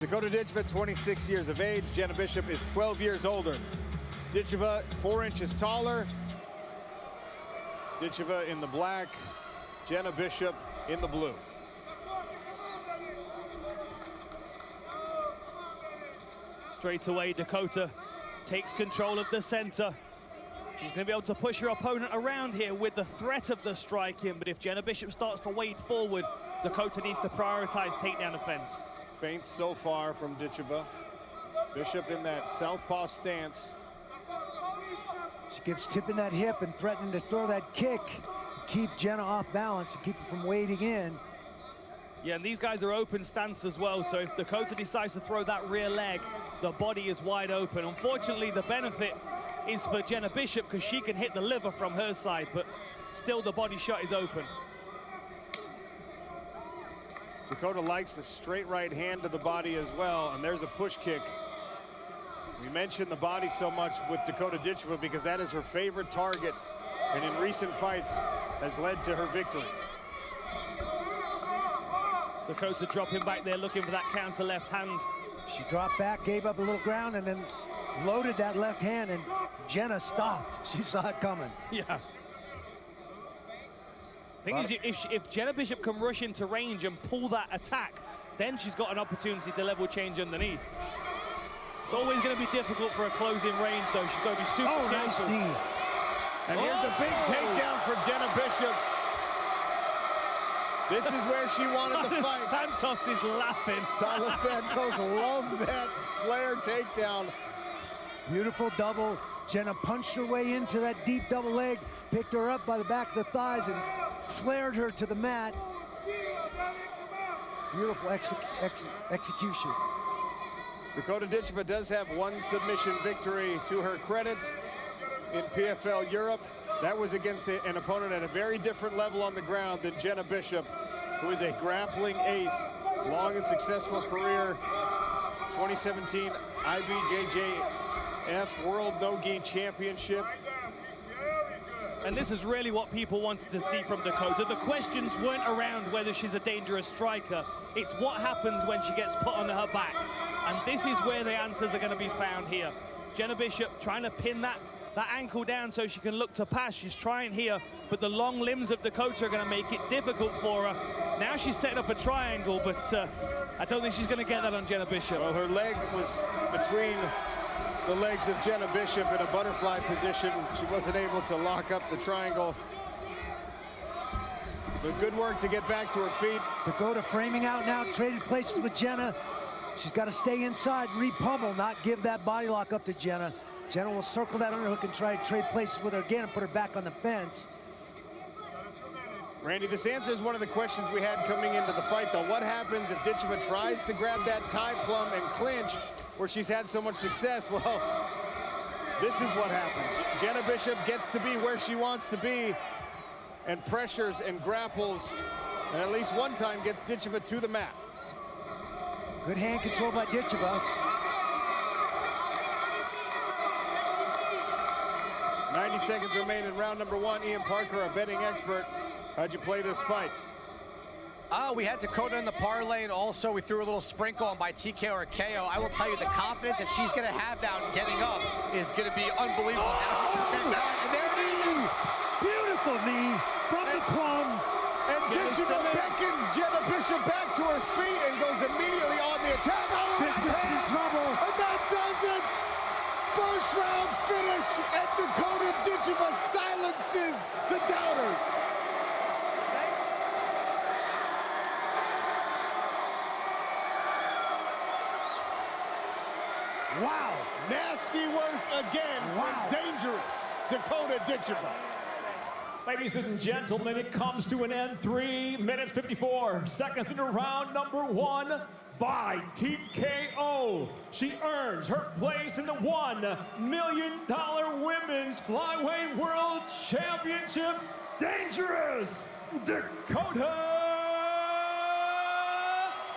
Dakota Ditcheva, 26 years of age. Jenna Bishop is 12 years older. Ditcheva, 4 inches taller. Ditcheva in the black, Jenna Bishop in the blue. Straight away, Dakota takes control of the center. She's going to be able to push her opponent around here with the threat of the striking, but if Jenna Bishop starts to wade forward, Dakota needs to prioritize takedown defense. Feints so far from Ditcheva. Bishop in that southpaw stance. She keeps tipping that hip and threatening to throw that kick, keep Jenna off balance and keep her from wading in. Yeah, and these guys are open stance as well, so if Dakota decides to throw that rear leg, the body is wide open. Unfortunately, the benefit is for Jenna Bishop because she can hit the liver from her side, but still the body shot is open. Dakota likes the straight right hand to the body as well, and there's a push kick. We mentioned the body so much with Dakota Ditcheva because that is her favorite target, and in recent fights has led to her victories. Dakota dropping back there, looking for that counter left hand. She dropped back, gave up a little ground, and then loaded that left hand, and Jenna stopped. She saw it coming. Yeah. Thing is, if Jenna Bishop can rush into range and pull that attack, then she's got an opportunity to level change underneath. It's always going to be difficult for a closing range, though. She's got to be super careful. Nice knee. And here's the big takedown for Jenna Bishop. This is where she wanted the fight. Santos is laughing. Tyler Santos loved that flare takedown. Beautiful double. Jenna punched her way into that deep double leg, picked her up by the back of the thighs, and flared her to the mat. Beautiful execution. Dakota Ditcheva does have one submission victory to her credit in PFL Europe. That was against an opponent at a very different level on the ground than Jenna Bishop, who is a grappling ace. Long and successful career. 2017 IBJJF World No-Gi Championship. And this is really what people wanted to see from Dakota. The questions weren't around whether she's a dangerous striker. It's what happens when she gets put on her back. And this is where the answers are going to be found here. Jenna Bishop trying to pin that ankle down so she can look to pass. She's trying here, but the long limbs of Dakota are going to make it difficult for her. Now she's setting up a triangle, but I don't think she's going to get that on Jenna Bishop. Well, her leg was between the legs of Jenna Bishop in a butterfly position. She wasn't able to lock up the triangle. But good work to get back to her feet. Dakota framing out now, traded places with Jenna. She's got to stay inside, re-pummel, not give that body lock up to Jenna. Jenna will circle that underhook and try to trade places with her again and put her back on the fence. Randy, this answers one of the questions we had coming into the fight, though. What happens if Ditcheva tries to grab that tie plum and clinch where she's had so much success? Well, this is what happens. Jenna Bishop gets to be where she wants to be and pressures and grapples, and at least one time gets Ditcheva to the mat. Good hand control by Ditcheva. 90 seconds remain in round number one. Ian Parker, our betting expert. How'd you play this fight? We had Dakota in the parlay, and also we threw a little sprinkle on by TKO or KO. I will tell you, the confidence that she's going to have now getting up is going to be unbelievable. Beautiful knee from the plum. And Ditcheva beckons Jenna Bishop back to her feet and goes immediately on the attack. Bishop in trouble. And that does it! First round finish, and Dakota Ditcheva silences the doubters. Wow, nasty work again from dangerous Dakota Ditcheva. Ladies and gentlemen, it comes to an end. 3 minutes, 54 seconds into round number one. By TKO, she earns her place in the $1 million Women's Flyweight World Championship. Dangerous Dakota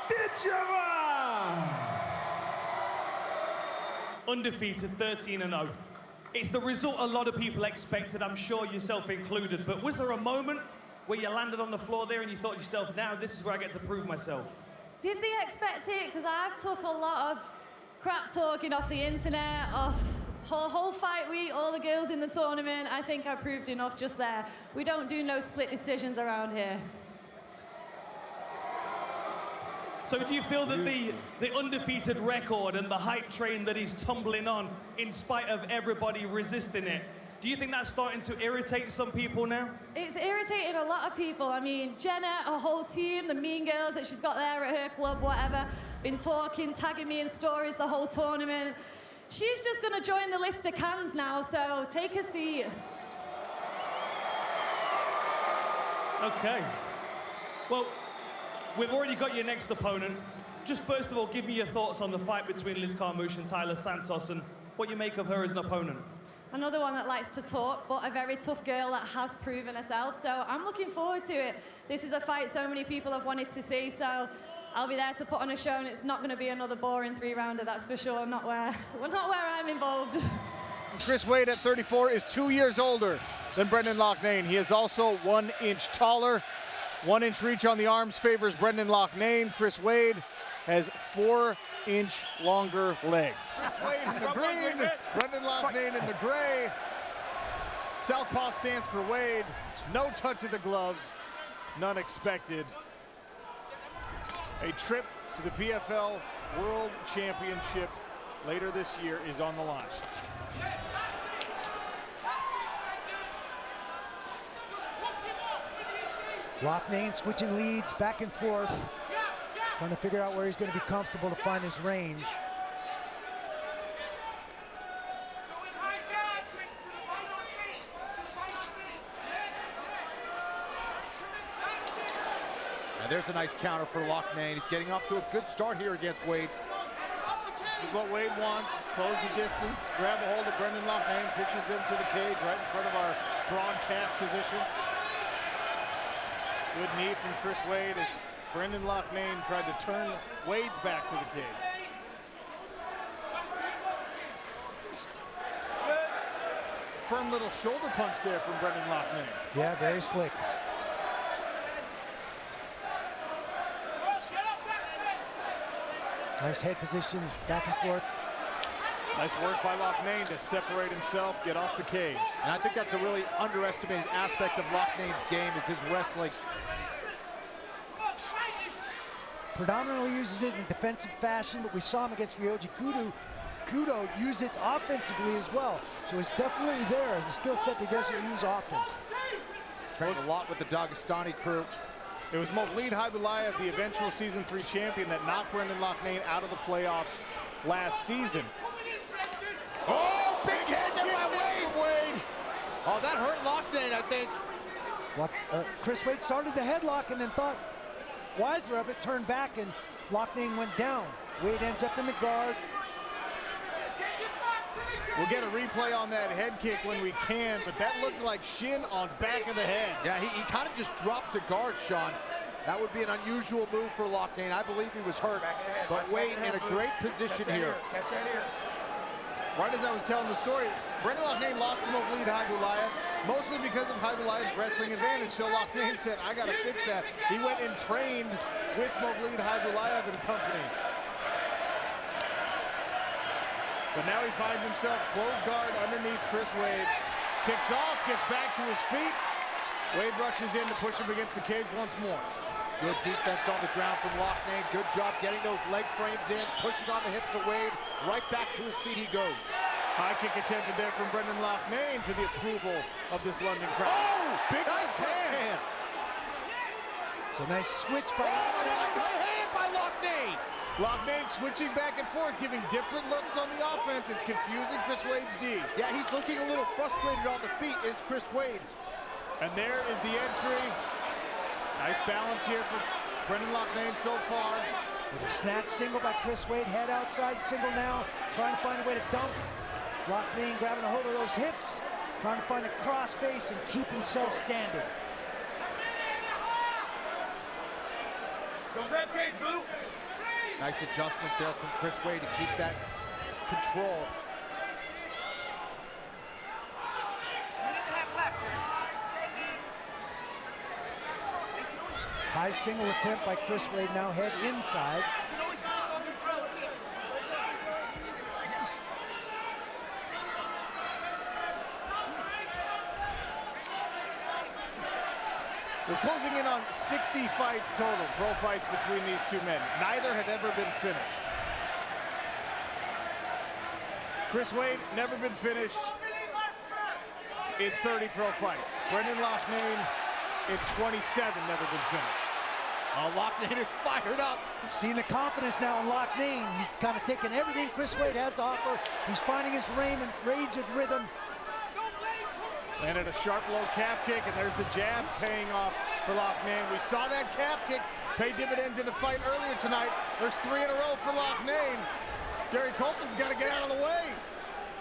Ditcheva! Undefeated, 13-0. It's the result a lot of people expected, I'm sure yourself included, but was there a moment where you landed on the floor there and you thought to yourself, now this is where I get to prove myself? Did they expect it? Because I've took a lot of crap talking off the internet, off whole fight week, all the girls in the tournament. I think I proved enough just there. We don't do no split decisions around here. So do you feel that the undefeated record and the hype train that he's tumbling on, in spite of everybody resisting it, do you think that's starting to irritate some people now? It's irritating a lot of people. I mean, Jenna, her whole team, the mean girls that she's got there at her club, whatever, been talking, tagging me in stories the whole tournament. She's just going to join the list of cans now, so take a seat. Okay. Well, we've already got your next opponent. Just first of all, give me your thoughts on the fight between Liz Carmouche and Taila Santos and what you make of her as an opponent. Another one that likes to talk, but a very tough girl that has proven herself, so I'm looking forward to it. This is a fight so many people have wanted to see, so I'll be there to put on a show, and it's not going to be another boring three-rounder, that's for sure. Not where I'm involved. Chris Wade at 34 is 2 years older than Brendan Loughnane. He is also 1 inch taller. 1 inch reach on the arms favors Brendan Loughnane. Chris Wade has 4 inch longer legs. Chris Wade in the green, Brendan Loughnane in the gray. Southpaw stance for Wade. No touch of the gloves, none expected. A trip to the PFL World Championship later this year is on the line. Loughnane switching leads back and forth, trying to figure out where he's going to be comfortable to find his range. And there's a nice counter for Loughnane. He's getting off to a good start here against Wade. This is what Wade wants. Close the distance, grab a hold of Brendan Loughnane, pushes him to the cage right in front of our broadcast position. Good knee from Chris Wade as Brendan Loughnane tried to turn Wade's back to the cage. Firm little shoulder punch there from Brendan Loughnane. Yeah, very slick. Nice head position, back and forth. Nice work by Loughnane to separate himself, get off the cage. And I think that's a really underestimated aspect of Loughnane game is his wrestling. Predominantly uses it in defensive fashion, but we saw him against Ryoji Kudo use it offensively as well. So it's definitely there as a skill set that he doesn't use often. Trained a lot with the Dagestani crew. It was Mavlid Haibulaev, the eventual season 3 champion, that knocked Brendan Loughnane out of the playoffs last season. Oh, big head there by Wade. Oh, that hurt Loughnane, I think. Chris Wade started the headlock and then thought wiser of it, turned back, and Loughnane went down. Wade ends up in the guard. We'll get a replay on that head kick when we can, but that looked like shin on back of the head. Yeah, he kind of just dropped to guard, Sean. That would be an unusual move for Loughnane. I believe he was hurt, but Wade in a great position here. Catch that here. Right as I was telling the story, Brendan Loughnane lost to Mavlid Haibulaev, mostly because of Haibulaev's wrestling advantage. So Loughnane said, I gotta fix that. He went and trained with Mavlid Haibulaev and company. But now he finds himself closed guard underneath Chris Wade. Kicks off, gets back to his feet. Wade rushes in to push him against the cage once more. Good defense on the ground from Loughnane. Good job getting those leg frames in, pushing on the hips of Wade. Right back to his feet he goes. High kick attempted there from Brendan Loughnane to the approval of this London crowd. Oh! Big Nice hand. So nice switch by Right hand by Loughnane. Loughnane switching back and forth, giving different looks on the offense. It's confusing Chris Wade's D. Yeah, he's looking a little frustrated on the feet, is Chris Wade. And there is the entry. Nice balance here for Brendan Loughnane so far. With a snatch single by Chris Wade, head outside single now, trying to find a way to dump. Loughnane grabbing a hold of those hips, trying to find a cross face and keep himself standing. Nice adjustment there from Chris Wade to keep that control. High single attempt by Chris Wade, now head inside. We're closing in on 60 fights total, pro fights between these two men. Neither have ever been finished. Chris Wade, never been finished in 30 pro fights. Brendan Loughnane, in 27, never been finished. Oh, Loughnane is fired up. Seeing the confidence now in Loughnane. He's kind of taking everything Chris Wade has to offer. He's finding his range and rhythm. Landed a sharp low calf kick, and there's the jab paying off for Loughnane. We saw that calf kick pay dividends in the fight earlier tonight. There's 3 in a row for Loughnane. Gary Copeland's got to get out of the way.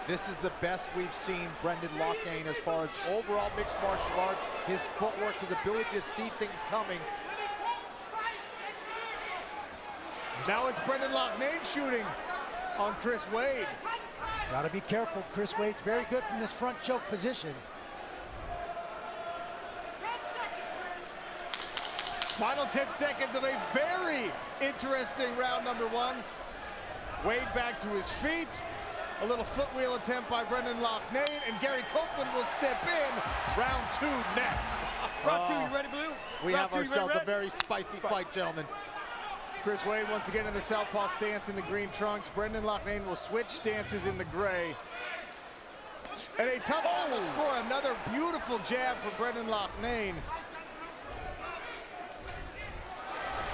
This is the best we've seen Brendan Loughnane as far as overall mixed martial arts, his footwork, his ability to see things coming. Now it's Brendan Loughnane shooting on Chris Wade. Got to be careful. Chris Wade's very good from this front choke position. Final 10 seconds of a very interesting round number 1. Wade back to his feet. A little footwheel attempt by Brendan Loughnane, and Gary Copeland will step in. Round 2 next. Round 2, you ready, Blue? We Round have 2, you ourselves ready? a very spicy fight, gentlemen. Chris Wade once again in the southpaw stance in the green trunks. Brendan Loughnane will switch stances in the gray. And a tough one to score. Another beautiful jab from Brendan Loughnane.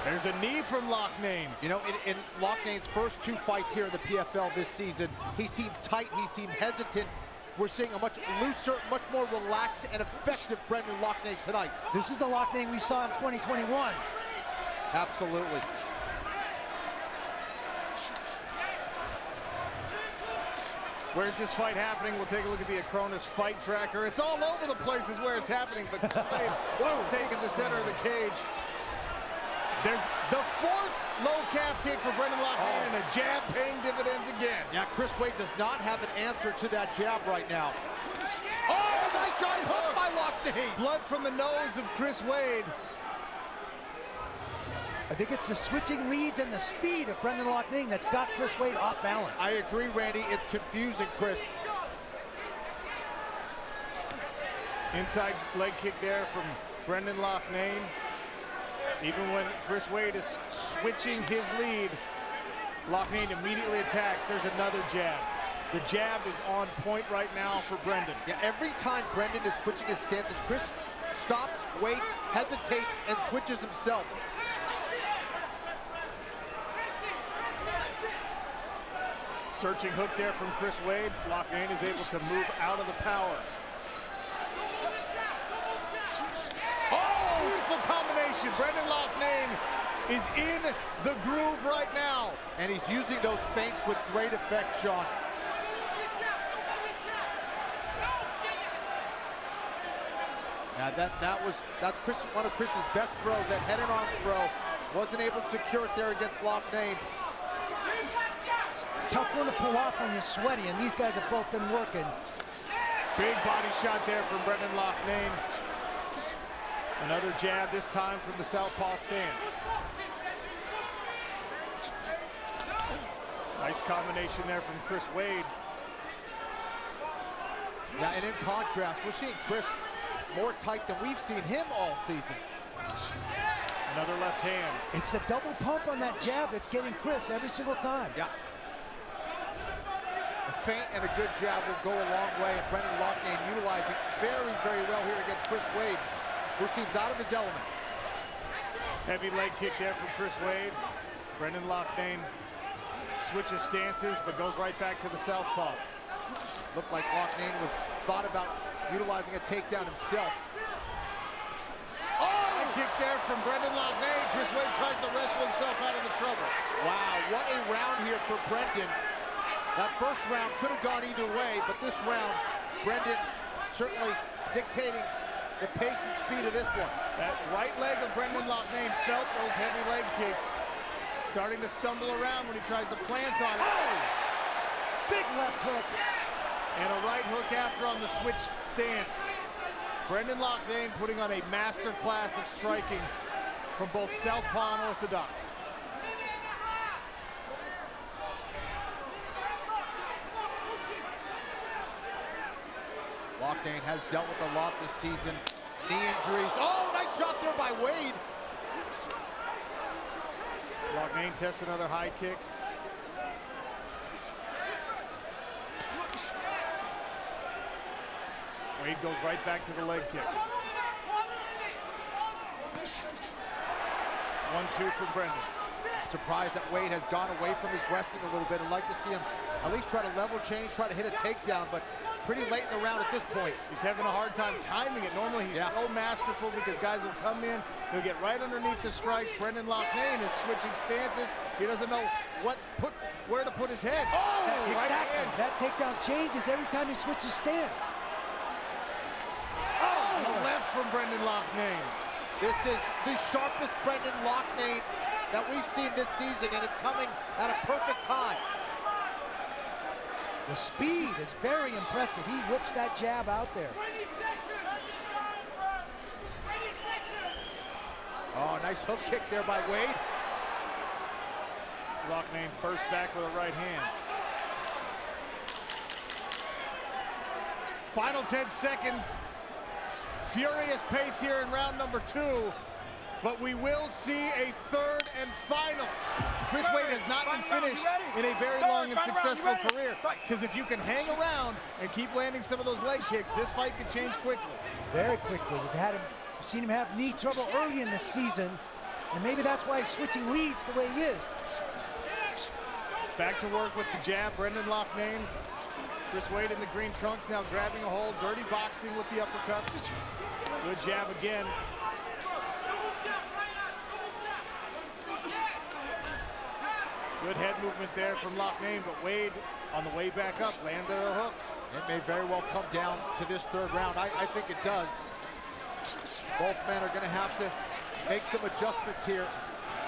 There's a knee from Loughnane. You know, in Lougnane's first 2 fights here in the PFL this season, he seemed tight, he seemed hesitant. We're seeing a much looser, much more relaxed and effective Brendan Loughnane tonight. This is the Loughnane we saw in 2021. Absolutely. Where's this fight happening? We'll take a look at the Acronis fight tracker. It's all over the places where it's happening, but Wade taking the center of the cage. There's the 4th low calf kick for Brendan Loughnane, and a jab paying dividends again. Yeah, Chris Wade does not have an answer to that jab right now. Oh, nice giant hook by Loughnane. Blood from the nose of Chris Wade. I think it's the switching leads and the speed of Brendan Loughnane that's got Chris Wade off balance. I agree, Randy. It's confusing, Chris. Inside leg kick there from Brendan Loughnane. Even when Chris Wade is switching his lead, Loughnane immediately attacks. There's another jab. The jab is on point right now for Brendan. Yeah, every time Brendan is switching his stances, Chris stops, waits, hesitates, and switches himself. Searching hook there from Chris Wade. Loughnane is able to move out of the power. Oh, beautiful combination. Brendan Loughnane is in the groove right now. And he's using those feints with great effect, Sean. Now that's one of Chris's best throws, that head and arm throw. Wasn't able to secure it there against Loughnane. Tough one to pull off when you're sweaty, and these guys have both been working. Big body shot there from Brendan Loughnane. Another jab, this time from the southpaw stance. Nice combination there from Chris Wade. Yeah, and in contrast, we're seeing Chris more tight than we've seen him all season. Another left hand. It's the double pump on that jab that's getting Chris every single time. Yeah. A feint and a good jab will go a long way, and Brendan Loughnane utilizing very, very well here against Chris Wade, who seems out of his element. Heavy leg kick there from Chris Wade. Brendan Loughnane switches stances, but goes right back to the southpaw. Looked like Loughnane was thought about utilizing a takedown himself. Oh! Kick there from Brendan Loughnane. Chris Wade tries to wrestle himself out of the trouble. Wow, what a round here for Brendan. That first round could have gone either way, but this round, Brendan certainly dictating the pace and speed of this one. That right leg of Brendan Loughnane felt those heavy leg kicks. Starting to stumble around when he tries to plant on it. Oh! Big left hook. And a right hook after on the switched stance. Brendan Loughnane putting on a master class of striking from both southpaw and orthodox. Loughnane has dealt with a lot this season. Knee injuries. Oh, nice shot there by Wade. Loughnane tests another high kick. Wade goes right back to the leg kick. 1-2 from Brendan. Surprised that Wade has gone away from his wrestling a little bit. I'd like to see him at least try to level change, try to hit a takedown, but pretty late in the round at this point. He's having a hard time timing it. Normally he's so masterful because guys will come in, he'll get right underneath the strikes. Brendan Loughnane is switching stances. He doesn't know where to put his head. Oh, right hand. That takedown changes every time he switches stance. Oh, a left from Brendan Loughnane. This is the sharpest Brendan Loughnane that we've seen this season, and it's coming at a perfect time. The speed is very impressive. He whips that jab out there. Oh, nice hook kick there by Wade. Loughnane burst back with a right hand. Final 10 seconds. Furious pace here in round number 2, but we will see a third and final. Chris Wade has not been finished in a very long and successful career, because if you can hang around and keep landing some of those leg kicks, this fight could change quickly. Very quickly. We've seen him have knee trouble early in the season, and maybe that's why he's switching leads the way he is. Back to work with the jab, Brendan Loughnane. Chris Wade in the green trunks now grabbing a hold, dirty boxing with the uppercuts. Good jab again. Good head movement there from Loughnane, but Wade on the way back up landed a hook. It may very well come down to this third round. I think it does. Both men are going to have to make some adjustments here.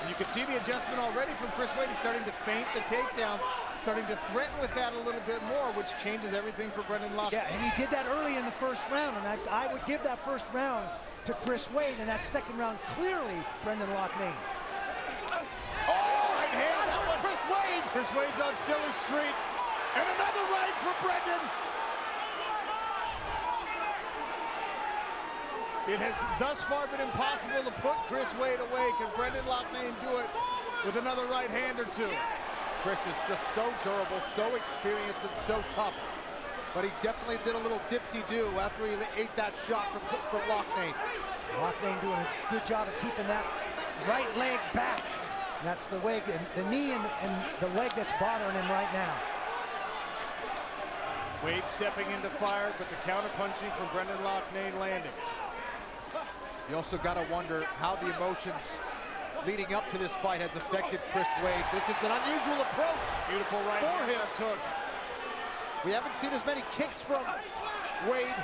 And you can see the adjustment already from Chris Wade. He's starting to feint the takedowns, starting to threaten with that a little bit more, which changes everything for Brendan Loughnane. Yeah, and he did that early in the first round, and I would give that first round to Chris Wade, and that second round clearly Brendan Loughnane. Oh, right hand that one. Chris Wade. Chris Wade's on Silly Street, and another right for Brendan. It has thus far been impossible to put Chris Wade away. Can Brendan Loughnane do it with another right hand or two? Chris is just so durable, so experienced, and so tough. But he definitely did a little dipsy-do after he ate that shot from Loughnane. Loughnane doing a good job of keeping that right leg back. And that's the leg, the knee and the leg that's bothering him right now. Wade stepping into fire, but the counter-punching from Brendan Loughnane landing. You also got to wonder how the emotions leading up to this fight has affected Chris Wade. This is an unusual approach. Beautiful right hand left hook. We haven't seen as many kicks from Wade.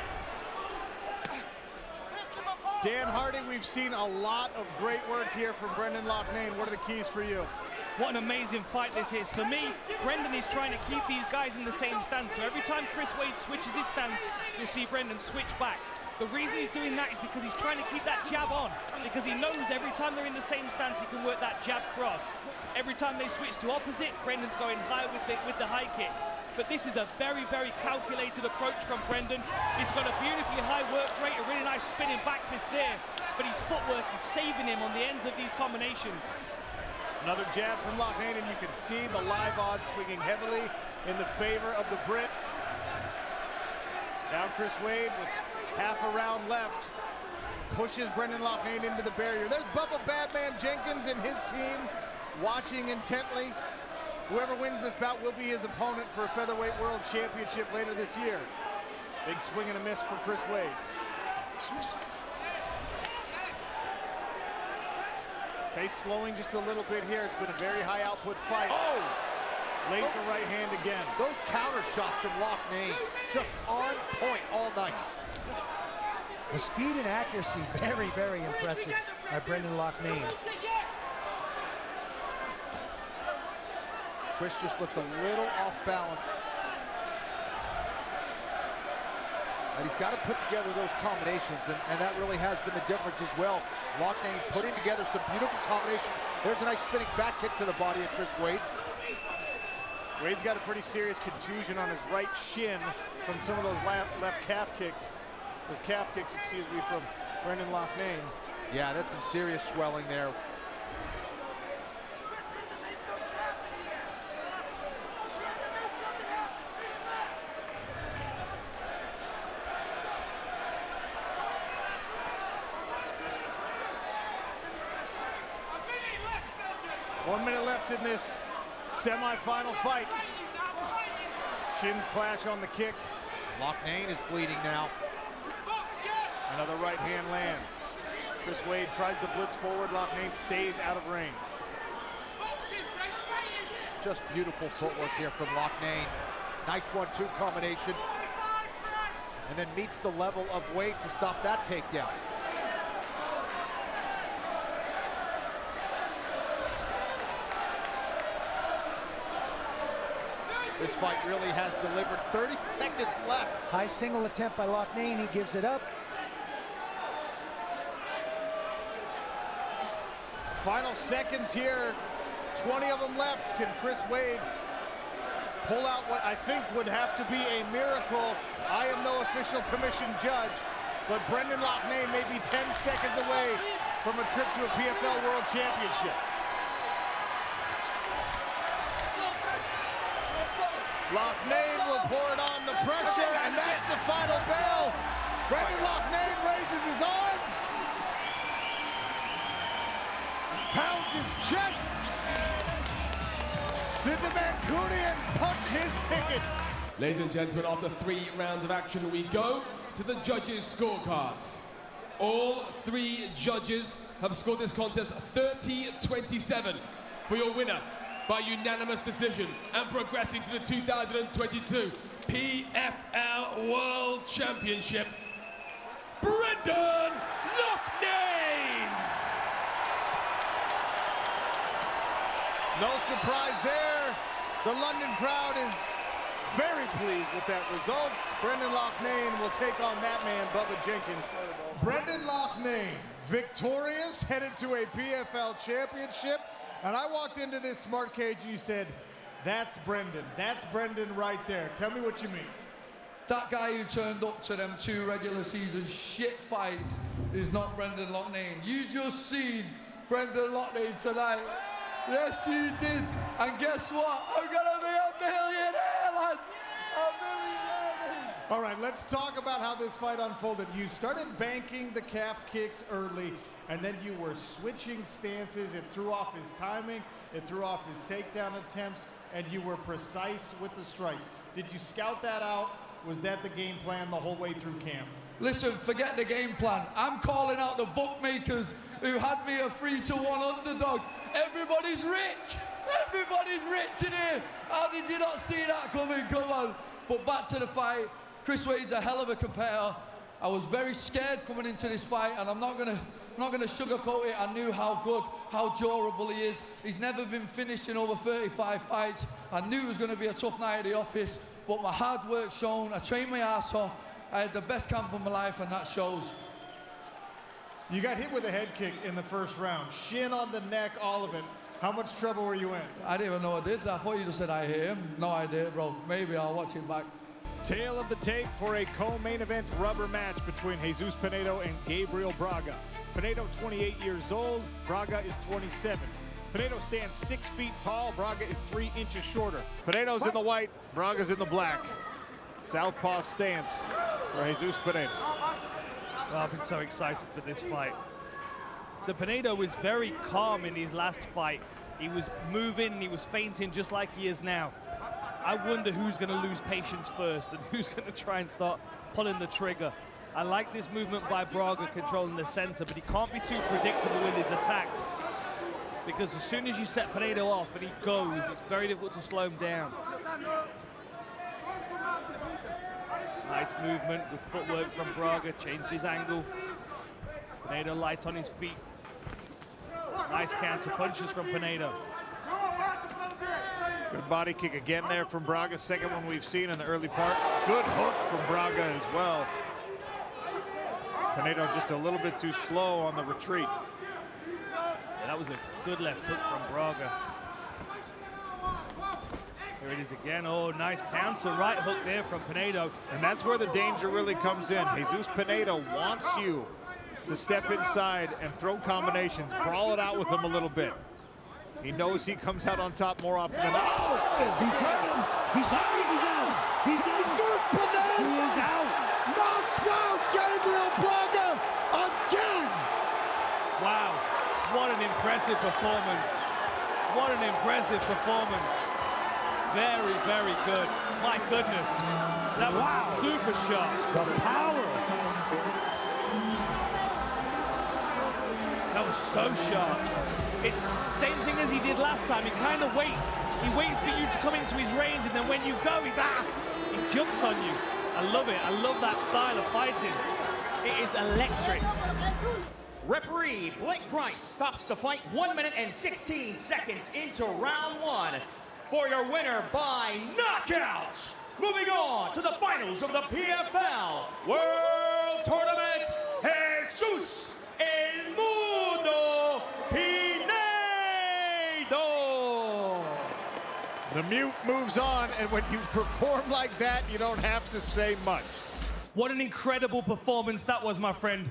Dan Hardy, we've seen a lot of great work here from Brendan Loughnane. What are the keys for you? What an amazing fight this is. For me, Brendan is trying to keep these guys in the same stance. So every time Chris Wade switches his stance, you'll see Brendan switch back. The reason he's doing that is because he's trying to keep that jab on, because he knows every time they're in the same stance, he can work that jab cross. Every time they switch to opposite, Brendan's going high with the high kick. But this is a very, very calculated approach from Brendan. He's got a beautifully high work rate, a really nice spinning back fist there, but his footwork is saving him on the ends of these combinations. Another jab from Loughnane, and you can see the live odds swinging heavily in the favor of the Brit. Now Chris Wade with half a round left pushes Brendan Loughnane into the barrier. There's Bubba Badman Jenkins and his team watching intently. Whoever wins this bout will be his opponent for a featherweight world championship later this year. Big swing and a miss for Chris Wade. Pace slowing just a little bit here. It's been a very high output fight. Oh! Laid the right hand again. Those counter shots from Loughnane just on point all night. The speed and accuracy, very, very impressive by Brendan Loughnane. Chris just looks a little off balance. And he's got to put together those combinations, and that really has been the difference as well. Loughnane putting together some beautiful combinations. There's a nice spinning back kick to the body of Chris Wade. Wade's got a pretty serious contusion on his right shin from some of those left calf kicks. Those calf kicks, excuse me, from Brendan Loughnane. Yeah, that's some serious swelling there. One minute left in this semi-final fight. Shins clash on the kick. Loughnane is bleeding now. Another right hand lands. Chris Wade tries to blitz forward. Loughnane stays out of range. Just beautiful footwork here from Loughnane. Nice 1-2 combination. And then meets the level of Wade to stop that takedown. This fight really has delivered. 30 seconds left. High single attempt by Loughnane, he gives it up. Final seconds here, 20 of them left. Can Chris Wade pull out what I think would have to be a miracle? I am no official commission judge, but Brendan Loughnane may be 10 seconds away from a trip to a PFL World Championship. Loughnane will pour it on the pressure, and that's the final bell. Brendan Loughnane raises his arms, pounds his chest. Did the Mancunian punch his ticket? Ladies and gentlemen, after 3 rounds of action, we go to the judges' scorecards. All 3 judges have scored this contest 30-27 for your winner by unanimous decision and progressing to the 2022 PFL World Championship, Brendan Loughnane! No surprise there. The London crowd is very pleased with that result. Brendan Loughnane will take on that man, Bubba Jenkins. Brendan Loughnane, victorious, headed to a PFL championship. And I walked into this smart cage and you said, that's Brendan. That's Brendan right there. Tell me what you mean. That guy who turned up to them 2 regular season shit fights is not Brendan Loughnane. You just seen Brendan Loughnane tonight. Yes, you did. And guess what? I'm gonna be a millionaire, lad. A millionaire. All right, let's talk about how this fight unfolded. You started banking the calf kicks early, and then you were switching stances. It threw off his timing, it threw off his takedown attempts, and you were precise with the strikes. Did you scout that out? Was that the game plan the whole way through camp? Listen, forget the game plan. I'm calling out the bookmakers who had me a 3-1 underdog. Everybody's rich. Everybody's rich in here. How did you not see that coming? Come on. But back to the fight. Chris Wade's a hell of a competitor. I was very scared coming into this fight, and I'm not gonna sugarcoat it. I knew how good, how durable he is. He's never been finished in over 35 fights. I knew it was gonna be a tough night at the office, but my hard work shown. I trained my ass off. I had the best camp of my life, and that shows. You got hit with a head kick in the first round. Shin on the neck, all of it. How much trouble were you in? I didn't even know I did. I thought you just said I hit him. No, I did, bro. Maybe I'll watch it back. Tail of the tape for a co-main event rubber match between Jesus Pinedo and Gabriel Braga. Pinedo 28 years old, Braga is 27. Pinedo stands 6 feet tall, Braga is 3 inches shorter. Pinedo's in the white, Braga's in the black. Southpaw stance for Jesus Pinedo. Oh, I've been so excited for this fight. So Pinedo was very calm in his last fight. He was moving, he was feinting just like he is now. I wonder who's going to lose patience first and who's going to try and start pulling the trigger. I like this movement by Braga controlling the center, but he can't be too predictable with his attacks, because as soon as you set Pinedo off and he goes, it's very difficult to slow him down. Nice movement with footwork from Braga, changed his angle. Pinedo light on his feet. Nice counter punches from Pinedo. Good body kick again there from Braga, second one we've seen in the early part. Good hook from Braga as well. Pinedo just a little bit too slow on the retreat. That was a good left hook from Braga. Here it is again. Oh, nice counter right hook there from Pinedo. And that's where the danger really comes in. Jesus Pinedo wants you to step inside and throw combinations, brawl it out with him a little bit. He knows he comes out on top more often than not. He's hurt. He's out. He's out. He's out. He is out. Knocks out Gabriel Braga again. Wow, what an impressive performance. What an impressive performance. Very, very good. My goodness, that was super sharp. The power. That was so sharp. It's the same thing as he did last time. He kind of waits. He waits for you to come into his range, and then when you go, he jumps on you. I love it. I love that style of fighting. It is electric. Referee Blake Price stops the fight 1 minute and 16 seconds into round one for your winner by knockout. Moving on to the finals of the PFL World Tournament, Jesus El Mundo Pinedo. The mute moves on, and when you perform like that, you don't have to say much. What an incredible performance that was, my friend.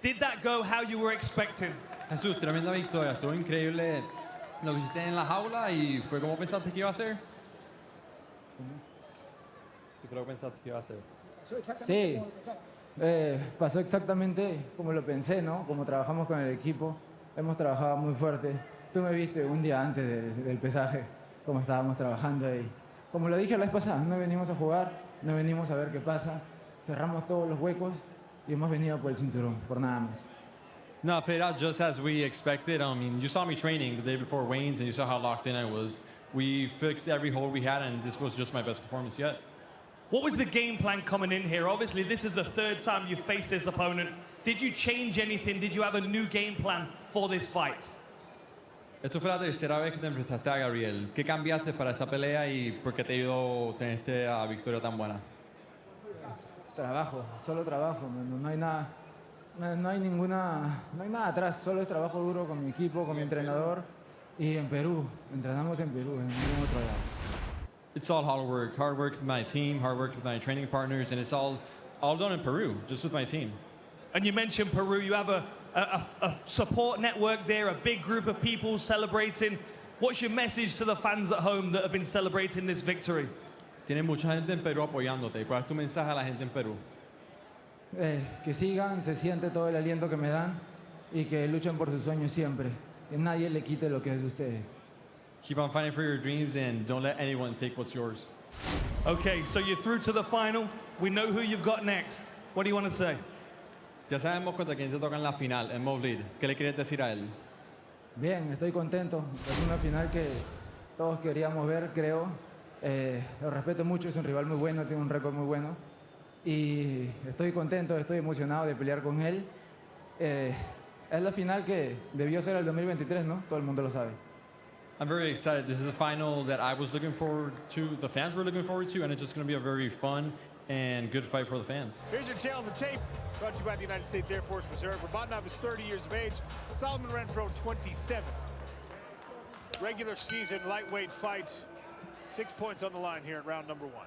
Did that go how you were expecting? Jesús, tremenda victoria. Estuvo increíble lo que hiciste en la jaula y fue como pensaste que iba a ser. Sí, fue lo que pensaste que iba a ser. Sí, pasó exactamente como lo pensé, ¿no? Como trabajamos con el equipo, hemos trabajado muy fuerte. Tú me viste un día antes del pesaje, cómo estábamos trabajando ahí. Como lo dije la vez pasada, no venimos a jugar, no venimos a ver qué pasa. Cerramos todos los huecos y hemos venido por el cinturón, por nada más. No, it played out just as we expected. I mean, you saw me training the day before weigh-ins and you saw how locked in I was. We fixed every hole we had and this was just my best performance yet. What was the game plan coming in here? Obviously, this is the third time you faced this opponent. Did you change anything? Did you have a new game plan for this fight? Esto fue la tercera vez que te enfrentaste a Gabriel. ¿Qué cambiaste para esta pelea y por qué te ayudó tener esta victoria tan buena? Trabajo, solo trabajo, no hay nada, no hay nada atrás, solo es trabajo duro con mi equipo, con mi entrenador y en Perú, entrenamos en Perú, en ningún otro lado. It's all hard work with my team, hard work with my training partners, and it's all done in Peru, just with my team. And you mentioned Peru, you have a support network there, a big group of people celebrating. What's your message to the fans at home that have been celebrating this victory? Tienes mucha gente en Perú apoyándote. ¿Cuál es tu mensaje a la gente en Perú? Que sigan, se siente todo el aliento que me dan y que luchen por sus sueños siempre. Que nadie le quite lo que es de ustedes. Keep on fighting for your dreams and don't let anyone take what's yours. Okay, so you're through to the final. We know who you've got next. What do you want to say? Ya sabemos contra quién te toca en la final, en Movlead. ¿Qué le quieres decir a él? Bien, estoy contento. Es una final que todos queríamos ver, creo. Lo respeto mucho, es un rival muy bueno, tiene un récord muy bueno. Y estoy contento, estoy emocionado de pelear con él. Es la final que debió ser el 2023, ¿no? Todo el mundo lo sabe. I'm very excited. This is a final that I was looking forward to, the fans were looking forward to, and it's just going to be a very fun and good fight for the fans. Here's your tail of the tape, brought to you by the United States Air Force Reserve. Rabatnov is 30 years of age, Solomon Renfro 27. Regular season lightweight fight, 6 points on the line here at round number one.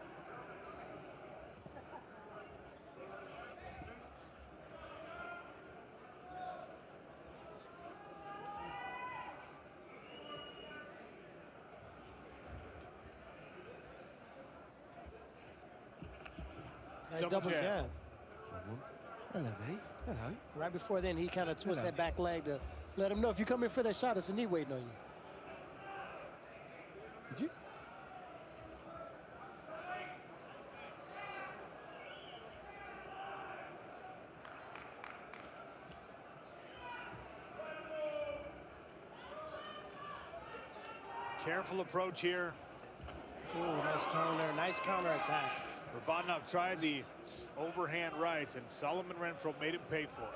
Nice double jab. Hello, mate. Hello. Right before then, he kind of twisted that back leg to let him know if you come in for that shot, it's a knee waiting on you. Did you? Careful approach here. Ooh, nice counter attack. Rabatnov tried the overhand right, and Solomon Renfro made him pay for it.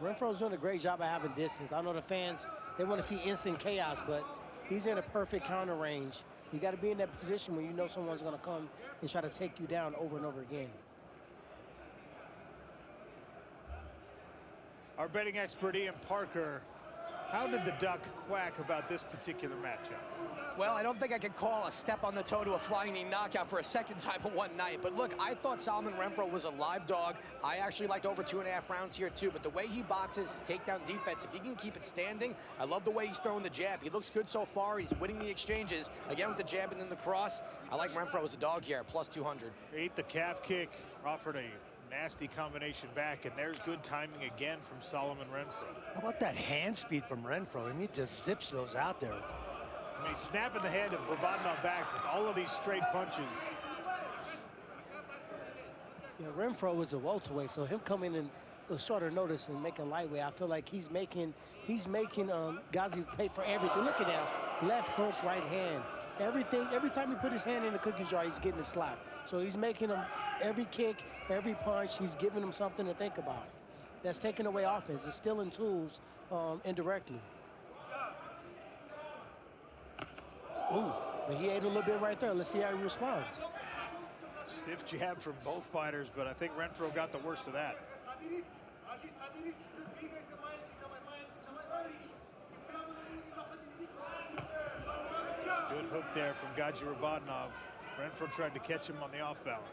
Renfro's doing a great job of having distance. I know the fans, they want to see instant chaos, but he's in a perfect counter range. You got to be in that position when you know someone's going to come and try to take you down over and over again. Our betting expert, Ian Parker, how did the duck quack about this particular matchup? Well, I don't think I could call a step on the toe to a flying knee knockout for a second time in one night. But look, I thought Solomon Renfro was a live dog. I actually liked over 2.5 rounds here too. But the way he boxes, his takedown defense, if he can keep it standing, I love the way he's throwing the jab. He looks good so far. He's winning the exchanges. Again with the jab and then the cross. I like Renfro as a dog here, plus 200. Ate the calf kick, offered a nasty combination back, and there's good timing again from Solomon Renfro. How about that hand speed from Renfro? I mean, he just zips those out there. I mean, he's snapping the head of Rubadnov back with all of these straight punches. Yeah, Renfro was a welterweight, so him coming in a shorter notice and making lightweight, I feel like he's making Ghazi pay for everything. Look at that, left hook, right hand. Everything, every time he put his hand in the cookie jar, he's getting a slap. So he's making him every kick, every punch, he's giving him something to think about. That's taking away offense. It's stealing tools indirectly. Ooh, but he ate a little bit right there. Let's see how he responds. Stiff jab from both fighters, but I think Renfro got the worst of that. Good hook there from Gaji Rubadnov. Renfro tried to catch him on the off balance.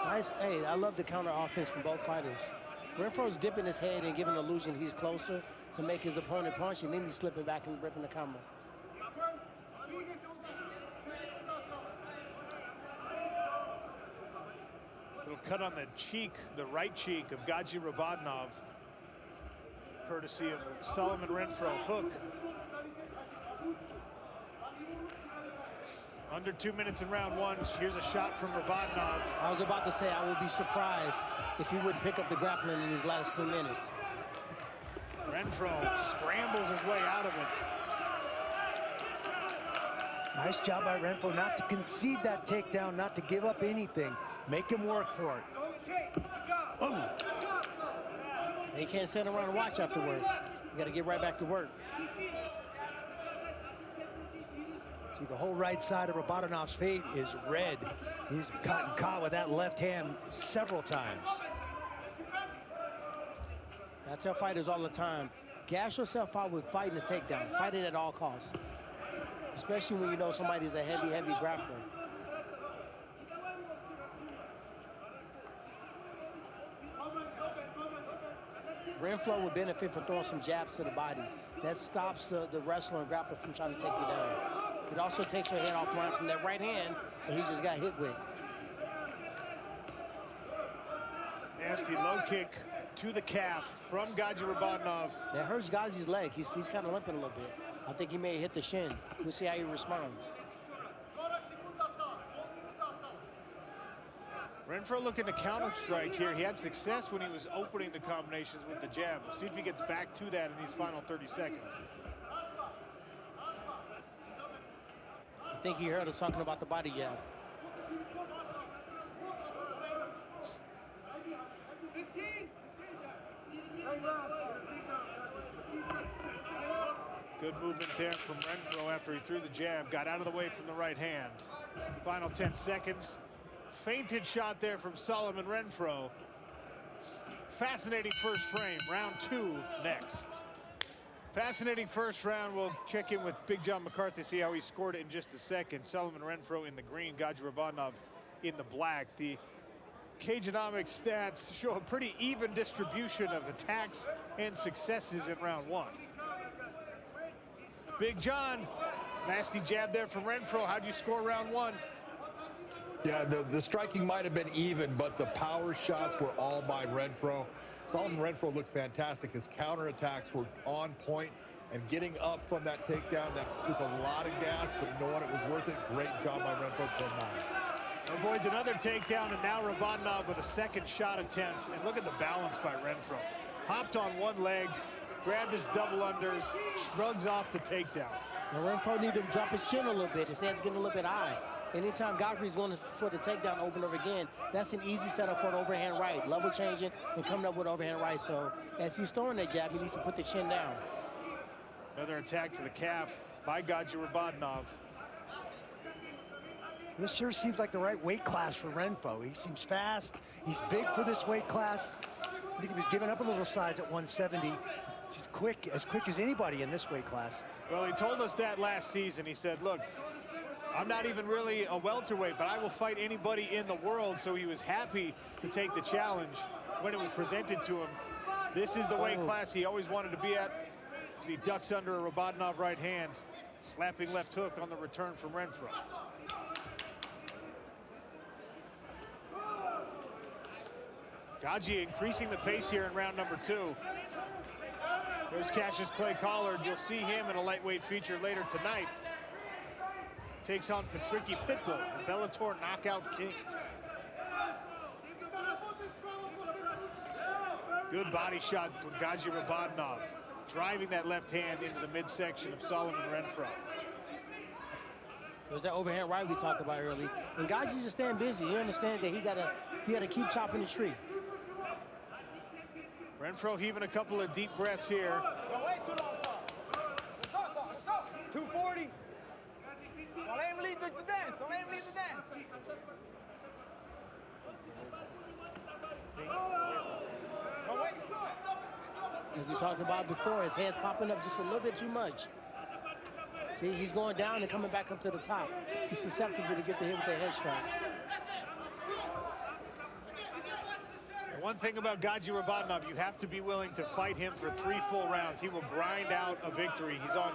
Nice. Hey, I love the counter offense from both fighters. Renfro's dipping his head and giving the illusion he's closer to make his opponent punch, and then he's slipping back and ripping the camera. Little cut on the cheek, the right cheek of Gaji Rubadnov, courtesy of a Solomon Renfro hook. Under 2 minutes in round one. Here's a shot from Rubadnov. I was about to say I would be surprised if he wouldn't pick up the grappling in these last 2 minutes. Renfro scrambles his way out of it. Nice job by Renfro not to concede that takedown, not to give up anything. Make him work for it. Oh! He can't stand around and watch afterwards. You got to get right back to work. See, the whole right side of Rubadnov's face is red. He's gotten caught with that left hand several times. I tell fighters all the time, gas yourself out with fighting the takedown. Fight it at all costs. Especially when you know somebody's a heavy, heavy grappler. Renfro would benefit from throwing some jabs to the body. That stops the wrestler and grappler from trying to take you down. It also takes your head offline from that right hand that he just got hit with. Nasty low kick to the calf from Gaji Rubadnov. That hurts Ghazi's leg. He's kind of limping a little bit. I think he may hit the shin. We'll see how he responds. Renfro looking to counter strike here. He had success when he was opening the combinations with the jab. We'll see if he gets back to that in these final 30 seconds. I think he heard us talking about the body jab. Good movement there from Renfro after he threw the jab, got out of the way from the right hand. Final 10 seconds. Feinted shot there from Solomon Renfro. Fascinating first frame. Round two next. Fascinating first round. We'll check in with Big John McCarthy, see how he scored it in just a second. Solomon Renfro in the green, Gaji Rubadnov in the black. The Cageonomics stats show a pretty even distribution of attacks and successes in round one. Big John, nasty jab there from Renfro. How'd you score round one? Yeah, the striking might have been even, but the power shots were all by Renfro. Solomon Renfro looked fantastic. His counterattacks were on point, and getting up from that takedown, that took a lot of gas, but you know what? It was worth it. Great job by Renfro, 10-9. Avoids another takedown, and now Rubadnov with a second shot attempt. And look at the balance by Renfro. Hopped on one leg, grabbed his double unders, shrugs off the takedown. And Renfro needs to drop his chin a little bit. His head's getting a little bit high. Anytime Godfrey's going for the takedown over and over again, that's an easy setup for an overhand right. Level changing and coming up with overhand right. So as he's throwing that jab, he needs to put the chin down. Another attack to the calf by Gaji Rubadnov. This sure seems like the right weight class for Renfro. He seems fast. He's big for this weight class. I think he was giving up a little size at 170. He's quick, as quick as anybody in this weight class. Well, he told us that last season. He said, look, I'm not even really a welterweight, but I will fight anybody in the world. So he was happy to take the challenge when it was presented to him. This is the weight class he always wanted to be at. As he ducks under a Robotinov right hand. Slapping left hook on the return from Renfro. Gaji increasing the pace here in round number 2. There's Cassius Clay Collard. You'll see him in a lightweight feature later tonight. Takes on Patricky Pitbull, the Bellator Knockout King. Good body shot from Gaji Robotinov, driving that left hand into the midsection of Solomon Renfro. There's that overhand right we talked about earlier. And Gaji's just staying busy. You understand that he gotta keep chopping the tree. Renfro heaving a couple of deep breaths here. 240. Don't let him lead the dance. Don't let him lead the dance. As we talked about before, his head's popping up just a little bit too much. See, he's going down and coming back up to the top. He's susceptible to get the hit with the head strike. And one thing about Gaji Robotinov, you have to be willing to fight him for 3 full rounds. He will grind out a victory. He's on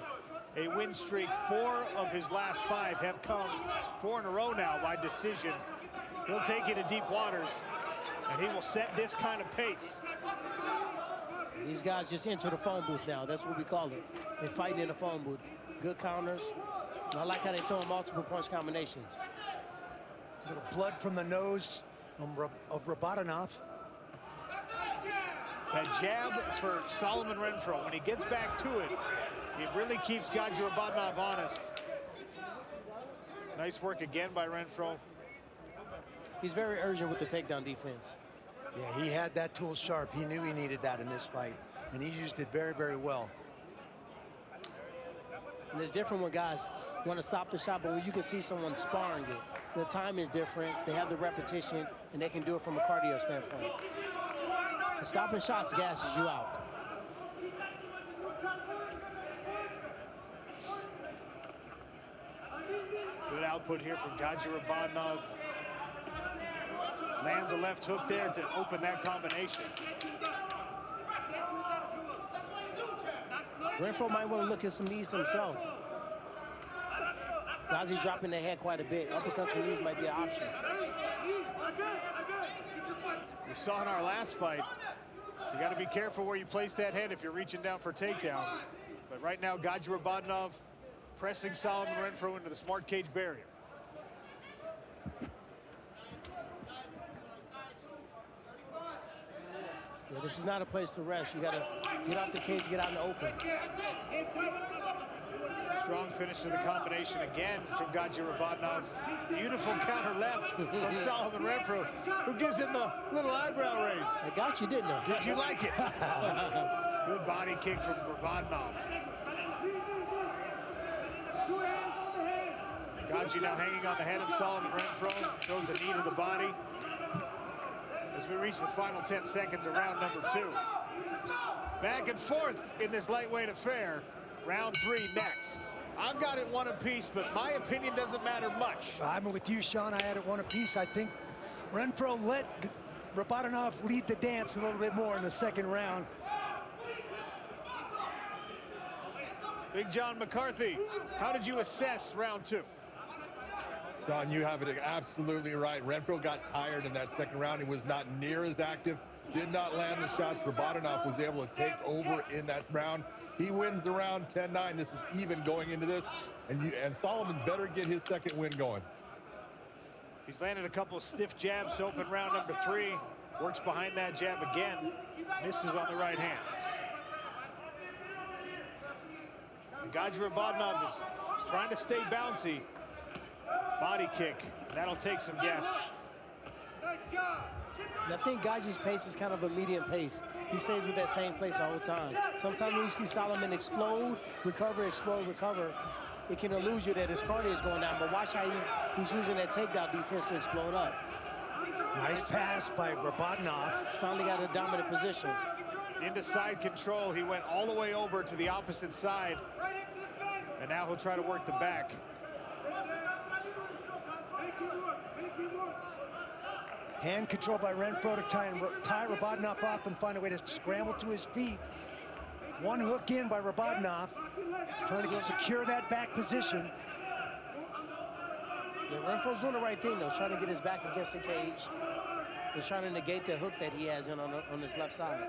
a win streak. 4 of his last 5 have come 4 in a row now by decision. He'll take you to deep waters, and he will set this kind of pace. These guys just enter the phone booth now. That's what we call it. They fight in the phone booth. Good counters. And I like how they throw multiple punch combinations. A little blood from the nose of Robotinov. That jab for Solomon Renfro, when he gets back to it, it really keeps Gaji Robotinov honest. Nice work again by Renfro. He's very urgent with the takedown defense. Yeah, he had that tool sharp. He knew he needed that in this fight, and he used it very, very well. And it's different when guys want to stop the shot, but when you can see someone sparring it, the time is different. They have the repetition, and they can do it from a cardio standpoint. The stopping shots gasses you out. Good output here from Gaji Robotinov. Lands a left hook there to open that combination. Renfro might want to look at some knees himself. Gazi's dropping the head quite a bit. Uppercuts and knees might be an option. We saw in our last fight, you got to be careful where you place that head if you're reaching down for takedowns. But right now, Gaji Robotinov pressing Solomon Renfro into the smart cage barrier. Yeah, this is not a place to rest. You got to get out the cage, get out in the open. Strong finish to the combination again from Gaji Robotinov. Beautiful counter left from Solomon Renfro, who gives him the little eyebrow raise. I got you, didn't I? Did you like it? Good body kick from Robotinov. Gaji now hanging on the head of Solomon Renfro. Throws a knee to the body. As we reach the final 10 seconds of round number 2. Back and forth in this lightweight affair. Round 3 next. I've got it 1 apiece, but my opinion doesn't matter much. I'm with you, Sean. I had it 1 apiece. I think Renfro let Robotinov lead the dance a little bit more in the 2nd round. Big John McCarthy, how did you assess round 2? Don, you have it absolutely right. Renfro got tired in that 2nd round. He was not near as active, did not land the shots. Robotinov was able to take over in that round. He wins the round 10-9. This is even going into this. And Solomon better get his 2nd win going. He's landed a couple of stiff jabs to open round number 3. Works behind that jab again. Misses on the right hand. And Gaji Robotinov is trying to stay bouncy. Body kick. That'll take some gas. I think Gaji's pace is kind of a medium pace. He stays with that same pace the whole time. Sometimes when you see Solomon explode, recover, it can elude you that his cardio is going down, but watch how he's using that takedown defense to explode up. Nice pass by Rabadnov. He's finally got a dominant position. Into side control, he went all the way over to the opposite side. And now he'll try to work the back. Hand control by Renfro to tie Rabadnov off and find a way to scramble to his feet. One hook in by Rabadnov, trying to secure that back position. Yeah, Renfro's doing the right thing, though, trying to get his back against the cage and trying to negate the hook that he has in on his left side.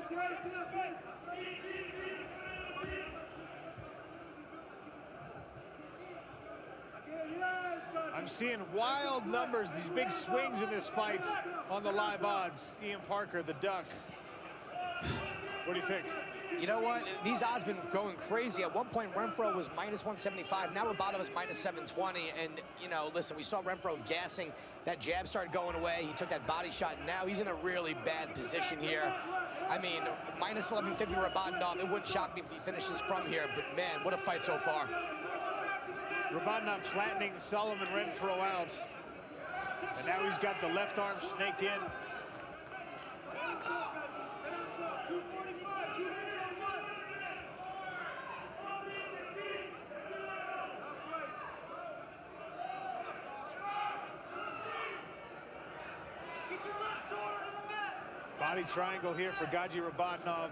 I'm seeing wild numbers, these big swings in this fight on the live odds. Ian Parker, the Duck. What do you think? You know what? These odds been going crazy. At one point, Renfro was -175. Now Rabadnov is -720. And, you know, listen, we saw Renfro gassing. That jab started going away. He took that body shot. Now he's in a really bad position here. I mean, -1150 Rabadnov. It wouldn't shock me if he finishes from here. But, man, what a fight so far. Rabadnov flattening Solomon Renfro out. And now he's got the left arm snaked in. Body triangle here for Gaji Rabadnov.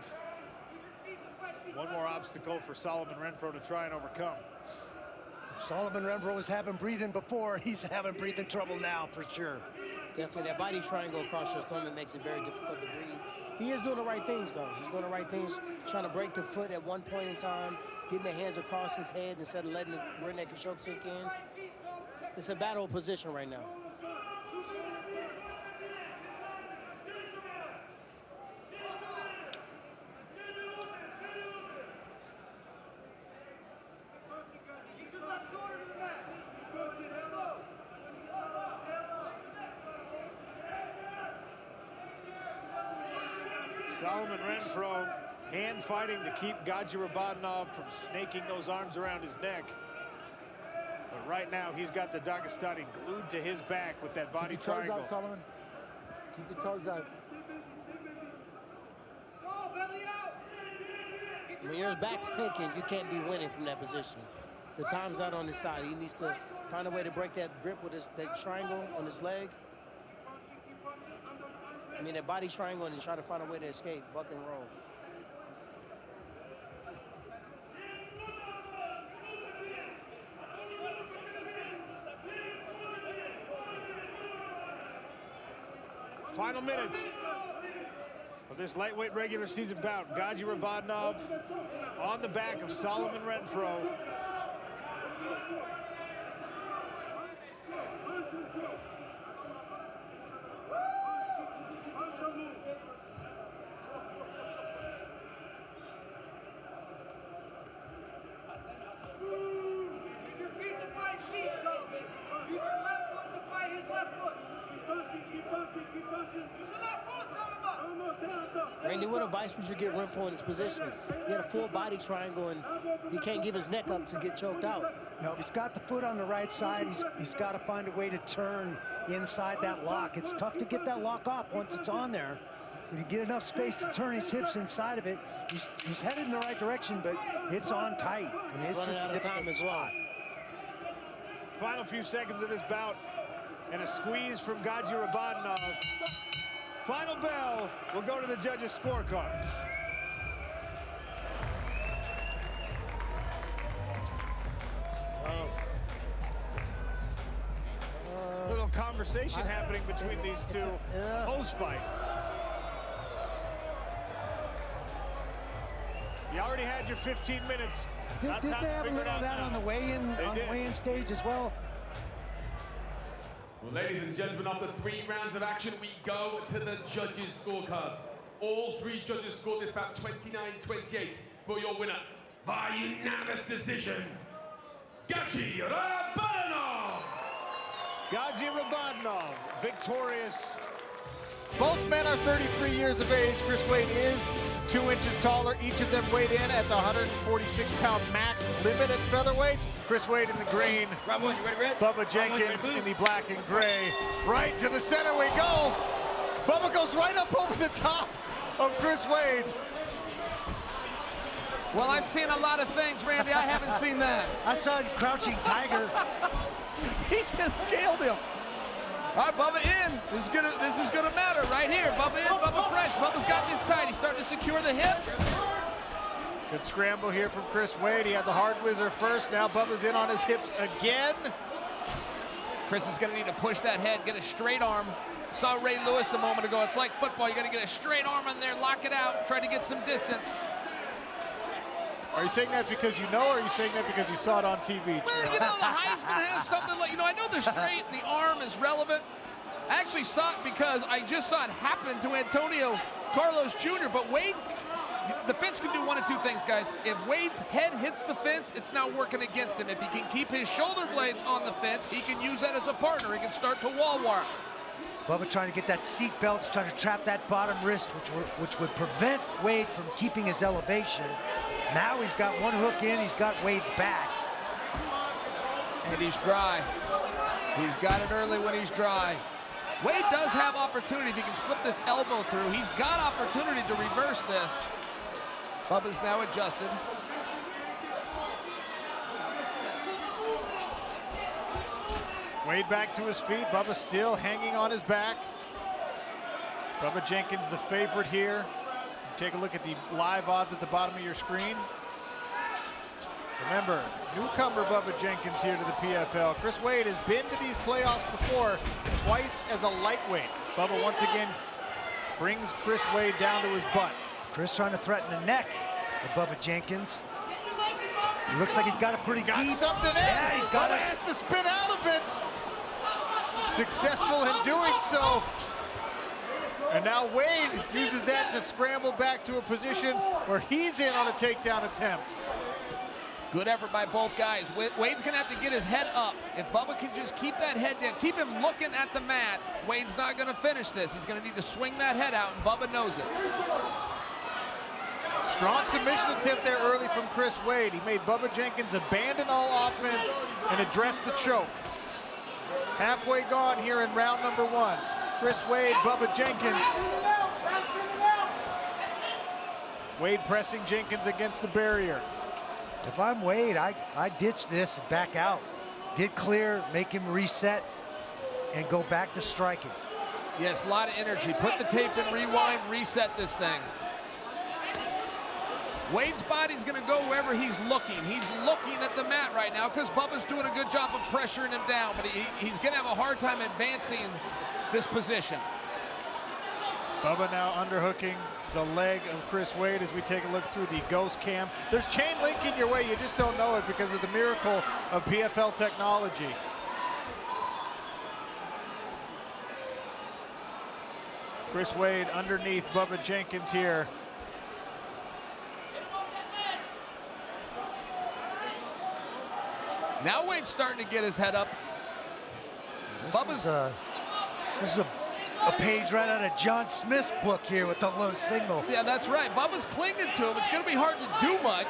One more obstacle for Solomon Renfro to try and overcome. Solomon Renfro was having breathing before. He's having breathing trouble now for sure. Definitely, that body triangle across your stomach makes it very difficult to breathe. He is doing the right things, though. He's doing the right things, trying to break the foot at one point in time, getting the hands across his head instead of letting the rear naked choke sink in. It's a battle position right now. Solomon Renfro hand fighting to keep Gaji Rabadnov from snaking those arms around his neck. But right now, he's got the Dagestani glued to his back with that body triangle. Keep your toes out, Solomon. Keep your toes out. When your back's taken, you can't be winning from that position. The time's not on his side. He needs to find a way to break that grip with that triangle on his leg. I mean, that body triangle, and try to find a way to escape, buck and roll. Final minute of this lightweight regular season bout. Gaji Rabadnov on the back of Solomon Renfro. Randy, what advice would you give Renfro in this position? He had a full body triangle, and he can't give his neck up to get choked out. No, if he's got the foot on the right side, he's got to find a way to turn inside that lock. It's tough to get that lock off once it's on there. When you get enough space to turn his hips inside of it, he's headed in the right direction, but it's on tight. And it's running just out of time as well. Final few seconds of this bout, and a squeeze from Gaji Rabadnov. Final bell will go to the judges' scorecards. Little conversation happening between these two post-fight. You already had your 15 minutes. Didn't they have a little of that on the weigh-in stage as well? Well, ladies and gentlemen, after 3 rounds of action, we go to the judges' scorecards. All 3 judges scored this bout 29-28 for your winner by unanimous decision, Gaji Rabadnov. Gaji Rabadnov, victorious Both men are 33 years of age. Chris Wade is 2 inches taller. Each of them weighed in at the 146-pound max limit at featherweight. Chris Wade in the green. Round one, you ready, Red? Bubba Jenkins in the black and gray. Right to the center we go. Bubba goes right up over the top of Chris Wade. Well, I've seen a lot of things, Randy. I haven't seen that. I saw him crouching tiger. He just scaled him. All right, Bubba in. This is gonna matter right here. Bubba in, Bubba fresh. Bubba's got this tight. He's starting to secure the hips. Good scramble here from Chris Wade. He had the hard whizzer first. Now Bubba's in on his hips again. Chris is gonna need to push that head, get a straight arm. Saw Ray Lewis a moment ago. It's like football. You gotta get a straight arm in there, lock it out, try to get some distance. Are you saying that because you know, or are you saying that because you saw it on TV? Well, you know, the Heisman has something like, I know the straight and the arm is relevant. I actually saw it because I just saw it happen to Antonio Carlos Jr., but Wade, the fence can do one of two things, guys. If Wade's head hits the fence, it's now working against him. If he can keep his shoulder blades on the fence, he can use that as a partner. He can start to wall walk. Bubba trying to get that seat belt, trying to trap that bottom wrist, which would prevent Wade from keeping his elevation. Now he's got one hook in, he's got Wade's back. And he's dry. He's got it early when he's dry. Wade does have opportunity if he can slip this elbow through. He's got opportunity to reverse this. Bubba's now adjusted. Wade back to his feet. Bubba still hanging on his back. Bubba Jenkins the favorite here. Take a look at the live odds at the bottom of your screen. Remember, newcomer Bubba Jenkins here to the PFL. Chris Wade has been to these playoffs before, twice as a lightweight. Bubba once again brings Chris Wade down to his butt. Chris trying to threaten the neck of Bubba Jenkins. He looks like he's got a pretty deep. Something in. Yeah, he's got Bubba it. has to spin out of it. Successful in doing so. And now Wade uses that to scramble back to a position where he's in on a takedown attempt. Good effort by both guys. Wade's gonna have to get his head up. If Bubba can just keep that head down, keep him looking at the mat, Wade's not gonna finish this. He's gonna need to swing that head out, and Bubba knows it. Strong submission attempt there early from Chris Wade. He made Bubba Jenkins abandon all offense and address the choke. Halfway gone here in round number one. Chris Wade, Bubba Jenkins. Wade pressing Jenkins against the barrier. If I'm Wade, I ditch this and back out. Get clear, make him reset, and go back to striking. Yes, a lot of energy. Put the tape in, rewind, reset this thing. Wade's body's gonna go wherever he's looking. He's looking at the mat right now because Bubba's doing a good job of pressuring him down, but he's gonna have a hard time advancing this position. Bubba now underhooking the leg of Chris Wade as we take a look through the ghost cam. There's chain linking your way, you just don't know it because of the miracle of PFL technology. Chris Wade underneath Bubba Jenkins here. Now Wade's starting to get his head up. This is a page right out of John Smith's book here with the low signal. Yeah, that's right. Bubba's clinging to him. It's going to be hard to do much.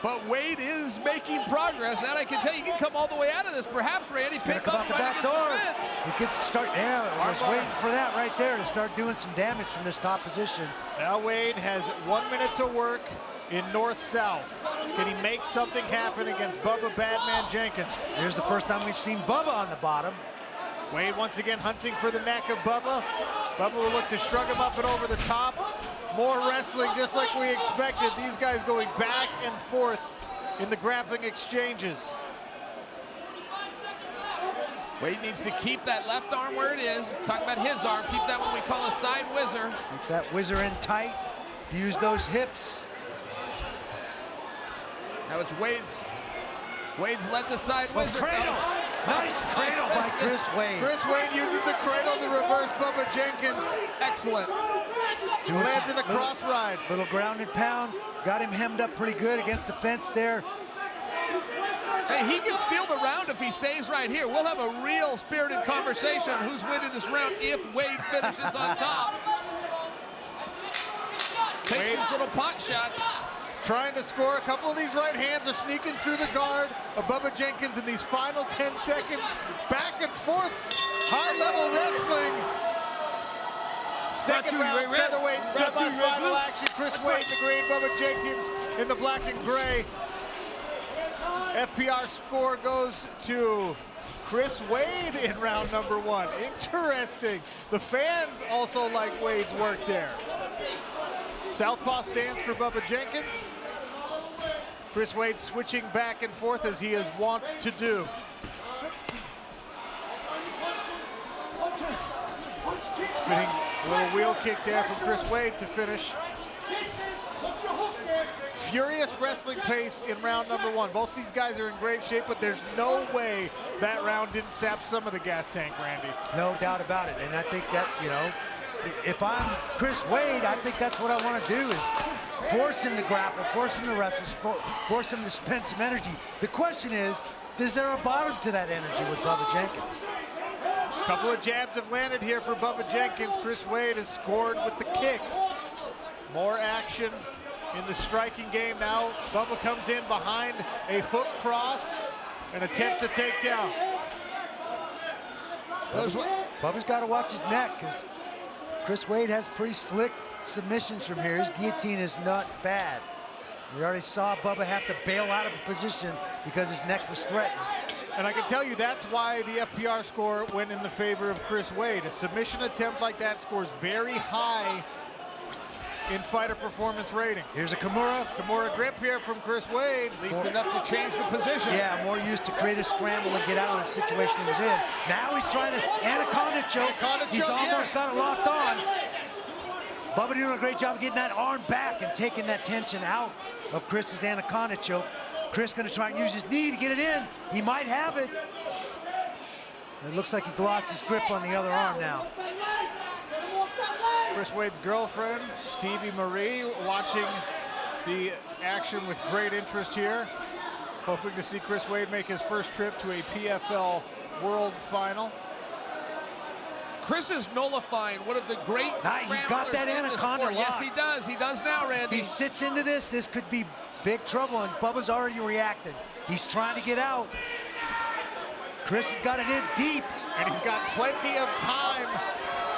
But Wade is making progress. That I can tell you, he can come all the way out of this. Perhaps, Randy, pick up the right back door. against the fence. He could start, yeah, I was waiting for that right there to start doing some damage from this top position. Now Wade has 1 minute to work in north-south. Can he make something happen against Bubba Badman Jenkins? Here's the first time we've seen Bubba on the bottom. Wade once again hunting for the neck of Bubba. Bubba will look to shrug him up and over the top. More wrestling just like we expected. These guys going back and forth in the grappling exchanges. Wade needs to keep that left arm where it is. Talking about his arm, keep that what we call a side whizzer. Keep that whizzer in tight. Use those hips. Now it's Wade's let the side whizzer. Cradle. Nice cradle by Chris Wade. Chris Wade uses the cradle to reverse Bubba Jenkins. Excellent. Lands in the cross ride. Little ground and pound. Got him hemmed up pretty good against the fence there. Hey, he can steal the round if he stays right here. We'll have a real spirited conversation on who's winning this round if Wade finishes on top. Take these little pot shots. Trying to score. A couple of these right hands are sneaking through the guard of Bubba Jenkins in these final 10 seconds. Back and forth, high-level wrestling. Second round featherweight semi-final action. Chris Wade in the green, Bubba Jenkins in the black and gray. FPR score goes to Chris Wade in round number 1. Interesting. The fans also like Wade's work there. Southpaw stance for Bubba Jenkins. Chris Wade switching back and forth as he is wont to do. Spinning a little wheel kick there from Chris Wade to finish. Furious wrestling pace in round number 1. Both these guys are in great shape, but there's no way that round didn't sap some of the gas tank, Randy. No doubt about it. And I think that, you know, if I'm Chris Wade, I think that's what I want to do is force him to grapple, force him to wrestle, force him to spend some energy. The question is there a bottom to that energy with Bubba Jenkins? A couple of jabs have landed here for Bubba Jenkins. Chris Wade has scored with the kicks. More action in the striking game now. Bubba comes in behind a hook cross and attempts a takedown. Bubba's got to watch his neck because Chris Wade has pretty slick submissions from here. His guillotine is not bad. We already saw Bubba have to bail out of a position because his neck was threatened. And I can tell you that's why the FPR score went in the favor of Chris Wade. A submission attempt like that scores very high in fighter performance rating. Here's a Kimura. Kimura grip here from Chris Wade. At least enough to change the position. Yeah, more used to create a scramble and get out of the situation he was in. Now he's trying to anaconda choke. He's almost got it locked on. Bubba doing a great job of getting that arm back and taking that tension out of Chris's anaconda choke. Chris gonna try and use his knee to get it in. He might have it. It looks like he lost his grip on the other arm now. Chris Wade's girlfriend, Stevie Marie, watching the action with great interest here. Hoping to see Chris Wade make his first trip to a PFL World Final. Chris is nullifying one of the great He's got that anaconda locked. Yes, he does. He does now, Randy. He sits into this. This could be big trouble, and Bubba's already reacted. He's trying to get out. Chris has got it in deep. And he's got plenty of time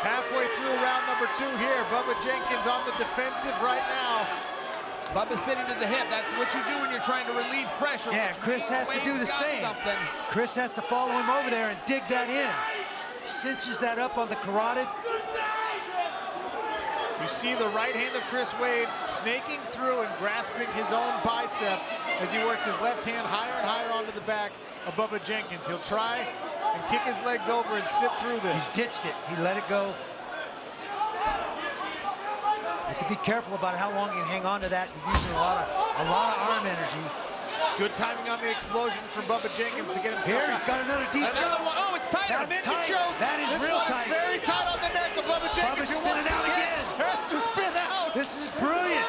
halfway through round number 2 here. Bubba Jenkins on the defensive right now. Bubba's sitting to the hip. That's what you do when you're trying to relieve pressure. Yeah, Chris has to do the same. Chris has to follow him over there and dig that in. Cinches that up on the carotid. You see the right hand of Chris Wade snaking through and grasping his own bicep as he works his left hand higher and higher onto the back of Bubba Jenkins. He'll try and kick his legs over and sit through this. He's ditched it. He let it go. You have to be careful about how long you hang on to that. You're using a lot of arm energy. Good timing on the explosion from Bubba Jenkins to get himself. Here, he's got another deep choke. Oh, it's tight. That's tight. That is real tight. Very tight on the neck of Bubba Jenkins. Bubba's spinning out again. Has to spin out. This is brilliant.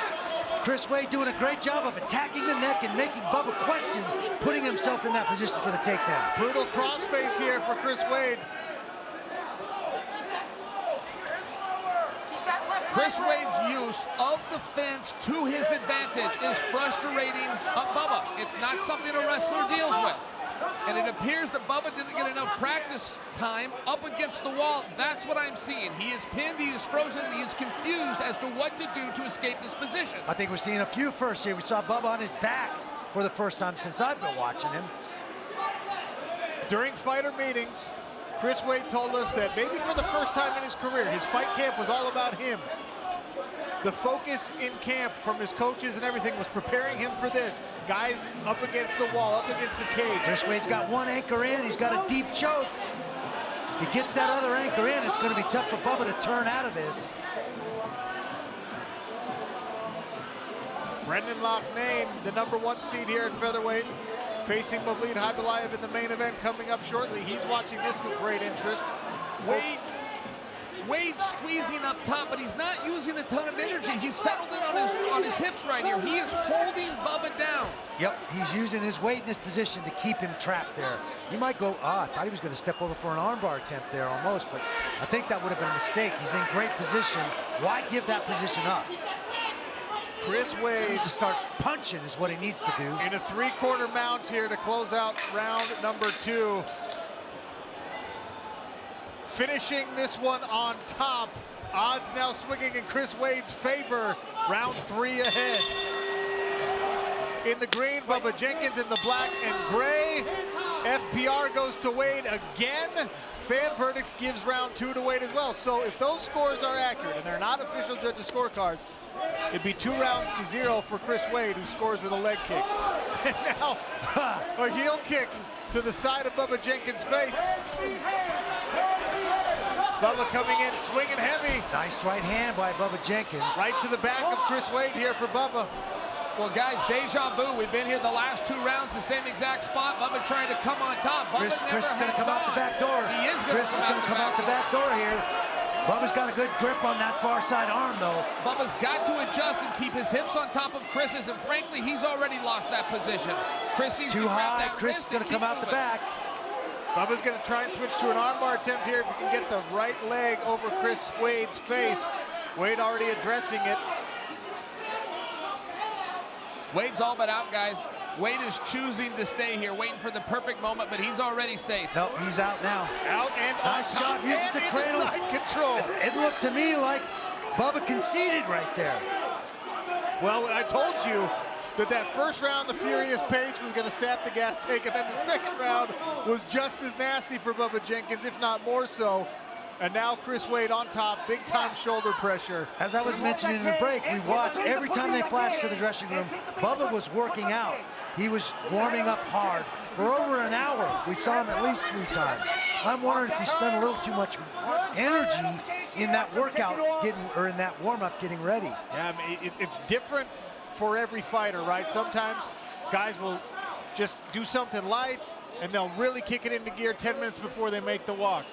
Chris Wade doing a great job of attacking the neck and making Bubba question, putting himself in that position for the takedown. Brutal crossface here for Chris Wade. Chris Wade's use of the fence to his advantage is frustrating Bubba. It's not something a wrestler deals with. And it appears that Bubba didn't get enough practice time up against the wall. That's what I'm seeing. He is pinned, he is frozen, and he is confused as to what to do to escape this position. I think we're seeing a few firsts here. We saw Bubba on his back for the first time since I've been watching him. During fighter meetings, Chris Wade told us that maybe for the first time in his career, his fight camp was all about him. The focus in camp from his coaches and everything was preparing him for this. Guys up against the wall, up against the cage. Chris Wade's got one anchor in. He's got a deep choke. If he gets that other anchor in, it's going to be tough for Bubba to turn out of this. Brendan Loughnane, the #1 seed here at featherweight, facing Mavlid Haibulaev in the main event coming up shortly. He's watching this with great interest. Wade's squeezing up top, but he's not using a ton of energy. He's settled in on his hips right here. He is holding Bubba down. Yep, he's using his weight in this position to keep him trapped there. He might go, I thought he was going to step over for an armbar attempt there almost, but I think that would have been a mistake. He's in great position. Why give that position up? Chris Wade needs to start punching is what he needs to do. In a 3-quarter mount here to close out round number 2. Finishing this one on top. Odds now swinging in Chris Wade's favor. Round 3 ahead. In the green, Bubba Jenkins in the black and gray. FPR goes to Wade again. Fan verdict gives round 2 to Wade as well. So if those scores are accurate, and they're not official judges' scorecards, it'd be 2 rounds to 0 for Chris Wade, who scores with a leg kick. And now, a heel kick to the side of Bubba Jenkins' face. Bubba coming in, swinging heavy. Nice right hand by Bubba Jenkins. Right to the back of Chris Wade here for Bubba. Well, guys, deja vu. We've been here the last 2 rounds, the same exact spot. Bubba trying to come on top. Chris is going to come out the back door. He is Chris is going to come out the back door here. Bubba's got a good grip on that far side arm, though. Bubba's got to adjust and keep his hips on top of Chris's, and frankly, he's already lost that position. Chris needs too to grab high. that Chris is going to come out the back. Bubba's going to try and switch to an armbar attempt here if he can get the right leg over Chris Wade's face. Wade already addressing it. Wade's all but out, guys. Wade is choosing to stay here, waiting for the perfect moment, but he's already safe. No, he's out now. Out and nice on job. top Uses the cradle. Side control. It looked to me like Bubba conceded right there. Well, I told you that first round, the furious pace was going to sap the gas tank, and then the second round was just as nasty for Bubba Jenkins, if not more so. And now Chris Wade on top, big-time shoulder pressure. As I was mentioning in the break, we watched every time they flashed to the dressing room, Bubba was working out. He was warming up hard. For over an hour, we saw him at least 3 times. I'm wondering if he spent a little too much energy in that workout, in that warm-up, getting ready. Yeah, I mean, it's different for every fighter, right? Sometimes guys will just do something light, and they'll really kick it into gear 10 minutes before they make the walk.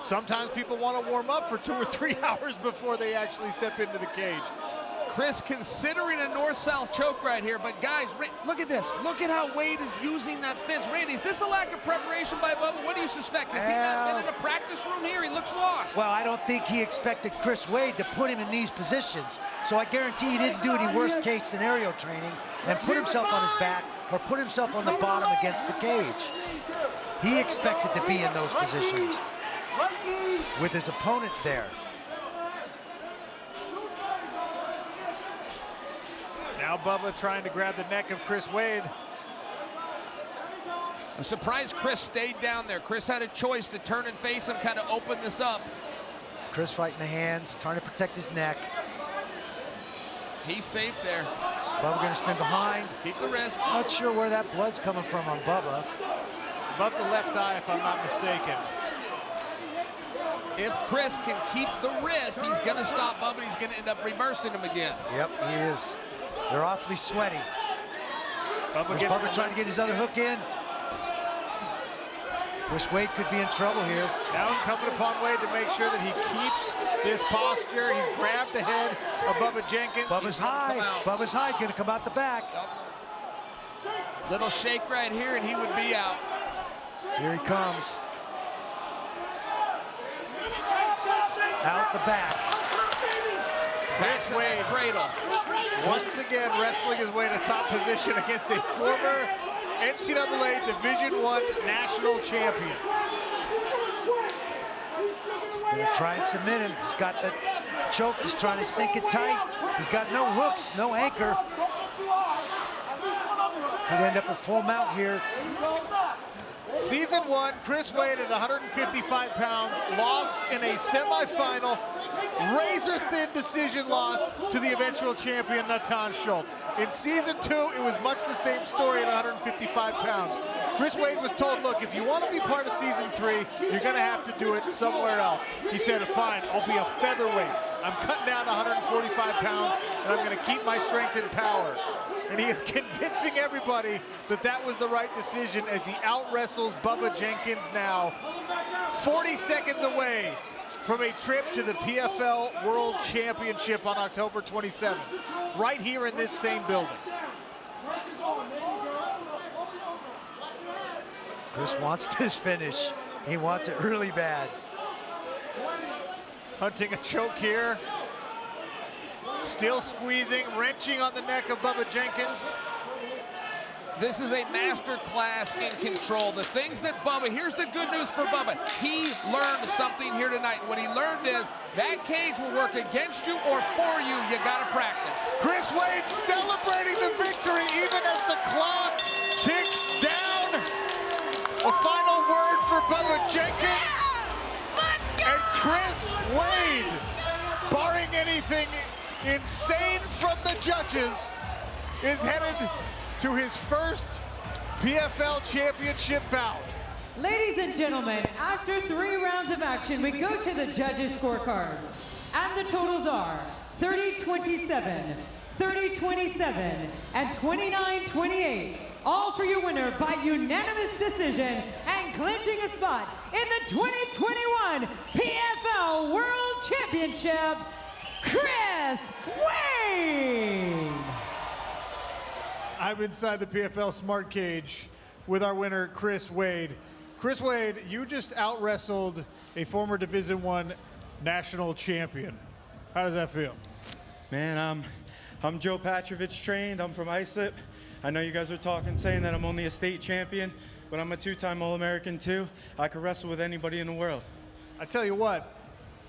Sometimes people want to warm up for 2 or 3 hours before they actually step into the cage. Chris considering a north-south choke right here, but guys, look at this. Look at how Wade is using that fence. Randy, is this a lack of preparation by Bubba? What do you suspect? Has he not been in a practice room here? He looks lost. Well, I don't think he expected Chris Wade to put him in these positions. So I guarantee he didn't do any worst-case scenario training and put himself on his back or put himself on the bottom against the cage. He expected to be in those positions with his opponent there. Now Bubba trying to grab the neck of Chris Wade. I'm surprised Chris stayed down there. Chris had a choice to turn and face him, kind of open this up. Chris fighting the hands, trying to protect his neck. He's safe there. Bubba going to spin behind. Keep the wrist. Not sure where that blood's coming from on Bubba. Above the left eye, if I'm not mistaken. If Chris can keep the wrist, he's going to stop Bubba. He's going to end up reversing him again. Yep, he is. They're awfully sweaty. Bubba trying to get his other hook in. Chris Wade could be in trouble here. Now incumbent upon Wade to make sure that he keeps this posture. He's grabbed the head of Bubba Jenkins. Bubba's high. Bubba's high. He's going to come out the back. Little shake right here, and he would be out. Here he comes. Out the back. Chris Wade, cradle. Once again, wrestling his way to top position against a former NCAA Division I national champion. He's going to try and submit him. He's got the choke. He's trying to sink it tight. He's got no hooks, no anchor. Could end up a full mount here. Season 1, Chris Wade at 155 pounds, lost in a semifinal, razor-thin decision loss to the eventual champion, Natan Schultz. In Season 2, it was much the same story at 155 pounds. Chris Wade was told, look, if you want to be part of Season 3, you're going to have to do it somewhere else. He said, fine, I'll be a featherweight. I'm cutting down to 145 pounds, and I'm going to keep my strength and power. And he is convincing everybody that that was the right decision as he out-wrestles Bubba Jenkins now, 40 seconds away from a trip to the PFL World Championship on October 27th, right here in this same building. Chris wants this finish. He wants it really bad. Hunting a choke here. Still squeezing, wrenching on the neck of Bubba Jenkins. This is a master class in control. The things that Bubba, here's the good news for Bubba. He learned something here tonight. What he learned is that cage will work against you or for you. You gotta practice. Chris Wade celebrating the victory even as the clock ticks down. A final word for Bubba Jenkins. And Chris Wade, barring anything insane from the judges, is headed to his first PFL championship bout. Ladies and gentlemen, after 3 rounds of action, we go to the judges' scorecards. And the totals are 30-27, 30-27, and 29-28. All for your winner by unanimous decision and clinching a spot in the 2021 PFL World Championship, Chris Wade! I'm inside the PFL Smart Cage with our winner, Chris Wade. Chris Wade, you just out-wrestled a former Division I national champion. How does that feel? Man, I'm Joe Patrovich trained. I'm from Islip. I know you guys are talking, saying that I'm only a state champion, but I'm a 2-time All-American too. I could wrestle with anybody in the world. I tell you what,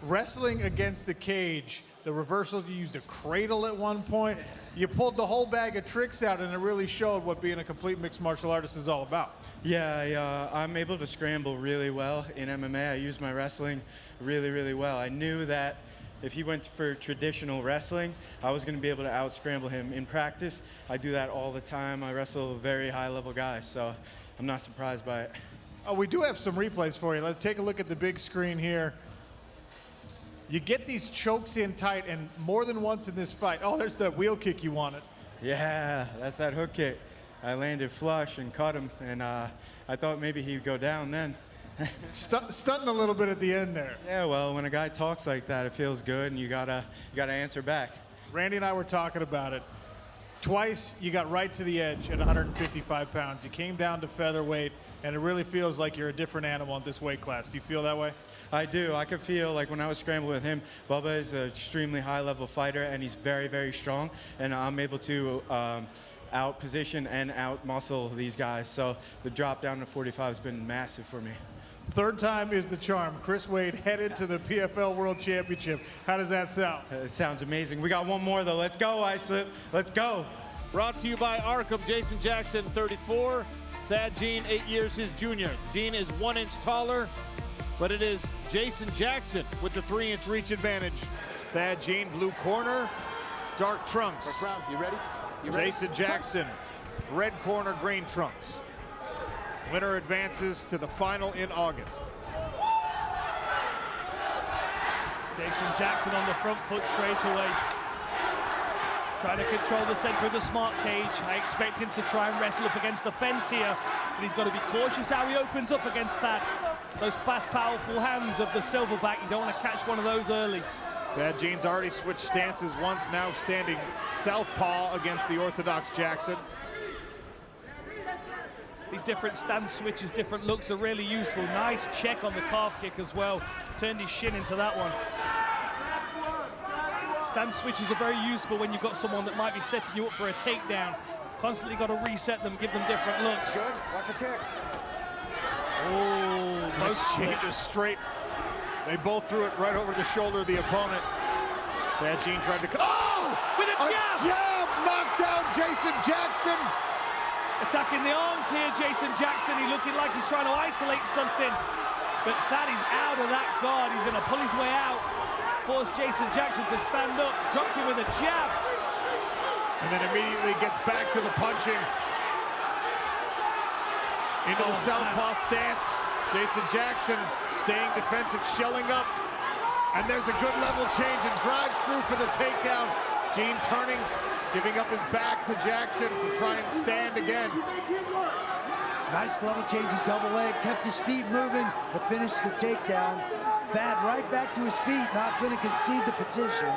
wrestling against the cage, the reversals, you used a cradle at one point. You pulled the whole bag of tricks out, and it really showed what being a complete mixed martial artist is all about. Yeah, I'm able to scramble really well in MMA. I use my wrestling really, really well. I knew that if he went for traditional wrestling, I was going to be able to out-scramble him. In practice, I do that all the time. I wrestle very high-level guys, so I'm not surprised by it. Oh, we do have some replays for you. Let's take a look at the big screen here. You get these chokes in tight, and more than once in this fight. Oh, there's that wheel kick you wanted. Yeah, that's that hook kick. I landed flush and cut him, and I thought maybe he'd go down then. Stunting a little bit at the end there. Yeah, well, when a guy talks like that, it feels good, and you gotta answer back. Randy and I were talking about it. Twice, you got right to the edge at 155 pounds. You came down to featherweight, and it really feels like you're a different animal in this weight class. Do you feel that way? I do. I could feel like when I was scrambling with him, Bubba is an extremely high-level fighter, and he's very, very strong, and I'm able to out-position and out-muscle these guys. So the drop down to 45 has been massive for me. Third time is the charm. Chris Wade headed to the PFL World Championship. How does that sound? It sounds amazing. We got one more, though. Let's go, Islip. Let's go. Brought to you by Arkham. Jason Jackson, 34. Thad Gene, 8 years his junior. Gene is 1 inch taller, but it is Jason Jackson with the 3-inch reach advantage. Thad Gene, blue corner, dark trunks. First round, you ready? Jason Jackson, red corner, green trunks. Winner advances to the final in August. Jason Jackson on the front foot straight away. Trying to control the center of the smart cage. I expect him to try and wrestle up against the fence here, but he's got to be cautious how he opens up against that. Those fast, powerful hands of the silverback. You don't want to catch one of those early. Thad Gene's already switched stances once, now standing southpaw against the orthodox Jackson. These different stance switches, different looks are really useful. Nice check on the calf kick as well. Turned his shin into that one. Stance switches are very useful when you've got someone that might be setting you up for a takedown. Constantly got to reset them, give them different looks. Good. Watch your kicks. Oh, both changes straight. They both threw it right over the shoulder of the opponent. Thad Gene tried to... Oh! With a jab! Jab! Knocked down Jason Jackson. Attacking the arms here, Jason Jackson. He's looking like he's trying to isolate something. But that is out of that guard. He's going to pull his way out. Force Jason Jackson to stand up. Dropped him with a jab. And then immediately gets back to the punching. Into the southpaw stance. Jason Jackson staying defensive, shelling up. And there's a good level change and drives through for the takedown. Gene turning, giving up his back to Jackson to try and stand again. Nice level change in double leg, kept his feet moving, but finished the takedown. Thad right back to his feet, not going to concede the position.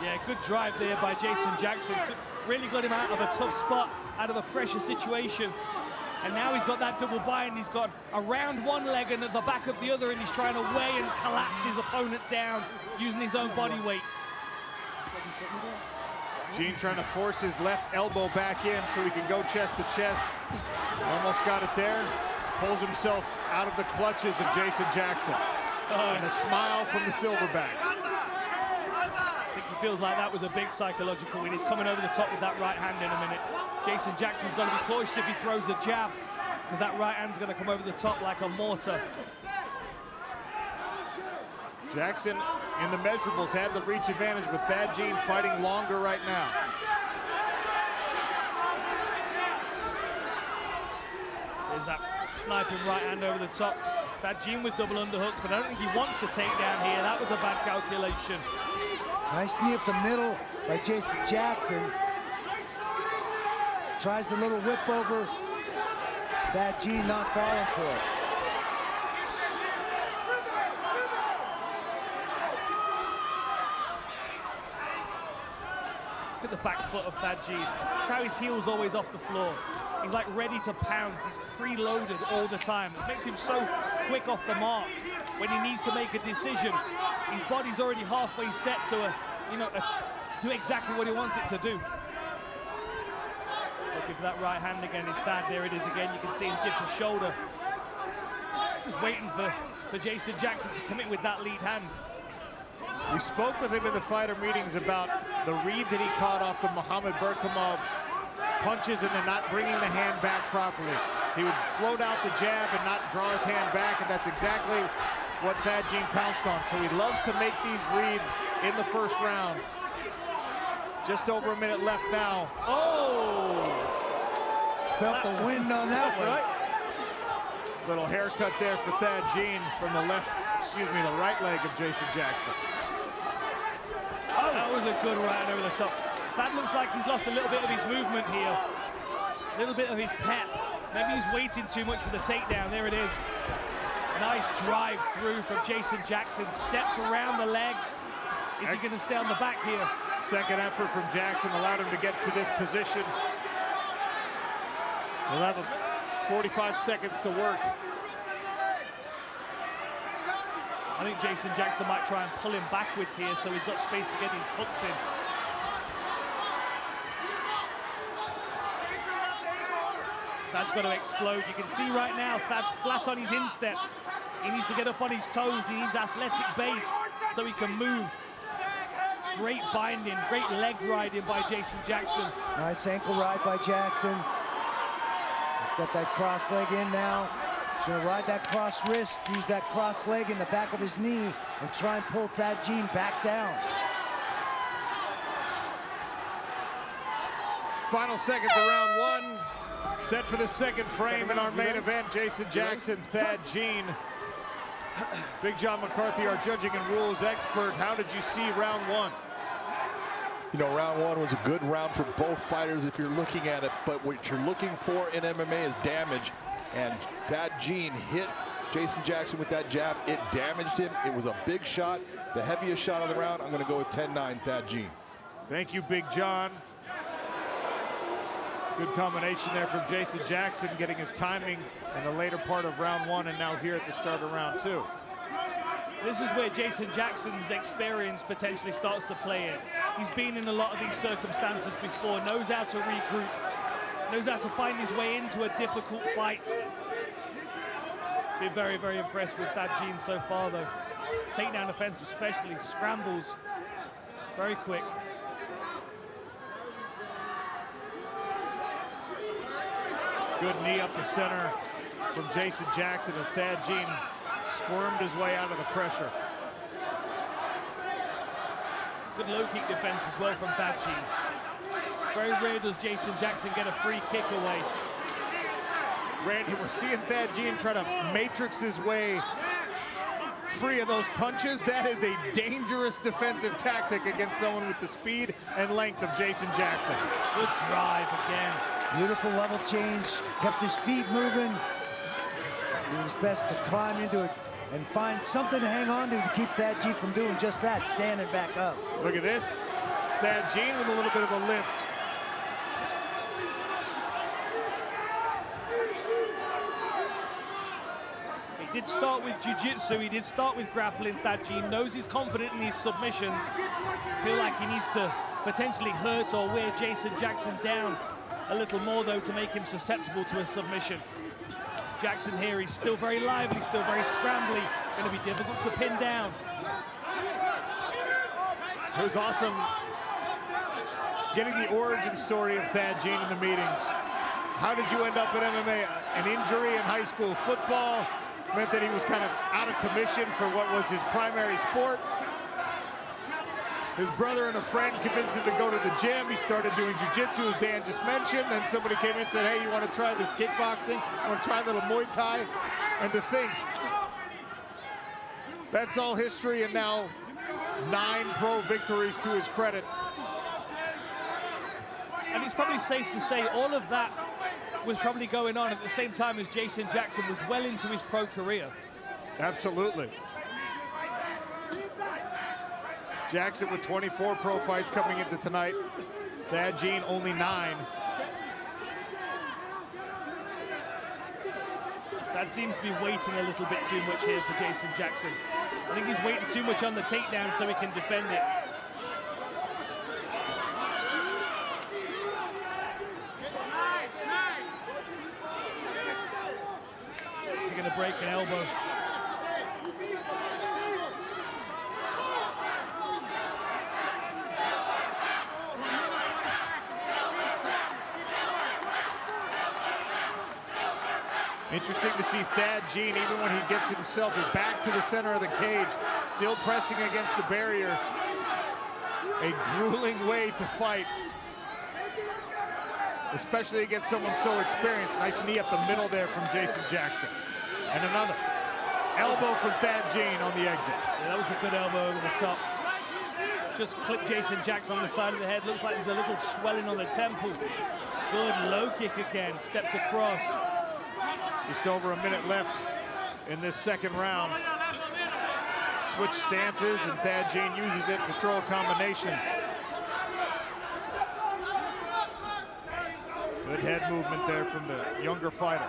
Yeah, good drive there by Jason Jackson. Really got him out of a tough spot, out of a pressure situation. And now he's got that double bind. He's got around one leg and at the back of the other, and he's trying to weigh and collapse his opponent down using his own body weight. Gene trying to force his left elbow back in so he can go chest to chest. Almost got it there. Pulls himself out of the clutches of Jason Jackson. And a smile from the silverback. I think he feels like that was a big psychological win. He's coming over the top with that right hand in a minute. Jason Jackson's got to be cautious if he throws a jab, because that right hand's going to come over the top like a mortar. Jackson in the measurables had the reach advantage, with Thad Gene fighting longer right now. There's that sniping right hand over the top. Thad Gene with double underhooks, but I don't think he wants the takedown here. That was a bad calculation. Nice knee up the middle by Jason Jackson. Tries a little whip over. Thad Gene not falling for it. Look at the back foot of Thad Gene. How his heel's always off the floor. He's like ready to pounce. He's preloaded all the time. It makes him so quick off the mark when he needs to make a decision. His body's already halfway set to do exactly what he wants it to do. Looking for that right hand again. It's Thad. There it is again. You can see him dip his shoulder. Just waiting for Jason Jackson to commit with that lead hand. We spoke with him in the fighter meetings about the read that he caught off the Muhammad Berkamov punches and then not bringing the hand back properly. He would float out the jab and not draw his hand back, and that's exactly what Thad Gene pounced on. So he loves to make these reads in the first round. Just over a minute left now. Oh! Felt the wind on that one. Right? Little haircut there for Thad Gene from the the right leg of Jason Jackson. Oh, that was a good right over the top. That looks like he's lost a little bit of his movement here. A little bit of his pep. Maybe he's waiting too much for the takedown. There it is. Nice drive through from Jason Jackson. Steps around the legs. Is he going to stay on the back here? Second effort from Jackson allowed him to get to this position. We'll have 45 seconds to work. I think Jason Jackson might try and pull him backwards here so he's got space to get his hooks in. Thad's got to explode. You can see right now Thad's flat on his insteps. He needs to get up on his toes. He needs athletic base so he can move. Great binding, great leg riding by Jason Jackson. Nice ankle ride by Jackson. He's got that cross leg in now. He's gonna ride that cross wrist, use that cross leg in the back of his knee, and try and pull Thad Gene back down. Final seconds of round one. Set for the second frame in our main event. Jason Jackson, Thad Gene. Big John McCarthy, our judging and rules expert. How did you see round one? You know, round one was a good round for both fighters if you're looking at it, but what you're looking for in MMA is damage. And Thad Gene hit Jason Jackson with that jab. It damaged him. It was a big shot, the heaviest shot of the round. I'm going to go with 10-9 Thad Gene. Thank you, Big John. Good combination there from Jason Jackson, getting his timing in the later part of round one and now here at the start of round two. This is where Jason Jackson's experience potentially starts to play in. He's been in a lot of these circumstances before, knows how to regroup, knows how to find his way into a difficult fight. Been very, very impressed with Thad Gene so far, though. Takedown defense especially, scrambles, very quick. Good knee up the center from Jason Jackson as Thad Gene squirmed his way out of the pressure. Good low kick defense as well from Thad Gene. Very rare does Jason Jackson get a free kick away. Randy, we're seeing Thad Gene try to matrix his way free of those punches. That is a dangerous defensive tactic against someone with the speed and length of Jason Jackson. Good drive again. Beautiful level change, kept his feet moving. Doing his best to climb into it and find something to hang on to keep Thad Gene from doing just that, standing back up. Look at this. Thad Jean with a little bit of a lift. He did start with jiu-jitsu, he did start with grappling. Thad Jean knows he's confident in his submissions. Feel like he needs to potentially hurt or wear Jason Jackson down a little more, though, to make him susceptible to a submission. Jackson here, he's still very lively, still very scrambly. Going to be difficult to pin down. It was awesome getting the origin story of Thad Jean in the meetings. How did you end up in MMA? An injury in high school football meant that he was kind of out of commission for what was his primary sport. His brother and a friend convinced him to go to the gym. He started doing jiu-jitsu, as Dan just mentioned. Then somebody came in and said, hey, you want to try this kickboxing? You want to try a little Muay Thai? And to think, that's all history, and now 9 pro victories to his credit. And it's probably safe to say all of that was probably going on at the same time as Jason Jackson was well into his pro career. Absolutely. Jackson with 24 pro fights coming into tonight. Thad Jean only 9. That seems to be waiting a little bit too much here for Jason Jackson. I think he's waiting too much on the takedown so he can defend it. He's going to break an elbow. Interesting to see Thad Jean, even when he gets himself his back to the center of the cage, still pressing against the barrier. A grueling way to fight, especially against someone so experienced. Nice knee up the middle there from Jason Jackson. And another elbow from Thad Jean on the exit. Yeah, that was a good elbow over the top. Just clipped Jason Jackson on the side of the head. Looks like there's a little swelling on the temple. Good low kick again, stepped across. Just over a minute left in this second round. Switch stances, and Thad Jean uses it to throw a combination. Good head movement there from the younger fighter.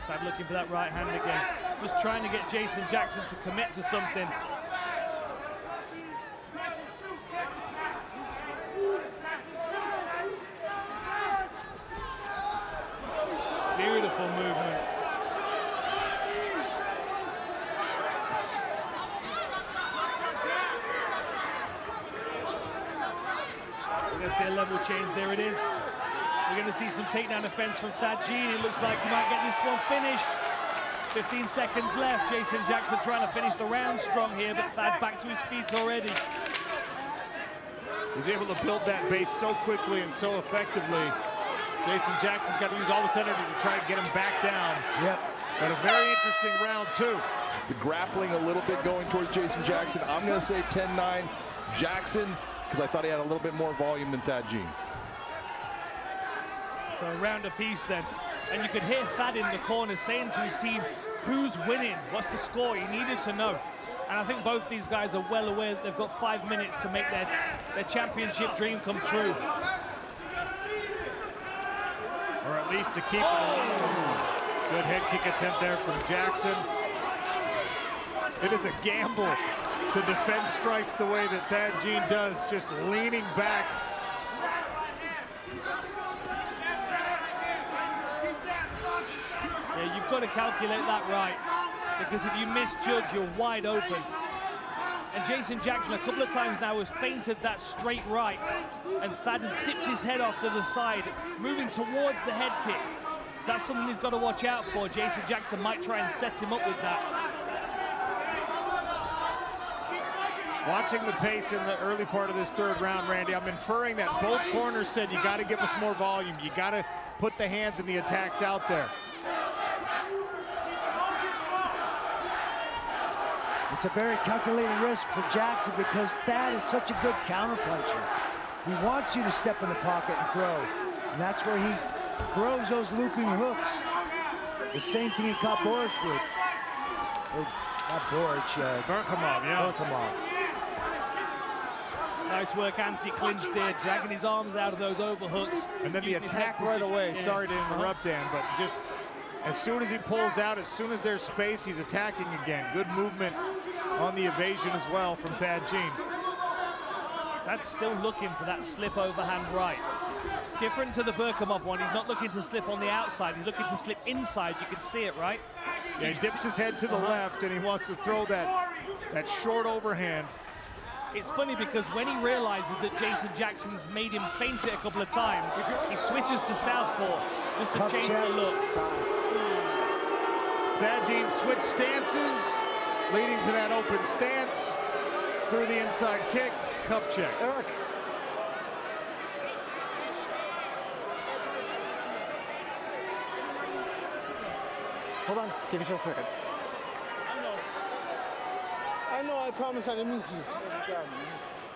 Thad looking for that right hand again. Just trying to get Jason Jackson to commit to something. Beautiful movement. We're going to see a level change. There it is. We're going to see some takedown offense from Thad Jean. It looks like he might get this one finished. 15 seconds left. Jason Jackson trying to finish the round strong here, but Thad back to his feet already. He's able to build that base so quickly and so effectively. Jason Jackson's got to use all this energy to try and get him back down. Yep. But a very interesting round, too. The grappling a little bit going towards Jason Jackson. I'm going to say 10-9 Jackson, because I thought he had a little bit more volume than Thad Jean. So a round apiece then. And you could hear Thad in the corner saying to his team, who's winning? What's the score? He needed to know. And I think both these guys are well aware that they've got 5 minutes to make their championship dream come true. Or at least to keep it alive. Good head kick attempt there from Jackson. It is a gamble to defend strikes the way that Thad Jean does, just leaning back. Yeah, you've got to calculate that right, because if you misjudge, you're wide open. And Jason Jackson a couple of times now has feinted that straight right, and Thad has dipped his head off to the side, moving towards the head kick. So that's something he's got to watch out for. Jason Jackson might try and set him up with that. Watching the pace in the early part of this third round, Randy, I'm inferring that both corners said, you got to give us more volume. You got to put the hands and the attacks out there. It's a very calculated risk for Jackson because Thad is such a good counterpuncher. He wants you to step in the pocket and throw. And that's where he throws those looping hooks. The same thing he caught Boric with. Or not Boric, Berkhamov, yeah. Berkhamov. Nice work, anti-clinch there, dragging his arms out of those overhooks. And then the attack right away. Yeah. Sorry to interrupt, Dan, but just as soon as he pulls out, as soon as there's space, he's attacking again. Good movement on the evasion as well from Thad Jean. Thad's still looking for that slip overhand right. Different to the Berkamov one, he's not looking to slip on the outside, he's looking to slip inside. You can see it, right? Yeah, he dips his head to the left and he wants to throw that short overhand. It's funny because when he realizes that Jason Jackson's made him feint it a couple of times, he switches to southpaw just to change the look. Thad Jean switched stances, leading to that open stance through the inside kick, cup check. Eric. Hold on, give yourself a second. I know, I promise I didn't mean to.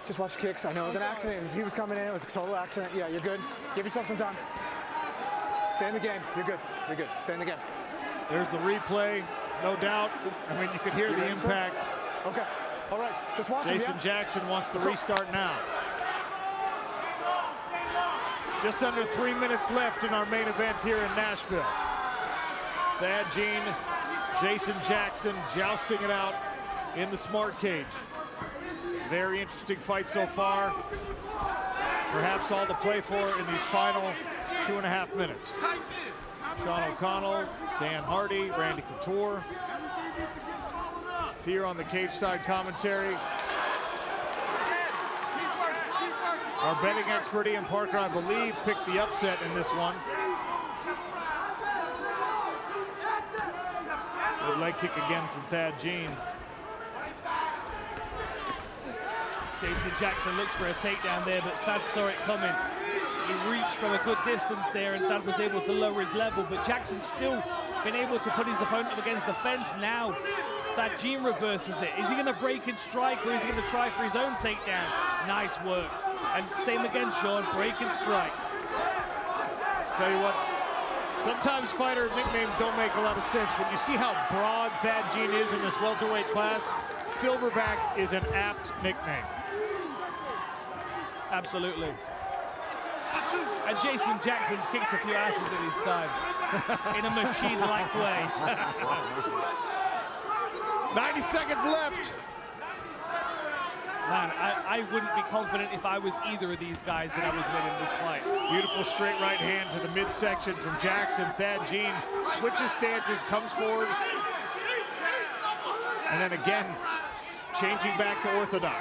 Just watch the kicks. I know it was an accident. He was coming in, it was a total accident. Yeah, you're good. Give yourself some time. Stay in the game. You're good. You're good. Stay in the game. There's the replay, no doubt. I mean, you could hear the impact. Okay. All right. Just watch him, Jason yeah? Jackson wants the restart now. Just under 3 minutes left in our main event here in Nashville. Thad Jean, Jason Jackson jousting it out in the smart cage. Very interesting fight so far. Perhaps all to play for in these final 2.5 minutes. Sean O'Connell, Dan Hardy, Randy Couture. Here on the cage side commentary. Our betting expert Ian Parker, I believe, picked the upset in this one. Good leg kick again from Thad Jean. Jason Jackson looks for a takedown there, but Thad saw it coming. He reached from a good distance there, and Thad was able to lower his level, but Jackson's still been able to put his opponent up against the fence. Now, Thad Jean reverses it. Is he going to break and strike, or is he going to try for his own takedown? Nice work. And same again, Sean, break and strike. Tell you what, sometimes fighter nicknames don't make a lot of sense. When you see how broad Thad Jean is in this welterweight class, Silverback is an apt nickname. Absolutely. And Jason Jackson's kicked a few asses in his time, in a machine-like way. 90 seconds left. Man, I wouldn't be confident if I was either of these guys that I was winning this fight. Beautiful straight right hand to the midsection from Jackson. Thad Jean switches stances, comes forward, and then again, changing back to orthodox.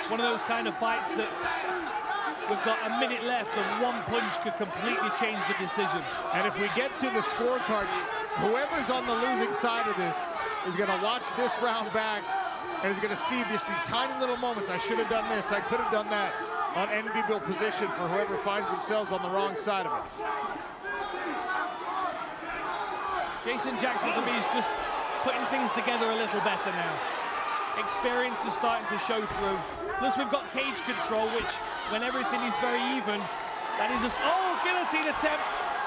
It's one of those kind of fights that we've got a minute left and one punch could completely change the decision. And if we get to the scorecard, whoever's on the losing side of this is going to watch this round back and is going to see these tiny little moments. I should have done this, I could have done that, on enviable position for whoever finds themselves on the wrong side of it. Jason Jackson, to me, is just putting things together a little better now. Experience is starting to show through. Plus, we've got cage control, which, when everything is very even, that is a... Oh, guillotine attempt!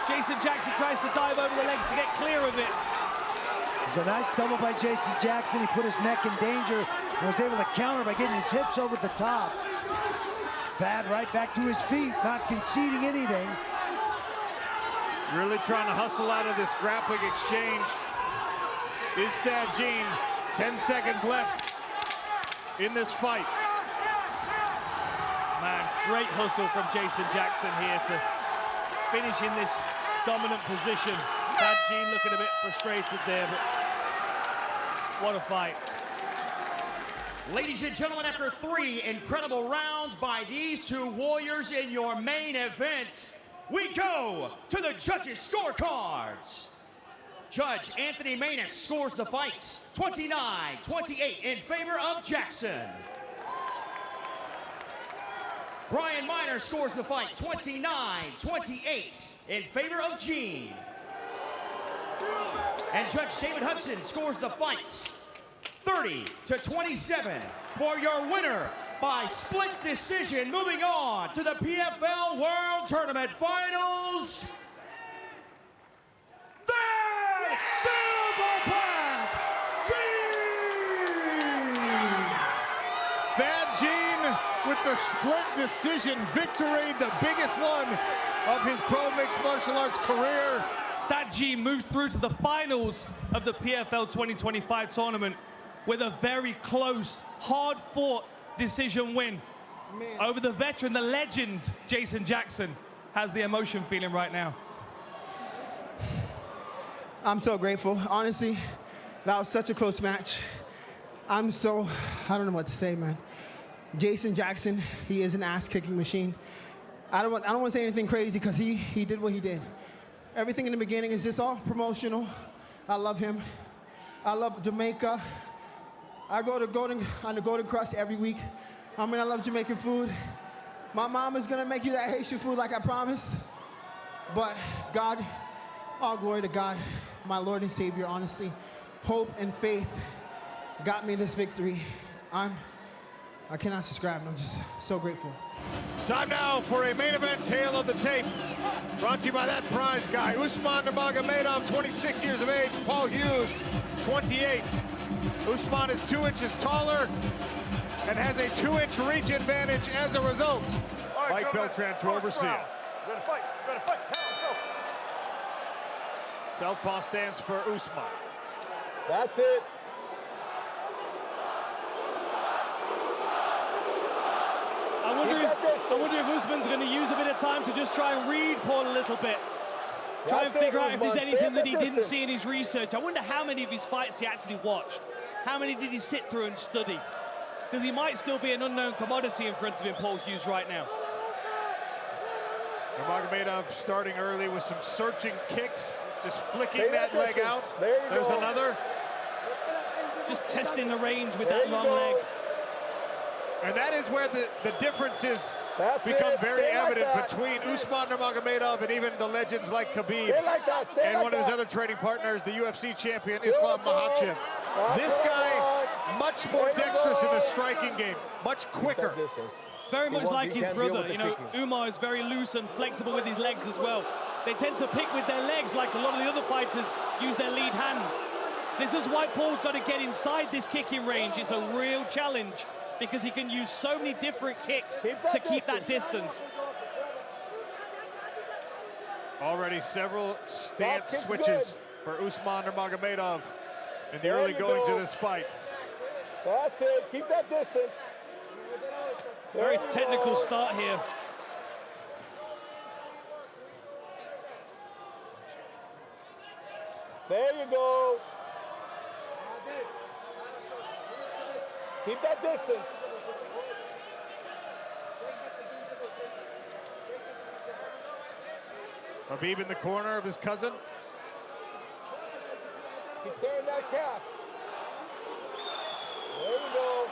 Jason Jackson tries to dive over the legs to get clear of it. It was a nice double by Jason Jackson. He put his neck in danger and was able to counter by getting his hips over the top. Thad right back to his feet, not conceding anything. Really trying to hustle out of this grappling exchange is Thad Jean. 10 seconds left in this fight. Man, great hustle from Jason Jackson here to finish in this dominant position. Thad Jean looking a bit frustrated there, but what a fight. Ladies and gentlemen, after 3 incredible rounds by these two warriors in your main event, we go to the judges' scorecards. Judge Anthony Maness scores the fight 29-28 in favor of Jackson. Brian Miner scores the fight 29-28 in favor of Jean. And Judge David Hudson scores the fight 30-27 for your winner by split decision. Moving on to the PFL World Tournament Finals. Silverback Jean! Thad Jean with the split decision victory, the biggest one of his pro mixed martial arts career. Thad Jean moved through to the finals of the PFL 2025 tournament with a very close, hard-fought decision win over the veteran, the legend, Jason Jackson. How's the emotion feeling right now? I'm so grateful. Honestly, that was such a close match. I don't know what to say, man. Jason Jackson, he is an ass-kicking machine. I don't want to say anything crazy because he did what he did. Everything in the beginning is just all promotional. I love him. I love Jamaica. I go to on the Golden Crust every week. I love Jamaican food. My mom is gonna make you that Haitian food like I promised. But God, all glory to God, my Lord and Savior, honestly. Hope and faith got me this victory. I cannot describe it. I'm just so grateful. Time now for a main event tale of the tape. Brought to you by that prize guy, Usman Nurmagomedov, 26 years of age, Paul Hughes, 28. Usman is 2 inches taller and has a 2-inch reach advantage as a result. Mike Beltran to oversee it. Ready to fight, ready to fight. Let's go. Southpaw stands for Usman. That's it. I wonder if Usman's going to use a bit of time to just try and read Paul a little bit. Try and figure out if there's anything that he didn't see in his research. I wonder how many of his fights he actually watched. How many did he sit through and study? Because he might still be an unknown commodity in front of him, Paul Hughes, right now. Nurmagomedov starting early with some searching kicks, just flicking that leg out. There's another. Just testing the range with that long leg. And that is where the differences become very evident between Usman Nurmagomedov and even the legends like Khabib and one of his other training partners, the UFC champion, Islam Makhachev. This guy, much more dexterous in the striking game, much quicker. Very much like his brother. You know, Umar is very loose and flexible with his legs as well. They tend to pick with their legs like a lot of the other fighters use their lead hand. This is why Paul's got to get inside this kicking range. It's a real challenge because he can use so many different kicks to keep that distance. Already several stance switches for Usman Nurmagomedov in the early goings of this fight. That's it. Keep that distance. Very technical start here. There you go. Keep that distance. Khabib in the corner of his cousin. Keep tearing that calf. There you go.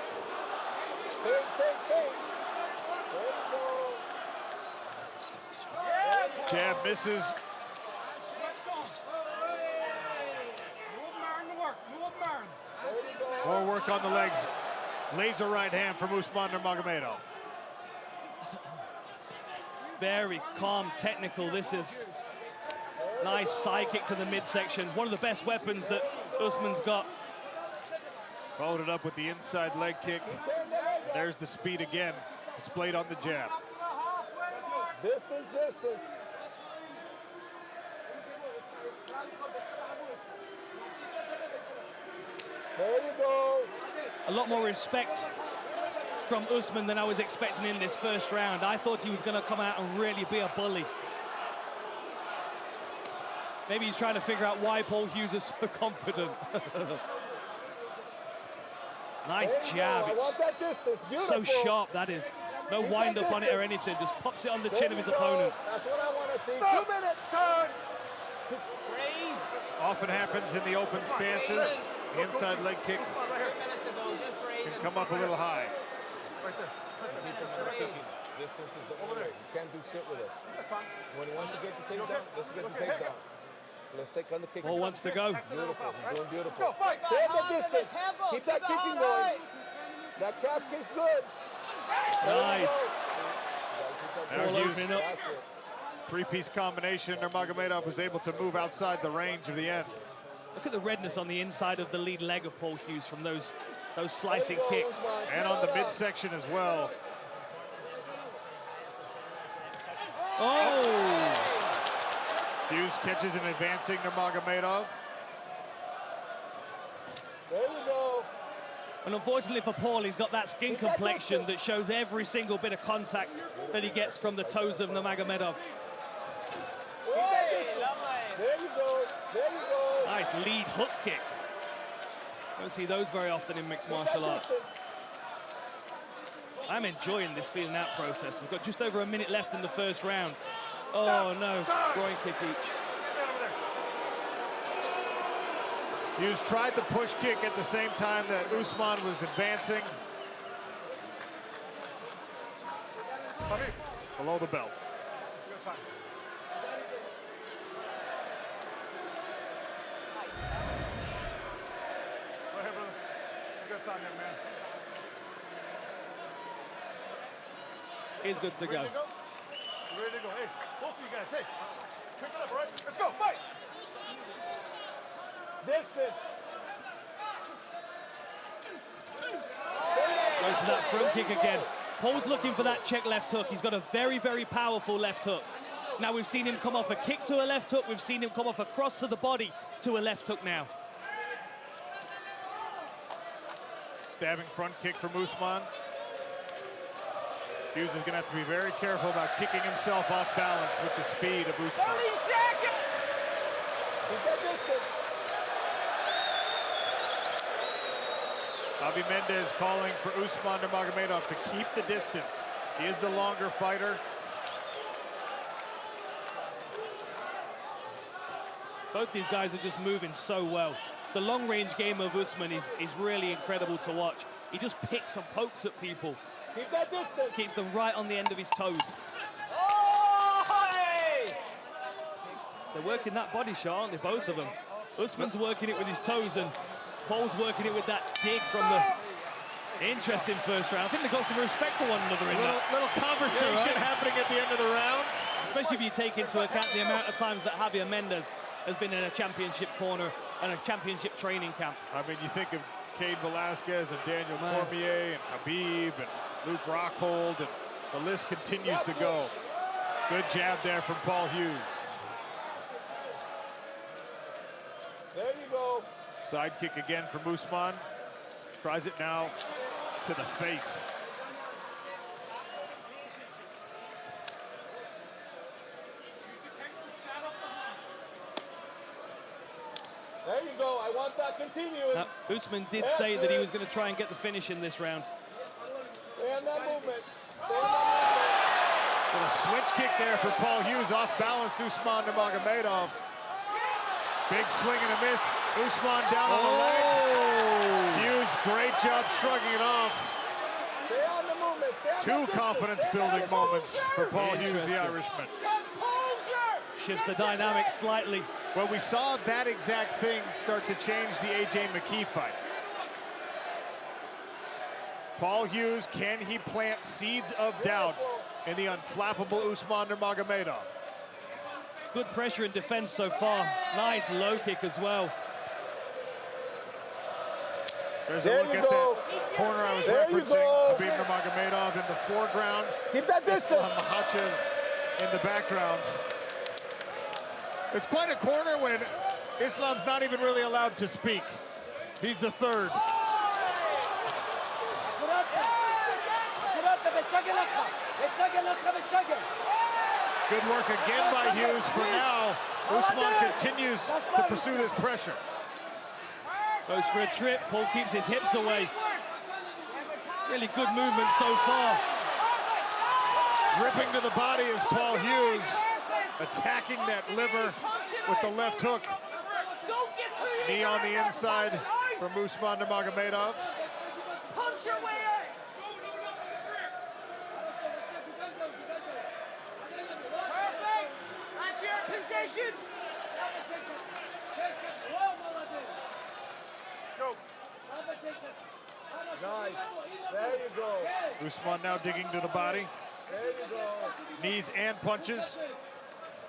Take. There you go. Jab misses. More work on the legs. Laser right hand from Usman Nurmagomedov. Very calm, technical. This is nice side kick to the midsection. One of the best weapons that Usman's got. Followed it up with the inside leg kick. There's the speed again, displayed on the jab. Distance. There you go. A lot more respect from Usman than I was expecting in this first round. I thought he was going to come out and really be a bully. Maybe he's trying to figure out why Paul Hughes is so confident. Nice jab. It's that distance. So sharp, that is. No wind up on it or anything. Just pops it on the chin of his opponent. That's what I want to see. 2 minutes. Turn. Often happens in the open stances. The inside leg kick can come up a little high. Distance is the only way. You can't do shit with us. When he wants to get the takedown, let's get the takedown. Let's take on the kick. Paul wants to go. Beautiful. He's doing beautiful. Stay at the distance. Keep that kicking going. That calf kick's good. Nice. Now Hughes, three-piece combination. Nurmagomedov was able to move outside the range of the end. Look at the redness on the inside of the lead leg of Paul Hughes from those Those slicing kicks. And on the midsection as well. Oh! Hughes catches an advancing Nurmagomedov. There you go. And unfortunately for Paul, he's got that skin complexion that shows every single bit of contact that he gets from the toes of Nurmagomedov. There you go. There you go. Nice lead hook kick. Don't see those very often in mixed martial arts. I'm enjoying this feeling out process. We've got just over a minute left in the first round. Oh no, groin kick each. Hughes tried the push kick at the same time that Usman was advancing. Below the belt. Go ahead, brother. You got time there, man. He's good to go. Ready to go? You ready to go? Hey, both of you guys, hey. Pick it up, all right? Let's go, fight! Distance. Goes for that front kick again. Paul's looking for that check left hook. He's got a very, very powerful left hook. Now we've seen him come off a kick to a left hook. We've seen him come off a cross to the body to a left hook now. Stabbing front kick from Usman. Hughes is going to have to be very careful about kicking himself off balance with the speed of Usman. 30 seconds. Keep that distance. Javi Mendez calling for Usman Nurmagomedov to keep the distance. He is the longer fighter. Both these guys are just moving so well. The long-range game of Usman is really incredible to watch. He just picks and pokes at people. Keep that distance. Keeps them right on the end of his toes. Oh, hey! They're working that body shot, aren't they, both of them? Usman's working it with his toes, and Paul's working it with that dig from the interesting first round. I think they've got some respect for one another in that. Little conversation happening at the end of the round. Especially if you take into account the amount of times that Javier Mendez has been in a championship corner and a championship training camp. I mean, you think of Cain Velasquez and Daniel Cormier and Khabib and Luke Rockhold, and the list continues to go. Good jab there from Paul Hughes. There you go. Side kick again from Usman. Tries it now to the face. There you go. I want that continuing. Now, Usman did say that he was going to try and get the finish in this round. Stay on that movement. Stay on that Little switch kick there for Paul Hughes. Off balance, Usman Nurmagomedov. Big swing and a miss. Usman down on the leg. Hughes, great job shrugging it off. movement. Stay on the movement. Stay on Two that confidence-building moments for Paul Hughes, the Irishman. Shifts the dynamics slightly. Well, we saw that exact thing start to change the AJ McKee fight. Paul Hughes, can he plant seeds of doubt in the unflappable Usman Nurmagomedov? Good pressure and defense so far. Nice low kick as well. There's a look at that corner I was referencing. Khabib Nurmagomedov in the foreground. Keep that distance. Islam Makhachev in the background. It's quite a corner when Islam's not even really allowed to speak. He's the third. Good work again by Hughes. For now, Usman continues to pursue this pressure. Goes for a trip. Paul keeps his hips away. Really good movement so far. Ripping to the body is Paul Hughes, attacking that liver with the left hook. Knee on the inside from Usman Nurmagomedov. Punch your way in. Perfect. That's your position. Go. Nice. There you go. Usman now digging to the body. There you go. Knees and punches.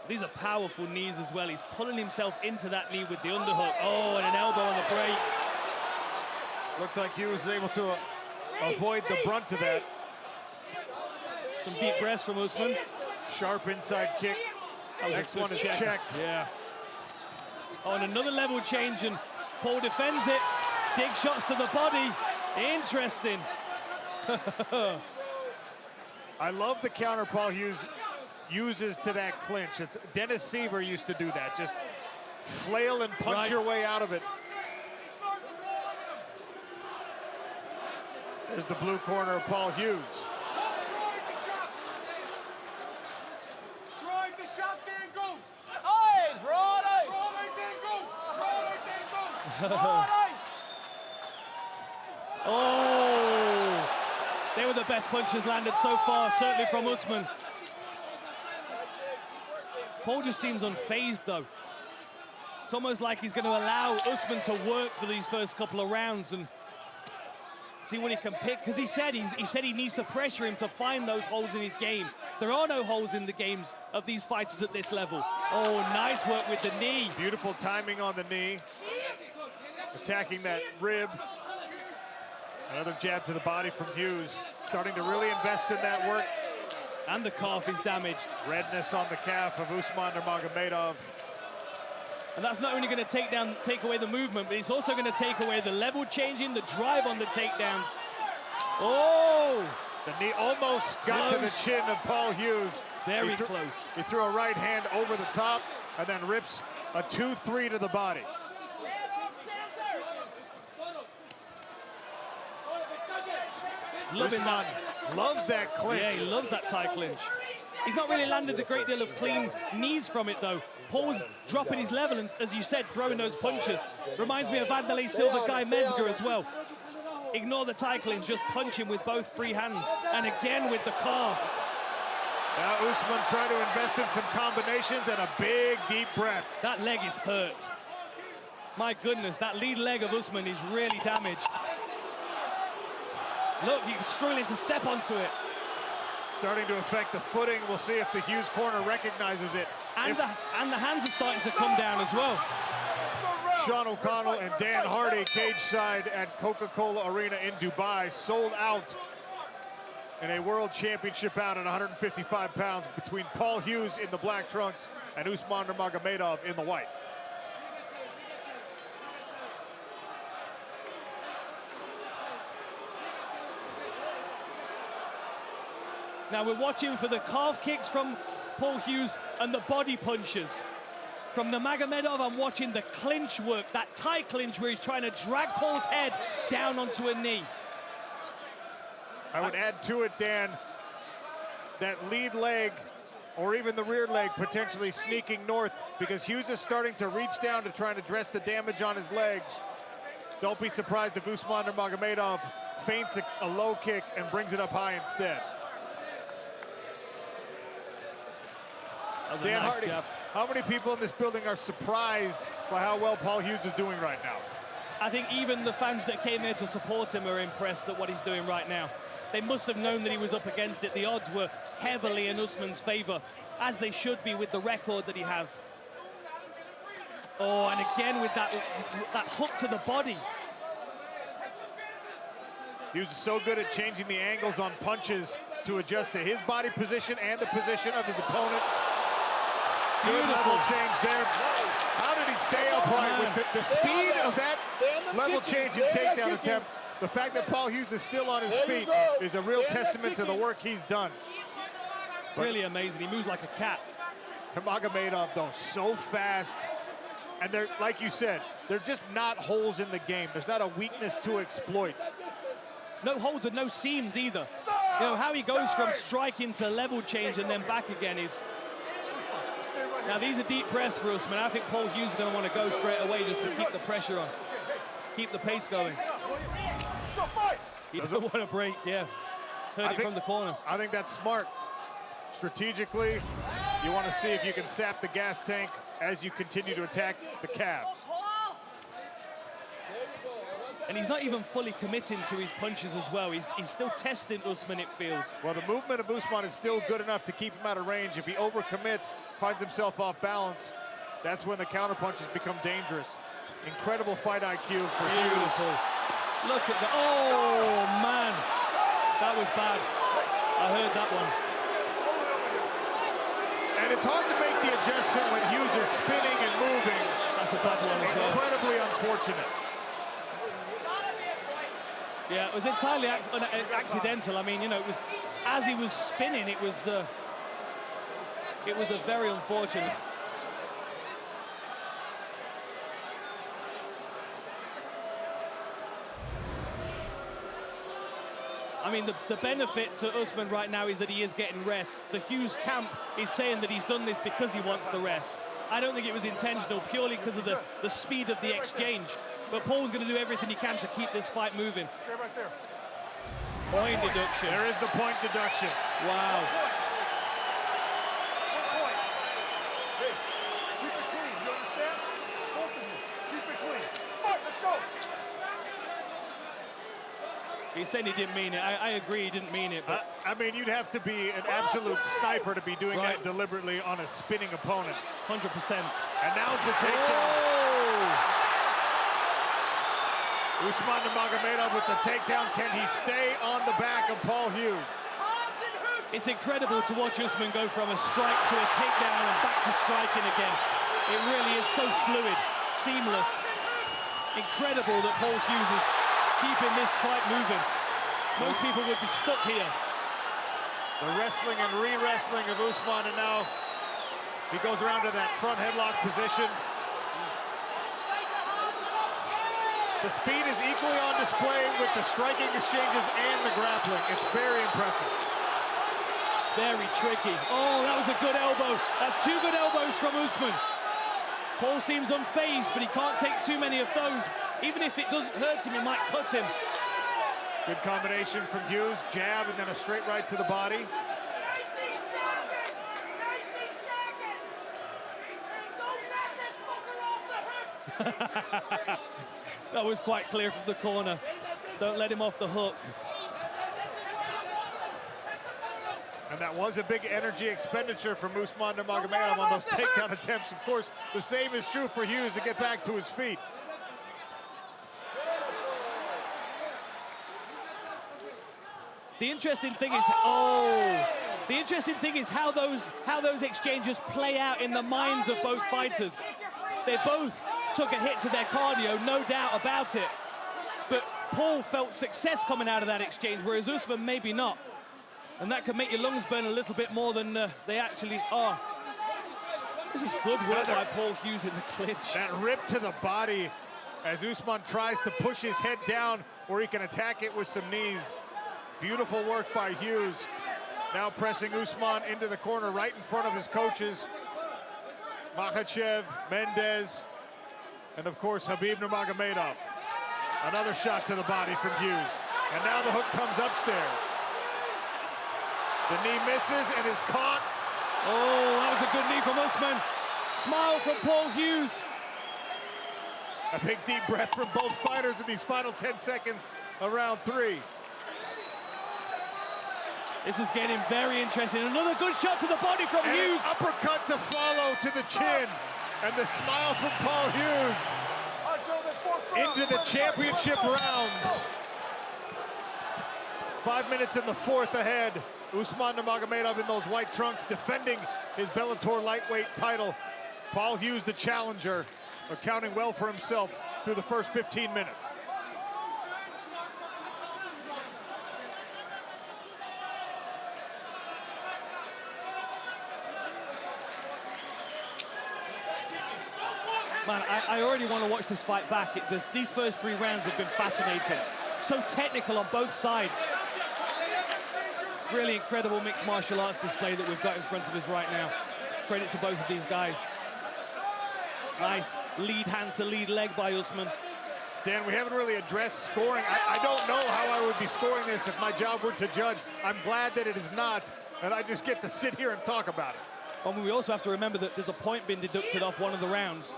These are powerful knees as well. He's pulling himself into that knee with the underhook. Oh, and an elbow on the break. Looked like he was able to avoid the brunt of that. Some deep breaths from Usman. Sharp inside kick. Next one is checked. Yeah. Oh, and another level change, and Paul defends it. Dig shots to the body. Interesting. I love the counter Paul Hughes uses to that clinch. Dennis Seaver used to do that. Just flail and punch your way out of it. There's the blue corner of Paul Hughes. Oh, they were the best punches landed so far, certainly from Usman. Paul just seems unfazed, though. It's almost like he's going to allow Usman to work for these first couple of rounds and see what he can pick. Because he said he needs to pressure him to find those holes in his game. There are no holes in the games of these fighters at this level. Oh, nice work with the knee. Beautiful timing on the knee. Attacking that rib. Another jab to the body from Hughes. Starting to really invest in that work. And the calf is damaged. Redness on the calf of Usman Nurmagomedov. And that's not only going to take away the movement, but it's also going to take away the level changing, the drive on the takedowns. Oh! The knee almost got to the chin of Paul Hughes. Very close. He threw a right hand over the top and then rips a 2-3 to the body. Loving that. Loves that clinch. Yeah, he loves that tie clinch. He's not really landed a great deal of clean knees from it, though. Paul's dropping his level and, as you said, throwing those punches. Reminds me of Vanderlei Silva, Guy Mezger as well. Ignore the tie clinch, just punch him with both free hands. And again with the calf. Now Usman trying to invest in some combinations and a big, deep breath. That leg is hurt. My goodness, that lead leg of Usman is really damaged. Look, he's struggling to step onto it. Starting to affect the footing. We'll see if the Hughes corner recognizes it. And the hands are starting to come down as well. Sean O'Connell and Dan Hardy cage side at Coca-Cola Arena in Dubai, sold out in a world championship bout at 155 pounds between Paul Hughes in the black trunks and Usman Nurmagomedov in the white. Now we're watching for the calf kicks from Paul Hughes and the body punches. From the Nurmagomedov, I'm watching the clinch work, that tie clinch where he's trying to drag Paul's head down onto a knee. I would add to it, Dan, that lead leg or even the rear leg potentially sneaking north because Hughes is starting to reach down to try and address the damage on his legs. Don't be surprised if Usman Nurmagomedov feints a low kick and brings it up high instead. Dan Hardy, how many people in this building are surprised by how well Paul Hughes is doing right now? I think even the fans that came here to support him are impressed at what he's doing right now. They must have known that he was up against it. The odds were heavily in Usman's favor, as they should be with the record that he has. Oh, and again with that hook to the body. Hughes is so good at changing the angles on punches to adjust to his body position and the position of his opponent. Good level change there. How did he stay upright with the speed of that level change and takedown attempt? The fact that Paul Hughes is still on his feet is a real testament to the work he's done. Really amazing. He moves like a cat. Nurmagomedov, though, so fast. And they're, like you said, they're just not holes in the game. There's not a weakness to exploit. No holes and no seams either. You know, how he goes from striking to level change and then back again is... Now, these are deep breaths for Usman. I think Paul Hughes is going to want to go straight away just to keep the pressure on, keep the pace going. He doesn't want to break, yeah. Heard it from the corner. I think that's smart. Strategically, you want to see if you can sap the gas tank as you continue to attack the calves. And he's not even fully committing to his punches as well. He's still testing Usman, it feels. Well, the movement of Usman is still good enough to keep him out of range. If he overcommits, finds himself off balance, that's when the counter punches become dangerous. Incredible fight IQ for Hughes. Look at the, oh man, that was bad. I heard that one. And it's hard to make the adjustment when Hughes is spinning and moving. That's a bad one as well. Incredibly unfortunate. Yeah, it was entirely accidental. I mean, you know, it was as he was spinning, it was a very unfortunate. I mean, the benefit to Usman right now is that he is getting rest. The Hughes camp is saying that he's done this because he wants the rest. I don't think it was intentional, purely because of the speed of the exchange. But Paul's going to do everything he can to keep this fight moving. Stay right there. Point deduction. There is the point deduction. Wow. Point. Hey, keep it clean. You understand? Both of you. Keep it clean. Fight, let's go. He's saying he didn't mean it. I agree, he didn't mean it. But I mean, you'd have to be an absolute sniper to be doing that deliberately on a spinning opponent. 100%. And now's the takedown. Usman Nurmagomedov with the takedown. Can he stay on the back of Paul Hughes? It's incredible to watch Usman go from a strike to a takedown and back to striking again. It really is so fluid, seamless. Incredible that Paul Hughes is keeping this fight moving. Most people would be stuck here. The wrestling and re-wrestling of Usman, and now he goes around to that front headlock position. The speed is equally on display with the striking exchanges and the grappling. It's very impressive. Very tricky. Oh, that was a good elbow. That's two good elbows from Usman. Paul seems unfazed, but he can't take too many of those. Even if it doesn't hurt him, it might cut him. Good combination from Hughes. Jab and then a straight right to the body. That was quite clear from the corner. Don't let him off the hook. And that was a big energy expenditure from Usman Nurmagomedov on those takedown attempts. Of course, the same is true for Hughes to get back to his feet. The interesting thing is, the interesting thing is how those exchanges play out in the minds of both fighters. They both took a hit to their cardio, no doubt about it. But Paul felt success coming out of that exchange, whereas Usman maybe not. And that could make your lungs burn a little bit more than they actually are. This is good work by Paul Hughes in the clinch. That rip to the body as Usman tries to push his head down where he can attack it with some knees. Beautiful work by Hughes. Now pressing Usman into the corner right in front of his coaches. Makhachev, Mendez, and of course Khabib Nurmagomedov. Another shot to the body from Hughes. And now the hook comes upstairs. The knee misses and is caught. Oh, that was a good knee from Usman. Smile from Paul Hughes. A big deep breath from both fighters in these final 10 seconds of round 3. This is getting very interesting. Another good shot to the body from Hughes. An uppercut to follow to the chin. And the smile from Paul Hughes. Into the championship rounds. 5 minutes in the fourth ahead. Usman Nurmagomedov in those white trunks defending his Bellator lightweight title. Paul Hughes, the challenger, accounting well for himself through the first 15 minutes. Man, I already want to watch this fight back. These first 3 rounds have been fascinating. So technical on both sides. Really incredible mixed martial arts display that we've got in front of us right now. Credit to both of these guys. Nice lead hand to lead leg by Usman. Dan, we haven't really addressed scoring. I don't know how I would be scoring this if my job were to judge. I'm glad that it is not, and I just get to sit here and talk about it. Well, we also have to remember that there's a point being deducted off one of the rounds.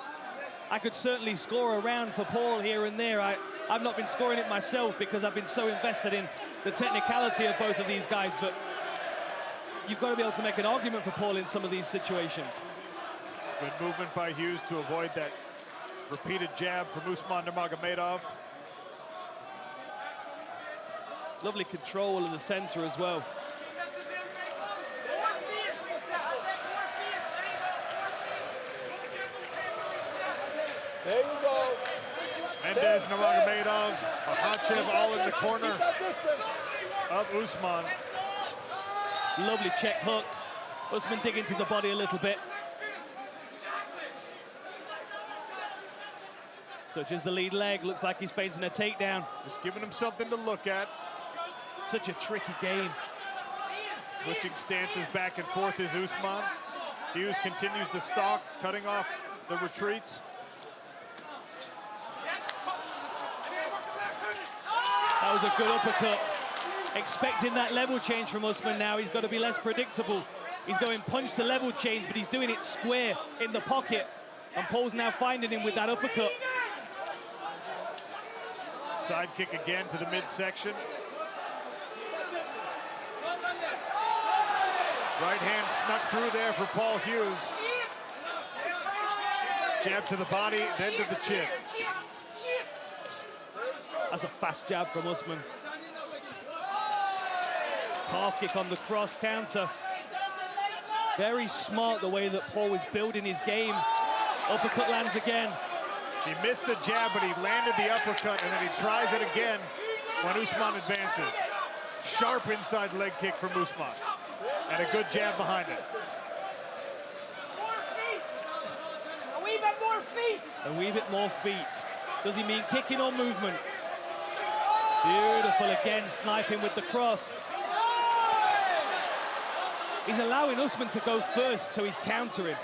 I could certainly score a round for Paul here and there. I've not been scoring it myself because I've been so invested in the technicality of both of these guys, but you've got to be able to make an argument for Paul in some of these situations. Good movement by Hughes to avoid that repeated jab from Usman Nurmagomedov. Lovely control of the center as well. There you go. Mendez, Nurmagomedov, Makhachev all in the corner of Usman. Lovely check hook. Usman digging to the body a little bit. Touches the lead leg, looks like he's feinting a takedown. Just giving him something to look at. Such a tricky game. Switching stances back and forth is Usman. Hughes continues to stalk, cutting off the retreats. That was a good uppercut. Expecting that level change from Usman now. He's got to be less predictable. He's going punch to level change, but he's doing it square in the pocket. And Paul's now finding him with that uppercut. Side kick again to the midsection. Right hand snuck through there for Paul Hughes. Jab to the body, then to the chin. That's a fast jab from Usman. Half kick on the cross counter. Very smart the way that Paul was building his game. Uppercut lands again. He missed the jab, but he landed the uppercut, and then he tries it again when Usman advances. Sharp inside leg kick from Usman. And a good jab behind it. A wee bit more feet. A wee bit more feet. Does he mean kicking or movement? Beautiful again, sniping with the cross. He's allowing Usman to go first, so he's countering.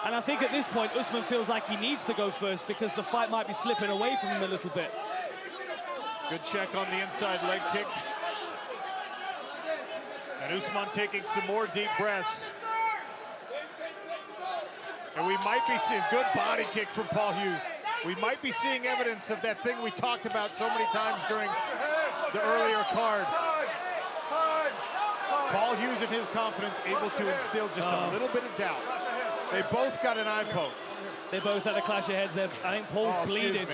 And I think at this point, Usman feels like he needs to go first because the fight might be slipping away from him a little bit. Good check on the inside leg kick. And Usman taking some more deep breaths. And we might be seeing good body kick from Paul Hughes. We might be seeing evidence of that thing we talked about so many times during the earlier card. Paul Hughes in his confidence able to instill just a little bit of doubt. They both got an eye poke. They both had a clash of heads there. I think Paul's bleeding.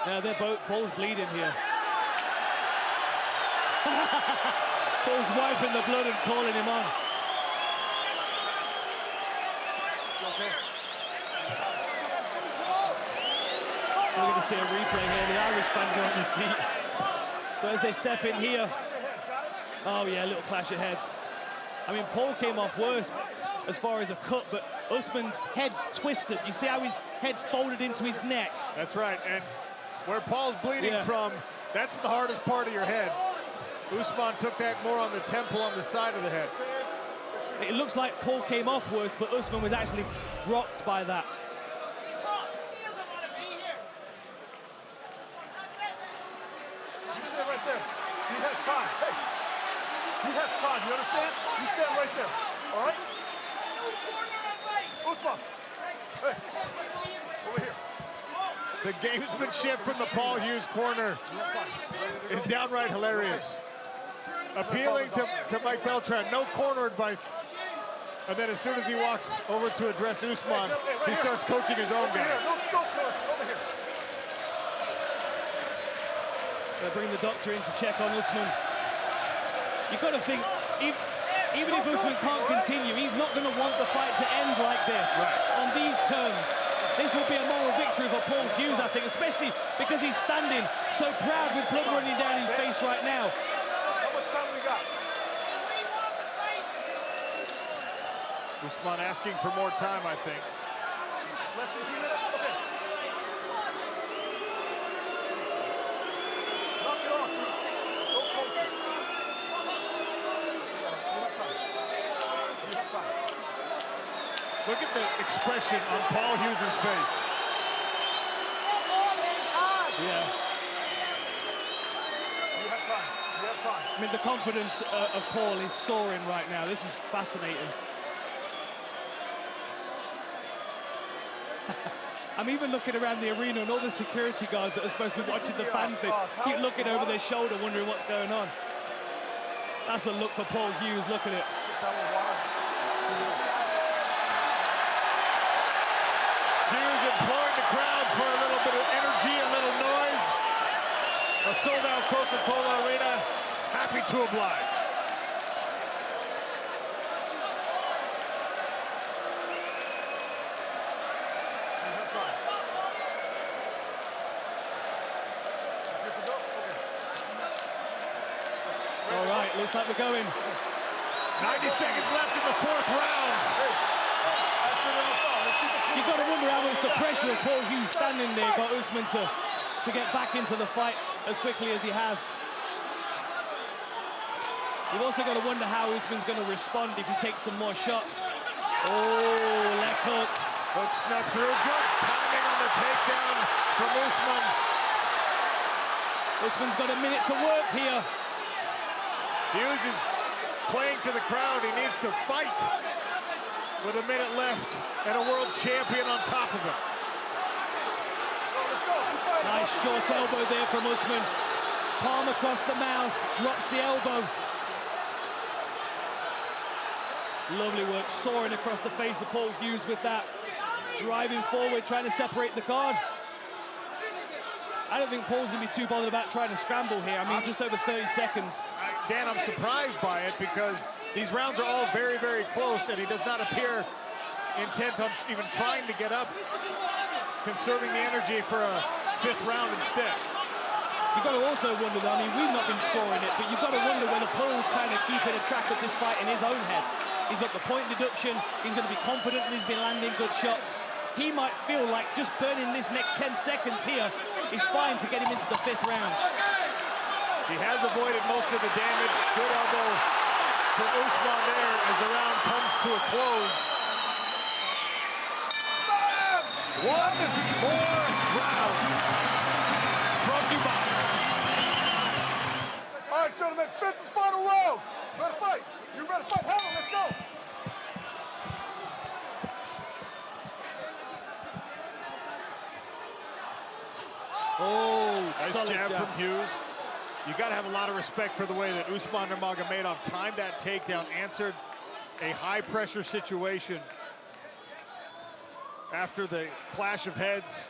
No, Paul's bleeding here. Paul's wiping the blood and calling him on. We're going to see a replay here. The Irish fans are on their feet. So as they step in here, oh yeah, a little clash of heads. I mean, Paul came off worse as far as a cut, but Usman's head twisted. You see how his head folded into his neck? That's right, and where Paul's bleeding from, that's the hardest part of your head. Usman took that more on the temple, on the side of the head. It looks like Paul came off worse, but Usman was actually rocked by that. You stay right there. He has time. Hey, he has time. You understand? You stand right there. All right? Usman. Hey, over here. The gamesmanship from the Paul Hughes corner is downright hilarious. Appealing to Mike Beltran, no corner advice. And then as soon as he walks over to address Usman, he starts coaching his own guy. They bring the doctor in to check on Usman. You've got to think, even if Usman can't continue, he's not going to want the fight to end like this, on these terms. This will be a moral victory for Paul Hughes, I think, especially because he's standing so proud with blood running down his face right now. How much time we got? Usman asking for more time, I think. Less than 2 minutes? Okay. Knock it off. Don't focus. You have time. Look at the expression on Paul Hughes' face. Yeah. You have time. You have time. I mean, the confidence of Paul is soaring right now. This is fascinating. I'm even looking around the arena and all the security guards that are supposed to be watching the fans, they keep looking over their shoulder, wondering what's going on. That's a look for Paul Hughes. Look at it. Hughes imploring the crowd for a little bit of energy, a little noise. A sold-out Coca-Cola Arena, happy to oblige. All right, looks like we're going. 90 seconds left in the fourth round. You've got to wonder how much the pressure of Paul Hughes standing there got Usman to get back into the fight as quickly as he has. You've also got to wonder how Usman's going to respond if he takes some more shots. Oh, left hook. Hook snuck through. Good timing on the takedown from Usman. Usman's got a minute to work here. Hughes is playing to the crowd. He needs to fight with a minute left and a world champion on top of him. Nice short elbow there from Usman. Palm across the mouth, drops the elbow. Lovely work, soaring across the face of Paul Hughes with that. Driving forward, trying to separate the guard. I don't think Paul's going to be too bothered about trying to scramble here. I mean, just over 30 seconds. Dan, I'm surprised by it because these rounds are all very, very close, and he does not appear intent on even trying to get up, conserving the energy for a fifth round instead. You've got to also wonder, though, I mean, we've not been scoring it, but you've got to wonder whether Paul's kind of keeping a track of this fight in his own head. He's got the point deduction, he's going to be confident and he's been landing good shots. He might feel like just burning this next 10 seconds here is fine to get him into the fifth round. He has avoided most of the damage. Good elbow from Usman there as the round comes to a close. One more round from Dubai. All right, gentlemen, fifth and final round. Ready to fight. You ready to fight? Hell, let's go. Oh, nice jab from Hughes. You got to have a lot of respect for the way that Usman Nurmagomedov timed that takedown, answered a high-pressure situation after the clash of heads.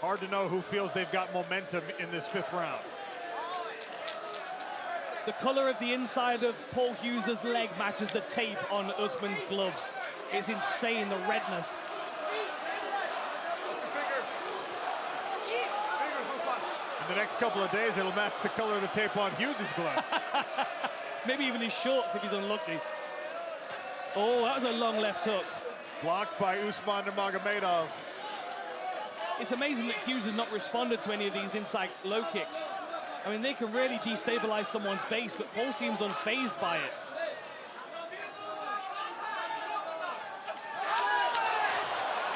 Hard to know who feels they've got momentum in this fifth round. The color of the inside of Paul Hughes' leg matches the tape on Usman's gloves. It's insane, the redness. In the next couple of days, it'll match the color of the tape on Hughes' glove. Maybe even his shorts if he's unlucky. Oh, that was a long left hook. Blocked by Usman Nurmagomedov. It's amazing that Hughes has not responded to any of these inside low kicks. I mean, they can really destabilize someone's base, but Paul seems unfazed by it.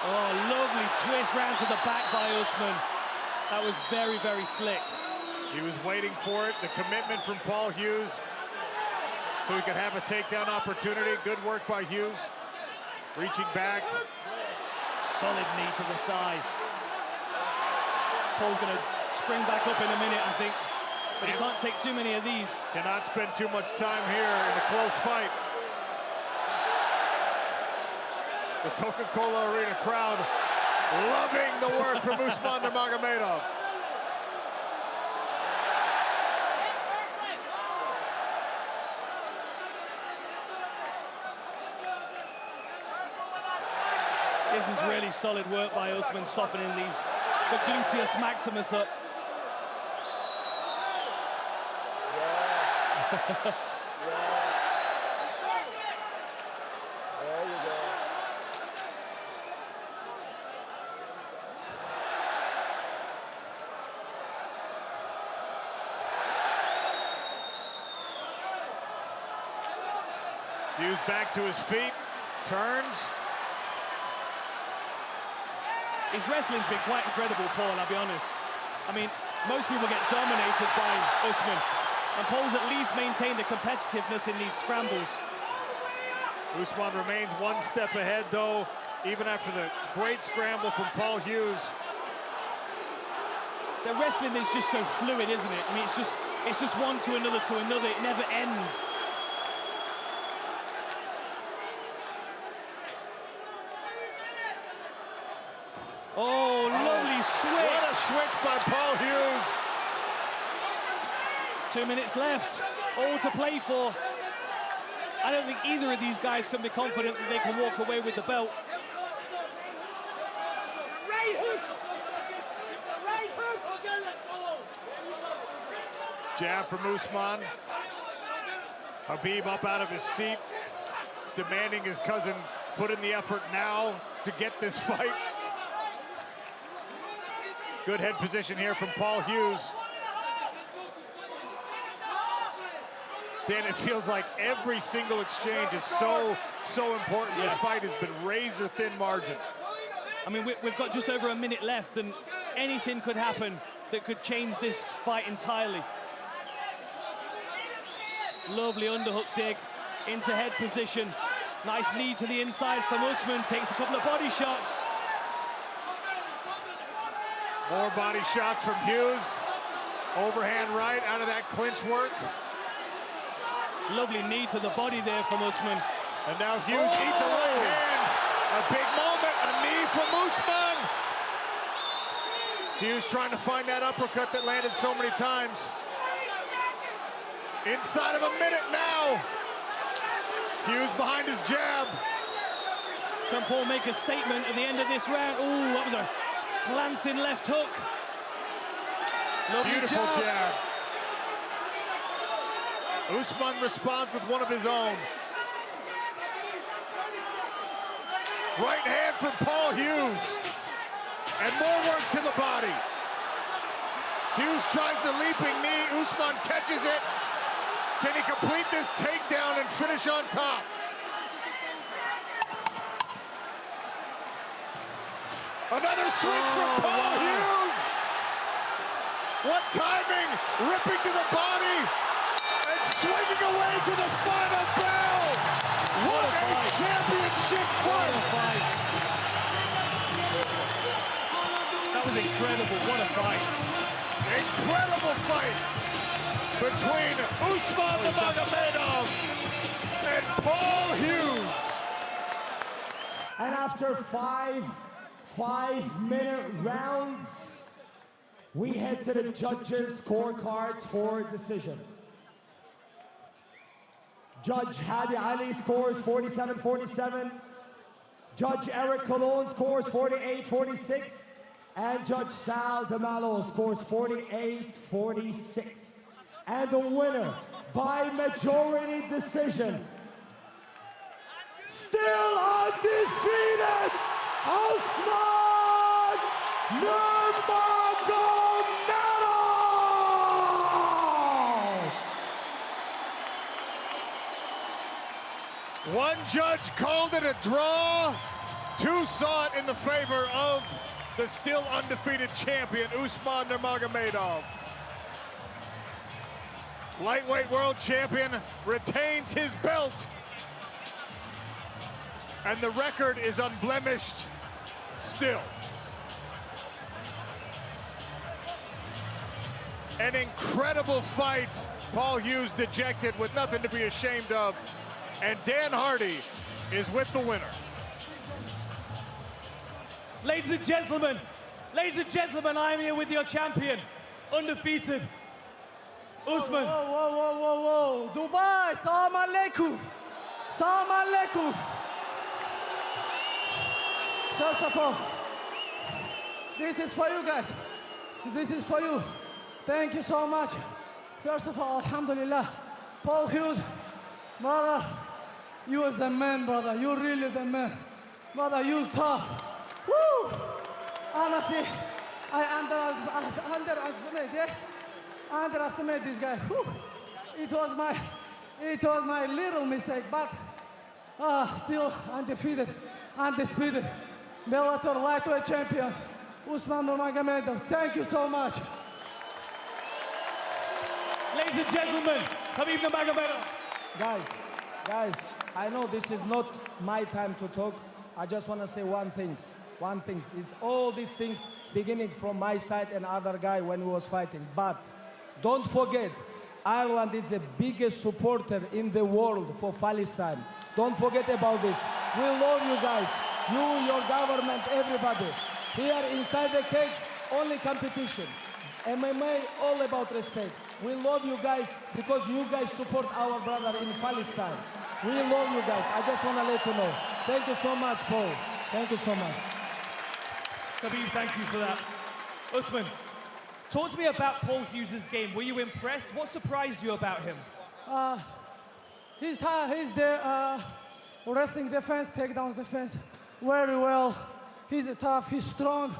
Oh, lovely twist round to the back by Usman. That was very, very slick. He was waiting for it, the commitment from Paul Hughes, so he could have a takedown opportunity. Good work by Hughes. Reaching back. Solid knee to the thigh. Paul's gonna spring back up in a minute, I think. But he can't take too many of these. Cannot spend too much time here in a close fight. The Coca-Cola Arena crowd loving the work from Usman Nurmagomedov. This is really solid work by Usman, softening the gluteus maximus up. There you go. Hughes back to his feet, turns. His wrestling's been quite incredible, Paul, I'll be honest. I mean, most people get dominated by Usman, and Paul's at least maintained a competitiveness in these scrambles. Usman remains one step ahead, though, even after the great scramble from Paul Hughes. The wrestling is just so fluid, isn't it? I mean, it's just one to another, it never ends. Oh, lovely switch. What a switch by Paul Hughes. 2 minutes left, all to play for. I don't think either of these guys can be confident that they can walk away with the belt. Right hook. Right hook. Jab from Usman. Habib up out of his seat, demanding his cousin put in the effort now to get this fight. Good head position here from Paul Hughes. Dan, it feels like every single exchange is so important. This fight has been razor thin margin. I mean, we've got just over a minute left, and anything could happen that could change this fight entirely. Lovely underhook dig into head position. Nice knee to the inside from Usman, takes a couple of body shots. More body shots from Hughes. Overhand right out of that clinch work. Lovely knee to the body there from Usman. And now Hughes eats a right hand. A big moment, a knee from Usman. Hughes trying to find that uppercut that landed so many times. Inside of a minute now. Hughes behind his jab. Can Paul make a statement at the end of this round? Ooh, that was a glancing left hook. Lovely Beautiful jab. Usman responds with one of his own. Right hand from Paul Hughes. And more work to the body. Hughes tries the leaping knee. Usman catches it. Can he complete this takedown and finish on top? Another switch from Paul Hughes. What timing, ripping to the body and swinging away to the final bell. What a championship fight. That was incredible, what a fight. Incredible fight between Usman Nurmagomedov and Paul Hughes. And after five-minute rounds, we head to the judges' scorecards for decision. Judge Hadi Ali scores 47-47. Judge Eric Colon scores 48-46. And Judge Sal DeMallo scores 48-46. And the winner by majority decision, still undefeated, Usman Nurmagomedov! One judge called it a draw. Two saw it in the favor of the still undefeated champion, Usman Nurmagomedov. Lightweight world champion retains his belt. And the record is unblemished still. An incredible fight. Paul Hughes dejected with nothing to be ashamed of. And Dan Hardy is with the winner. Ladies and gentlemen, I am here with your champion, undefeated, Usman. Whoa. Dubai, salam alaikum. Salam alaikum. First of all, this is for you guys. This is for you. Thank you so much. First of all, alhamdulillah. Paul Hughes, brother, you are the man, brother. You're really the man. Brother, you're tough. Woo! Honestly, I underestimate this guy. Woo! It was my little mistake, but still undefeated, undisputed. Bellator lightweight champion, Usman Nurmagomedov. Thank you so much. Ladies and gentlemen, Habib Nurmagomedov. Guys, I know this is not my time to talk. I just want to say one thing is all these things beginning from my side and other guy when we was fighting. But don't forget, Ireland is the biggest supporter in the world for Palestine. Don't forget about this. We love you guys. You, your government, everybody. Here inside the cage, only competition. MMA, all about respect. We love you guys because you guys support our brother in Palestine. We love you guys. I just want to let you know. Thank you so much, Paul. Thank you so much. Khabib, thank you for that. Usman, talk to me about Paul Hughes' game. Were you impressed? What surprised you about him? He's the wrestling defense, takedowns defense, very well. He's tough, he's strong.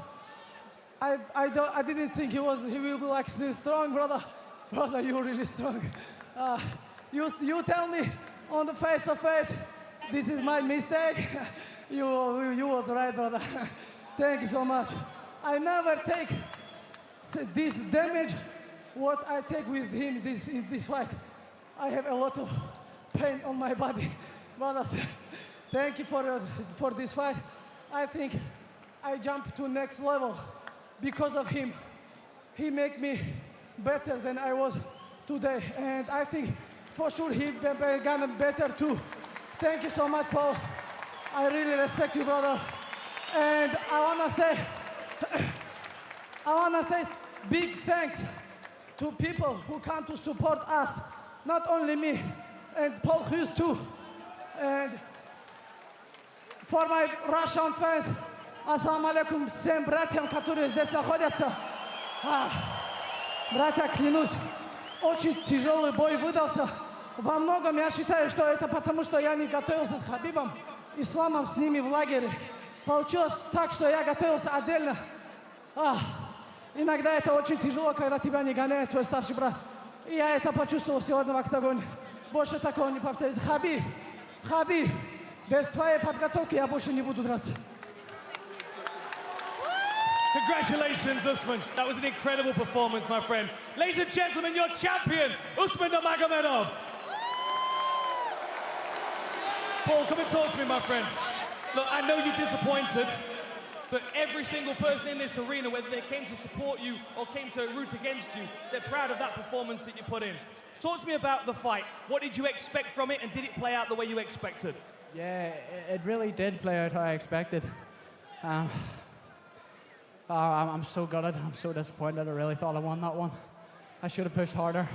I didn't think he will be like this strong, brother. Brother, you're really strong. You tell me on the face to face, this is my mistake. You was right, brother. Thank you so much. I never take this damage what I take with him in this fight. I have a lot of pain on my body. Brothers, thank you for this fight. I think I jumped to next level because of him. He made me better than I was today. And I think for sure he gonna better too. Thank you so much, Paul. I really respect you, brother. And I wanna say big thanks to people who come to support us. Not only me, and Paul Hughes too. And for my Russian fans, Assalamu alaikum всем братьям, которые здесь находятся. Братья, клянусь, очень тяжелый бой выдался. Во многом я считаю, что это потому, что я не готовился с Хабибом, Исламом с ними в лагере. Получилось так, что я готовился отдельно. Иногда это очень тяжело, когда тебя не гоняет твой старший брат. И я это почувствовал сегодня в октагоне. Больше такого не повторится. Хабиб, без твоей подготовки я больше не буду драться. Congratulations, Usman. That was an incredible performance, my friend. Ladies and gentlemen, your champion, Usman Nurmagomedov. Paul, come and talk to me, my friend. Look, I know you're disappointed, but every single person in this arena, whether they came to support you or came to root against you, they're proud of that performance that you put in. Talk to me about the fight. What did you expect from it, and did it play out the way you expected? Yeah, it really did play out how I expected. I'm so gutted. I'm so disappointed. I really thought I won that one. I should have pushed harder.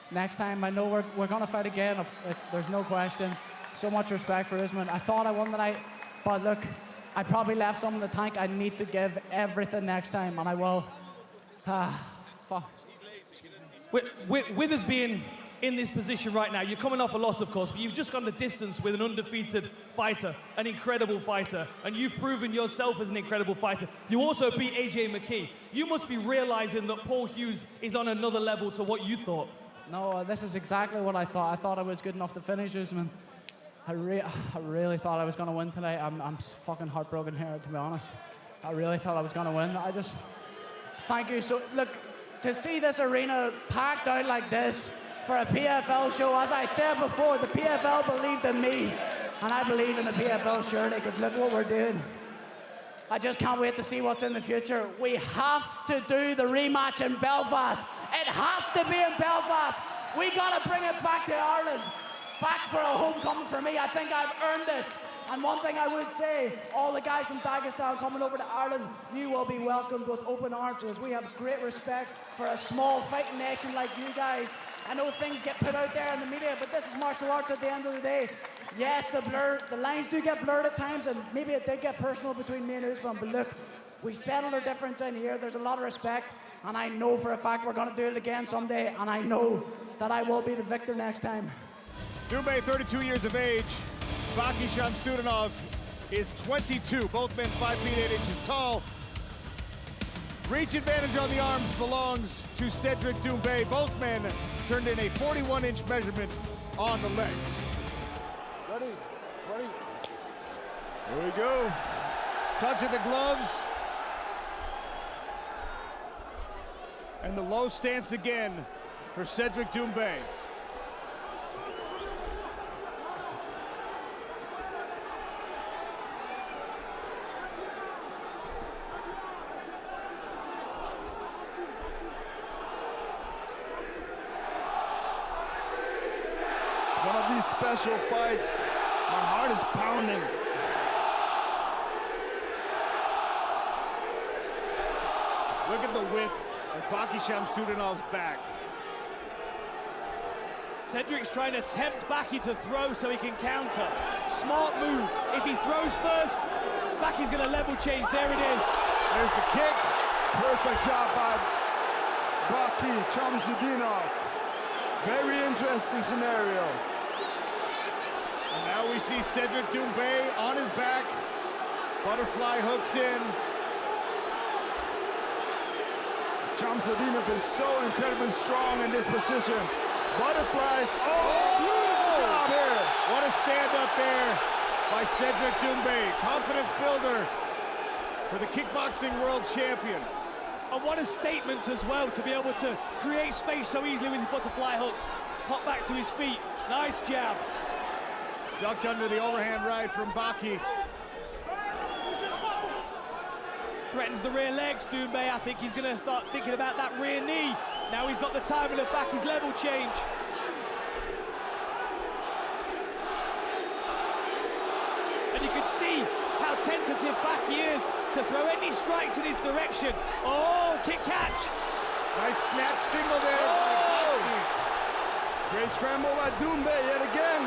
Next time, I know we're going to fight again. There's no question. So much respect for Usman. I thought I won tonight, but look, I probably left some in the tank. I need to give everything next time, and I will. Fuck. With us being in this position right now, you're coming off a loss, of course, but you've just gone the distance with an undefeated fighter, an incredible fighter, and you've proven yourself as an incredible fighter. You also beat AJ McKee. You must be realizing that Paul Hughes is on another level to what you thought. No, this is exactly what I thought. I thought I was good enough to finish Usman. I really thought I was going to win tonight. I'm fucking heartbroken here, to be honest. I really thought I was going to win. Thank you. So, look, to see this arena packed out like this for a PFL show, as I said before, the PFL believed in me, and I believe in the PFL surely, because look what we're doing. I just can't wait to see what's in the future. We have to do the rematch in Belfast. It has to be in Belfast. We got to bring it back to Ireland. Back for a homecoming for me. I think I've earned this. And one thing I would say, all the guys from Dagestan coming over to Ireland, you will be welcomed with open arms, because we have great respect for a small fighting nation like you guys. I know things get put out there in the media, but this is martial arts at the end of the day. Yes, the lines do get blurred at times, and maybe it did get personal between me and Usman, but look, we settled our difference in here. There's a lot of respect, and I know for a fact we're going to do it again someday, and I know that I will be the victor next time. Doumbé, 32 years of age. Baki Shamsudanov is 22. Both men 5 feet 8 inches tall. Reach advantage on the arms belongs to Cedric Doumbé. Both men turned in a 41-inch measurement on the legs. Ready. Here we go. Touch of the gloves. And the low stance again for Cedric Doumbé. One of these special fights, my heart is pounding. Look at the width of Baki Shamsudinov's back. Cedric's trying to tempt Baki to throw so he can counter. Smart move. If he throws first, Baki's going to level change. There it is. There's the kick. Perfect job by Baki Shamsudinov. Very interesting scenario. And now we see Cedric Doumbé on his back. Butterfly hooks in. Shamsudinov is so incredibly strong in this position. Butterflies. Oh, beautiful job here. What a stand up there by Cedric Doumbé. Confidence builder for the kickboxing world champion. And what a statement as well to be able to create space so easily with his butterfly hooks. Pop back to his feet. Nice jab. Ducked under the overhand right from Baki. Threatens the rear legs, Doumbé. I think he's going to start thinking about that rear knee. Now he's got the timing of Baki's level change. And you can see how tentative Baki is to throw any strikes in his direction. Oh, kick catch. Nice snatch single there. Oh. Great scramble by Doumbé yet again.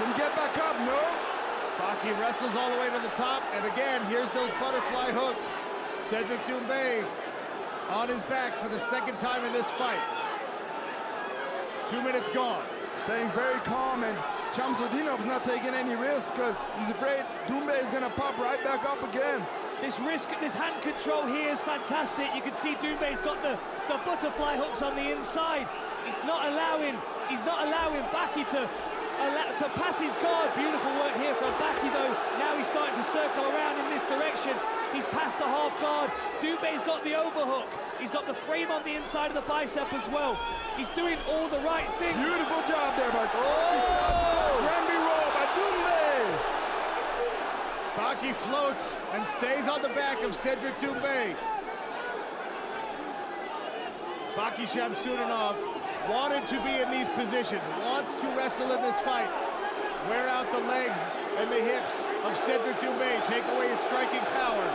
Can get back up, no? Baki wrestles all the way to the top, and again, here's those butterfly hooks. Cedric Doumbé on his back for the second time in this fight. 2 minutes gone. Staying very calm, and Shamsudinov's not taking any risk because he's afraid Doumbé is going to pop right back up again. This hand control here is fantastic. You can see Doumbé's got the butterfly hooks on the inside. He's not allowing Baki to pass his guard. Beautiful work here from Baki though. Now he's starting to circle around in this direction. He's past the half guard. Doumbé's got the overhook. He's got the frame on the inside of the bicep as well. He's doing all the right things. Beautiful job there by Granby roll by Doumbé. Baki floats and stays on the back of Cedric Doumbé. Baki Shamsudinov wanted to be in these positions, wants to wrestle in this fight. Wear out the legs and the hips of Cedric Doumbé, take away his striking power.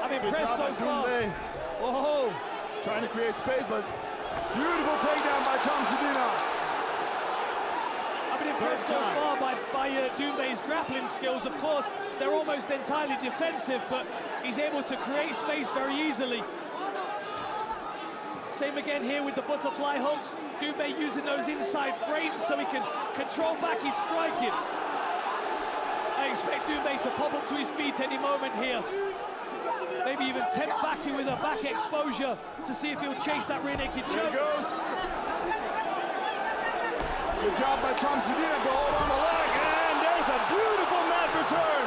I'm impressed so far. Oh, trying to create space, but beautiful takedown by Shamsudinov. I've been impressed so far by Doumbé's grappling skills. Of course, they're almost entirely defensive, but he's able to create space very easily. Same again here with the butterfly hooks. Doumbé using those inside frames so he can control Baki's striking. I expect Doumbé to pop up to his feet any moment here. Maybe even tempt Baki with a back exposure to see if he'll chase that rear naked choke. There it goes. Good job by Shamsudinov to hold on the leg, and there's a beautiful mat return.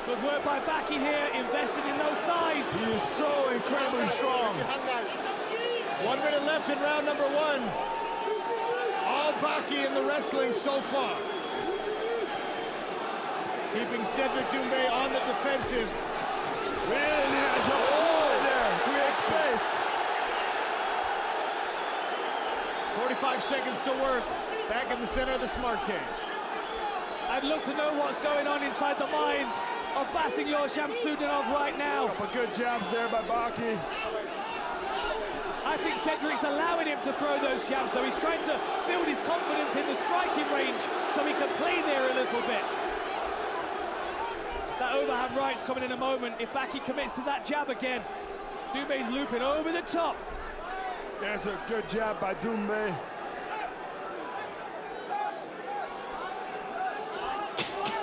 Good work by Baki here, invested in those thighs. He is so incredibly strong. 1 minute left in round number one. All Baki in the wrestling so far. Keeping Cedric Doumbé on the defensive. Really nice job there. Create space. 45 seconds to work. Back in the center of the smart cage. I'd love to know what's going on inside the mind of Basigyor Shamsudinov right now. Couple good jabs there by Baki. I think Cedric's allowing him to throw those jabs, though. He's trying to build his confidence in the striking range so he can play there a little bit. That overhand right's coming in a moment. If Baki commits to that jab again, Doumbé's looping over the top. There's a good jab by Doumbé.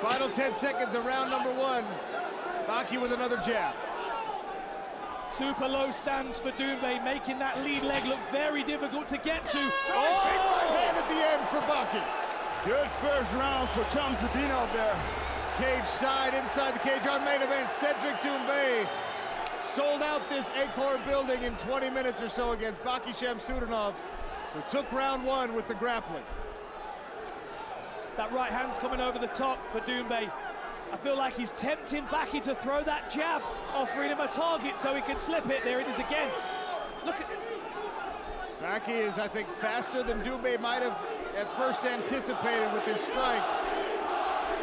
Final 10 seconds of round number one. Baki with another jab. Super low stance for Doumbé, making that lead leg look very difficult to get to. Big right hand at the end for Baki. Good first round for Shamsudinov there. Cage side, inside the cage, our main event, Cedric Doumbé sold out this Acor building in 20 minutes or so against Baki Shamsudinov, who took round one with the grappling. That right hand's coming over the top for Doumbé. I feel like he's tempting Baki to throw that jab, offering him a target so he can slip it. There it is again. Look at it. Baki is, I think, faster than Doumbé might have at first anticipated with his strikes.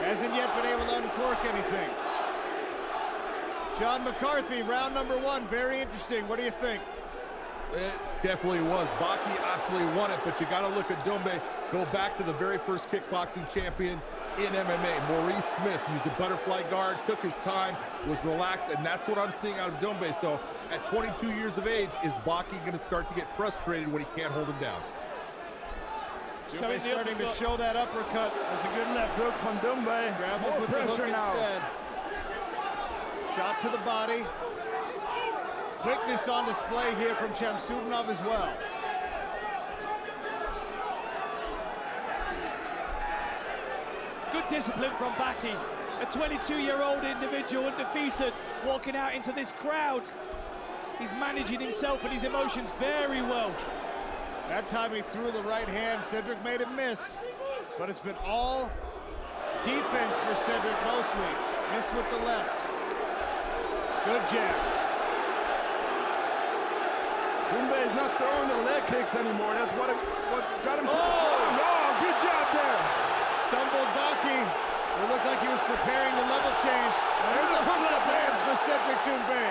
Hasn't yet been able to uncork anything. John McCarthy, round number 1, very interesting. What do you think? It definitely was. Baki absolutely won it, but you got to look at Doumbé. Go back to the very first kickboxing champion in MMA. Maurice Smith used a butterfly guard, took his time, was relaxed, and that's what I'm seeing out of Doumbé. So at 22 years of age, is Baki going to start to get frustrated when he can't hold him down? Doumbé starting to show that uppercut. That's a good left hook from Doumbé. More with pressure now. Instead. Shot to the body. Quickness on display here from Shamsudinov as well. Good discipline from Baki. A 22-year-old individual undefeated walking out into this crowd. He's managing himself and his emotions very well. That time he threw the right hand. Cedric made it miss, but it's been all defense for Cedric mostly. Missed with the left. Good jab. Doumbé is not throwing the leg kicks anymore. That's what got him. Oh, good job there. Stumbled Baki. It looked like he was preparing the level change. There's a hook that lands for Cedric Doumbé.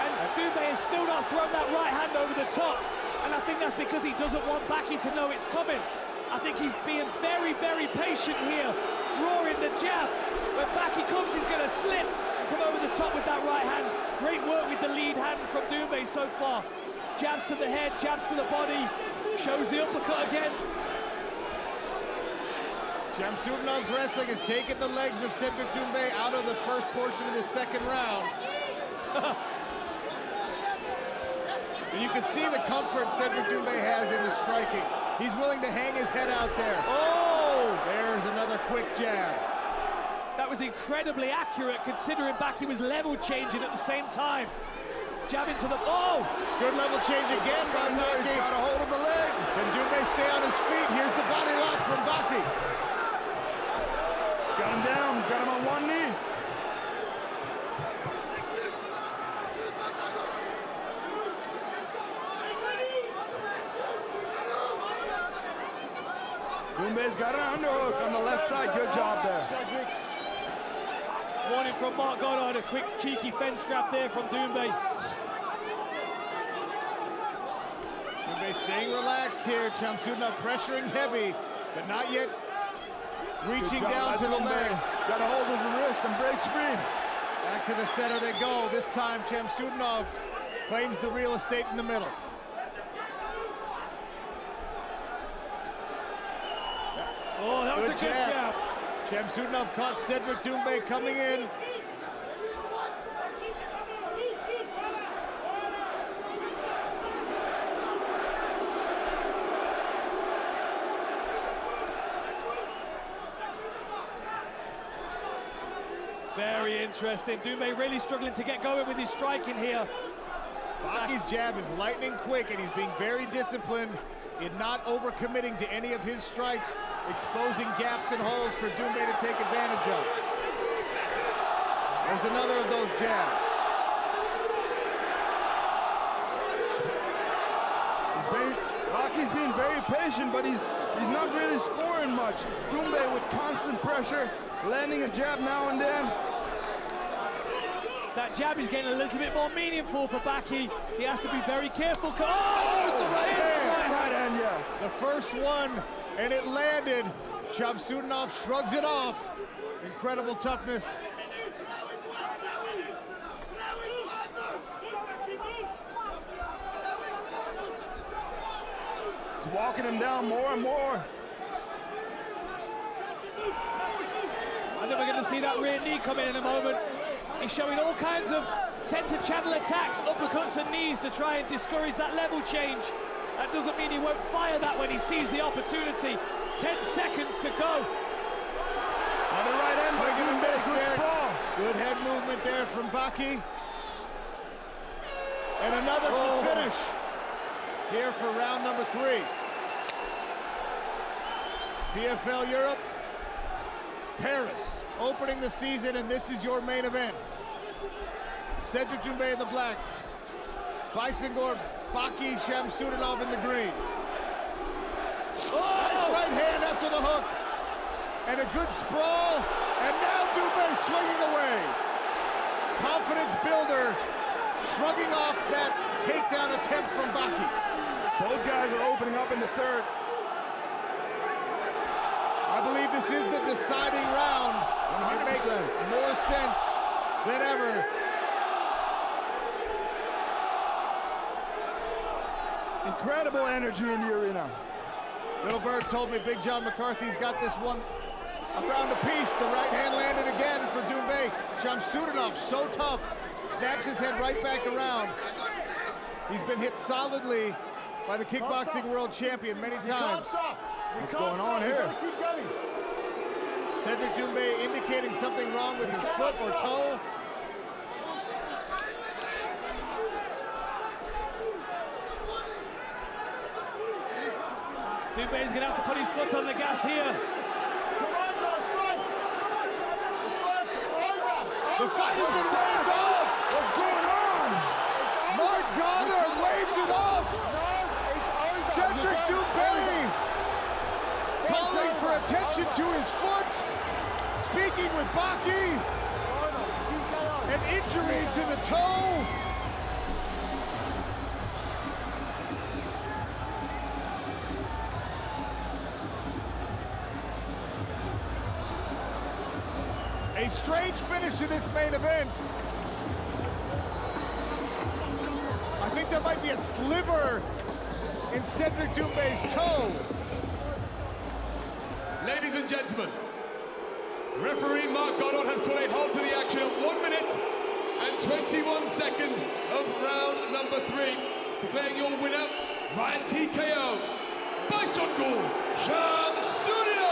And Doumbé has still not thrown that right hand over the top. And I think that's because he doesn't want Baki to know it's coming. I think he's being very, very patient here, drawing the jab. When Baki comes, he's going to slip and come over the top with that right hand. Great work with the lead hand from Doumbé so far. Jabs to the head, jabs to the body, shows the uppercut again. Shamsudinov's wrestling has taken the legs of Cedric Doumbé out of the first portion of the second round. And you can see the comfort Cedric Doumbé has in the striking. He's willing to hang his head out there. Oh! There's another quick jab. That was incredibly accurate considering Baki was level changing at the same time. Jab into the, oh! Good level change again by Baki. He's got a hold of the leg. Can Doumbé stay on his feet? Here's the body lock from Baki. He's got him down. He's got him on one knee. Doumbé's got an underhook on the left side. Good job there. Warning from Mark Goddard, a quick cheeky fence grab there from Doumbé. Doumbé staying relaxed here. Shamsudinov pressuring heavy, but not yet reaching down to the legs. Got a hold of the wrist and breaks free. Back to the center they go. This time Shamsudinov claims the real estate in the middle. Oh, that was a good jab. Shamsudinov caught Cedric Doumbé coming in. Very interesting. Doumbé really struggling to get going with his striking here. Baki's jab is lightning quick, and he's being very disciplined in not overcommitting to any of his strikes, exposing gaps and holes for Doumbé to take advantage of. There's another of those jabs. Baki's being very patient, but he's not really scoring much. It's Doumbé with constant pressure, landing a jab now and then. That jab is getting a little bit more meaningful for Baki. He has to be very careful. Oh, there's the right hand. Right hand, yeah. The first one, and it landed. Shamsudinov shrugs it off. Incredible toughness. He's walking him down more and more. I think we're going to see that rear knee come in a moment. He's showing all kinds of center channel attacks, uppercuts and knees to try and discourage that level change. That doesn't mean he won't fire that when he sees the opportunity. 10 seconds to go. Another right hand by Doumbé. Good head movement there from Baki. And another to finish here for round number 3. PFL Europe, Paris, opening the season, and this is your main event. Cedric Doumbé in the black, Bicengor, Baki, Shamsudinov in the green. Nice right hand after the hook, and a good sprawl. And now Doumbé swinging away. Confidence builder, shrugging off that takedown attempt from Baki. Both guys are opening up in the third. I believe this is the deciding round. 100%. It makes more sense than ever. Incredible energy in the arena. Little Bird told me Big John McCarthy's got this one around the piece. The right hand landed again for Doumbé. Shamsudinov, so tough, snaps his head right back around. He's been hit solidly by the kickboxing world champion many times. What's going on here? Cedric Doumbé indicating something wrong with his foot or toe. Doumbé's gonna have to put his foot on the gas here. The fight has been waved off. What's going on? Mark Goddard waves it off. Cedric Doumbé calling for attention to his foot. Speaking with Baki. An injury to the toe. A strange finish to this main event. I think there might be a sliver in Cedric Doumbé's toe. Ladies and gentlemen, referee Mark Goddard has called a halt to the action at 1 minute and 21 seconds of round number 3, declaring your winner via TKO by Songul Shamsudinov.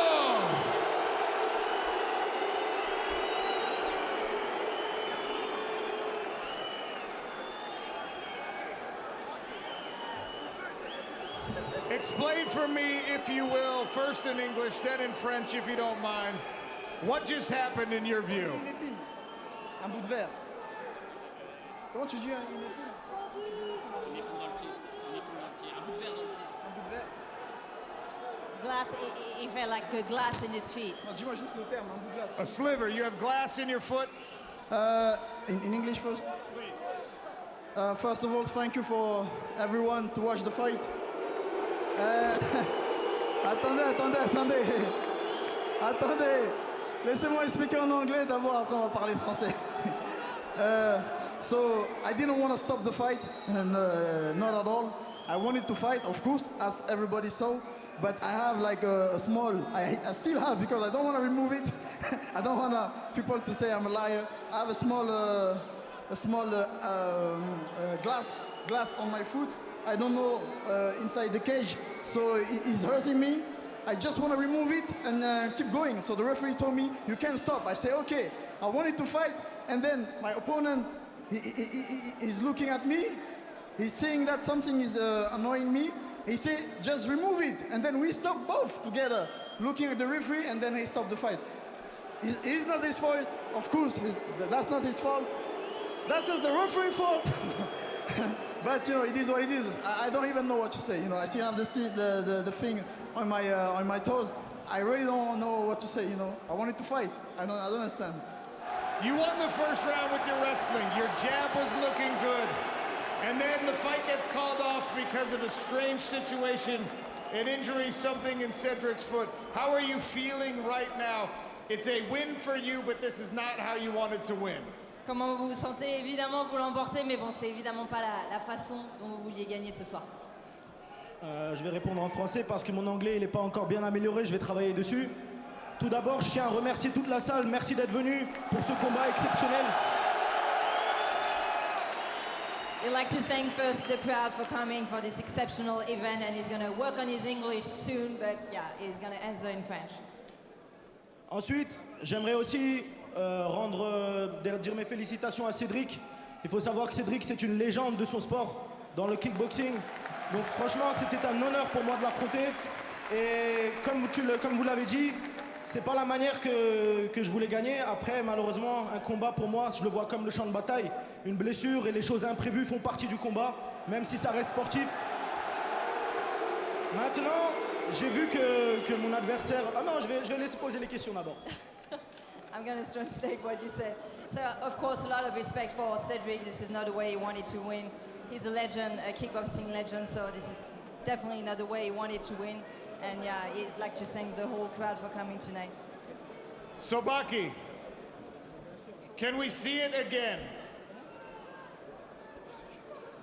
Explain for me, if you will, first in English, then in French, if you don't mind. What just happened in your view? Un bout de verre. Comment tu dis une épine? Glass, he felt like a glass in his feet. Non, dis-moi juste le terme, un bout de glace. A sliver, you have glass in your foot? In English first? First of all, thank you for everyone to watch the fight. Attendez. Laissez-moi expliquer en anglais d'abord, après on va parler français. So, I didn't want to stop the fight, and not at all. I wanted to fight, of course, as everybody saw, but I have like a small, I still have, because I don't want to remove it. I don't want people to say I'm a liar. I have a small glass on my foot. I don't know, inside the cage, so it's hurting me. I just want to remove it and keep going. So the referee told me, you can't stop. I say, okay. I wanted to fight, and then my opponent, he's looking at me. He's saying that something is annoying me. He said, just remove it. And then we stop both together, looking at the referee, and then he stopped the fight. It's not his fault, of course. That's not his fault. That's just the referee's fault. But, you know, it is what it is. I don't even know what to say. You know, I still have the thing on my toes. I really don't know what to say, you know. I wanted to fight. I don't understand. You won the first round with your wrestling. Your jab was looking good. And then the fight gets called off because of a strange situation, an injury, something in Cedric's foot. How are you feeling right now? It's a win for you, but this is not how you wanted to win. Comment vous vous sentez? Évidemment, vous l'emportez, mais bon, c'est évidemment pas la façon dont vous vouliez gagner ce soir. Je vais répondre en français parce que mon anglais n'est pas encore bien amélioré, je vais travailler dessus. Tout d'abord, je tiens à remercier toute la salle, merci d'être venu pour ce combat exceptionnel. We'd like to thank first the crowd for coming for this exceptional event, and he's going to work on his English soon, but yeah, he's going to answer in French. Ensuite, j'aimerais aussi dire mes félicitations à Cédric. Il faut savoir que Cédric, c'est une légende de son sport dans le kickboxing. Donc franchement, c'était un honneur pour moi de l'affronter. Et comme vous l'avez dit, c'est pas la manière que je voulais gagner. Après, malheureusement, un combat pour moi, je le vois comme le champ de bataille. Une blessure et les choses imprévues font partie du combat, même si ça reste sportif. Maintenant, j'ai vu que mon adversaire... Ah non, je vais laisser poser les questions d'abord. I'm going to translate what you said. So, of course, a lot of respect for Cedric. This is not the way he wanted to win. He's a legend, a kickboxing legend, so this is definitely not the way he wanted to win. And yeah, I'd like to thank the whole crowd for coming tonight. So, Baki, can we see it again?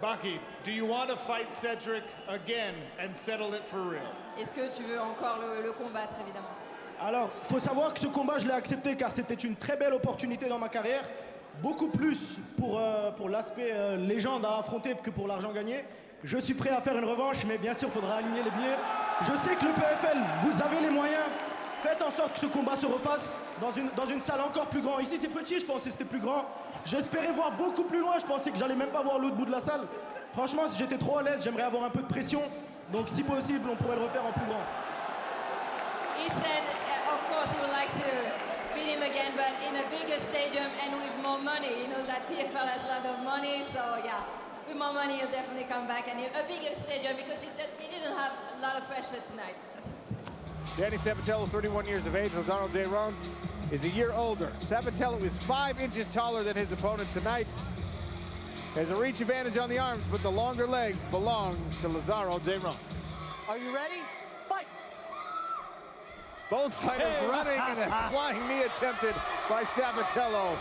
Baki, do you want to fight Cedric again and settle it for real? Est-ce que tu veux encore le combattre, évidemment? Alors, il faut savoir que ce combat, je l'ai accepté car c'était une très belle opportunité dans ma carrière. Beaucoup plus pour l'aspect légende à affronter que pour l'argent gagné. Je suis prêt à faire une revanche, mais bien sûr, il faudra aligner les billets. Je sais que le PFL, vous avez les moyens. Faites en sorte que ce combat se refasse dans une salle encore plus grande. Ici, c'est petit, je pensais que c'était plus grand. J'espérais voir beaucoup plus loin. Je pensais que j'allais même pas voir l'autre bout de la salle. Franchement, si j'étais trop à l'aise, j'aimerais avoir un peu de pression. Donc, si possible, on pourrait le refaire en plus grand. He said, of course, he would like to beat him again, but in a bigger stadium and with more money. He knows that PFL has a lot of money, so yeah, with more money, he'll definitely come back. And a bigger stadium because he didn't have a lot of pressure tonight. Danny Sabatello, 31 years of age. Lozano Dayron is a year older. Sabatello is 5 inches taller than his opponent tonight. Has a reach advantage on the arms, but the longer legs belong to Lozano Dayron. Are you ready? Fight! Both fighters running and a flying knee attempted by Sabatello.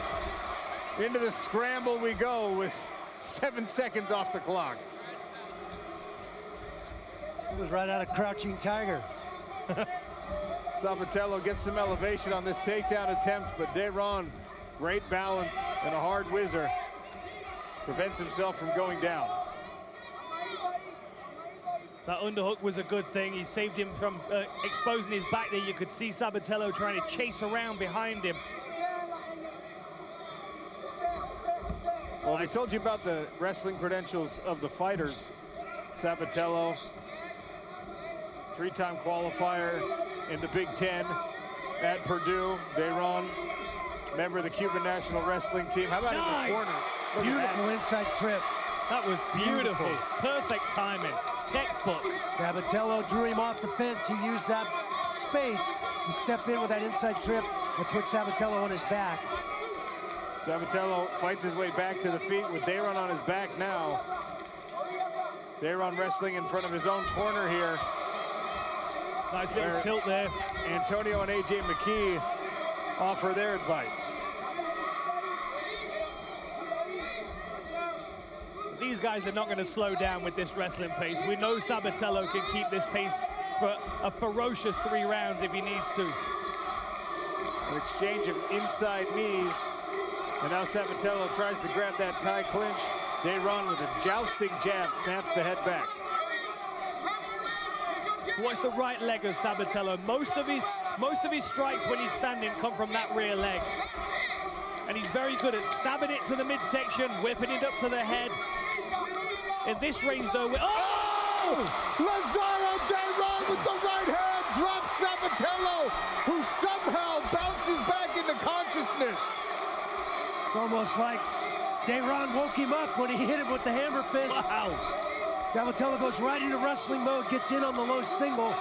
Into the scramble we go with 7 seconds off the clock. It was right out of Crouching Tiger. Sabatello gets some elevation on this takedown attempt, but Dayron, great balance and a hard whizzer, prevents himself from going down. That underhook was a good thing. He saved him from exposing his back there. You could see Sabatello trying to chase around behind him. Well, I told you about the wrestling credentials of the fighters. Sabatello, 3-time qualifier in the Big Ten at Purdue. Dayron, member of the Cuban national wrestling team. How about in the corner? Beautiful inside trip. That was beautiful. Perfect timing. Textbook. Sabatello drew him off the fence. He used that space to step in with that inside trip and put Sabatello on his back. Sabatello fights his way back to the feet with Dayron on his back now. Dayron wrestling in front of his own corner here. Nice little tilt there. Antonio and AJ McKee offer their advice. These guys are not going to slow down with this wrestling pace. We know Sabatello can keep this pace for a ferocious 3 rounds if he needs to. An exchange of inside knees. And now Sabatello tries to grab that tie clinch. Dayron with a jousting jab snaps the head back. So watch the right leg of Sabatello. Most of his strikes when he's standing come from that rear leg. And he's very good at stabbing it to the midsection, whipping it up to the head. In this range, though, Lozano Dayron with the right hand drops Sabatello, who somehow bounces back into consciousness. It's almost like Dayron woke him up when he hit him with the hammer fist. Wow. Sabatello goes right into wrestling mode, gets in on the low single,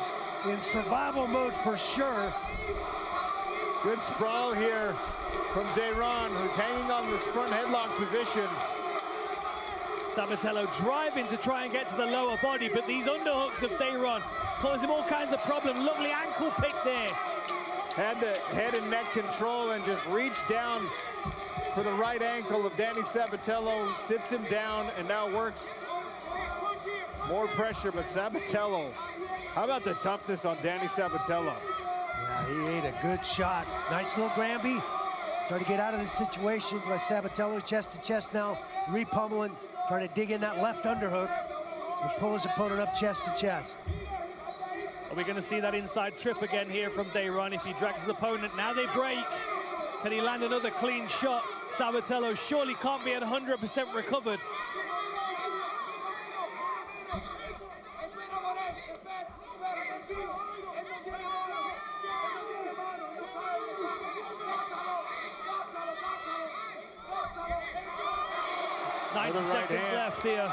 in survival mode for sure. Good sprawl here from Dayron, who's hanging on this front headlock position. Sabatello driving to try and get to the lower body, but these underhooks of Dayron cause him all kinds of problems. Lovely ankle pick there. Had the head and neck control and just reached down for the right ankle of Danny Sabatello, sits him down and now works more pressure, but Sabatello, how about the toughness on Danny Sabatello? Yeah, he ate a good shot. Nice little Granby. Trying to get out of this situation by Sabatello, chest to chest now, repummeling, trying to dig in that left underhook and pull his opponent up chest to chest. Are we going to see that inside trip again here from Dayron if he drags his opponent? Now they break. Can he land another clean shot? Sabatello surely can't be at 100% recovered. Seconds left here.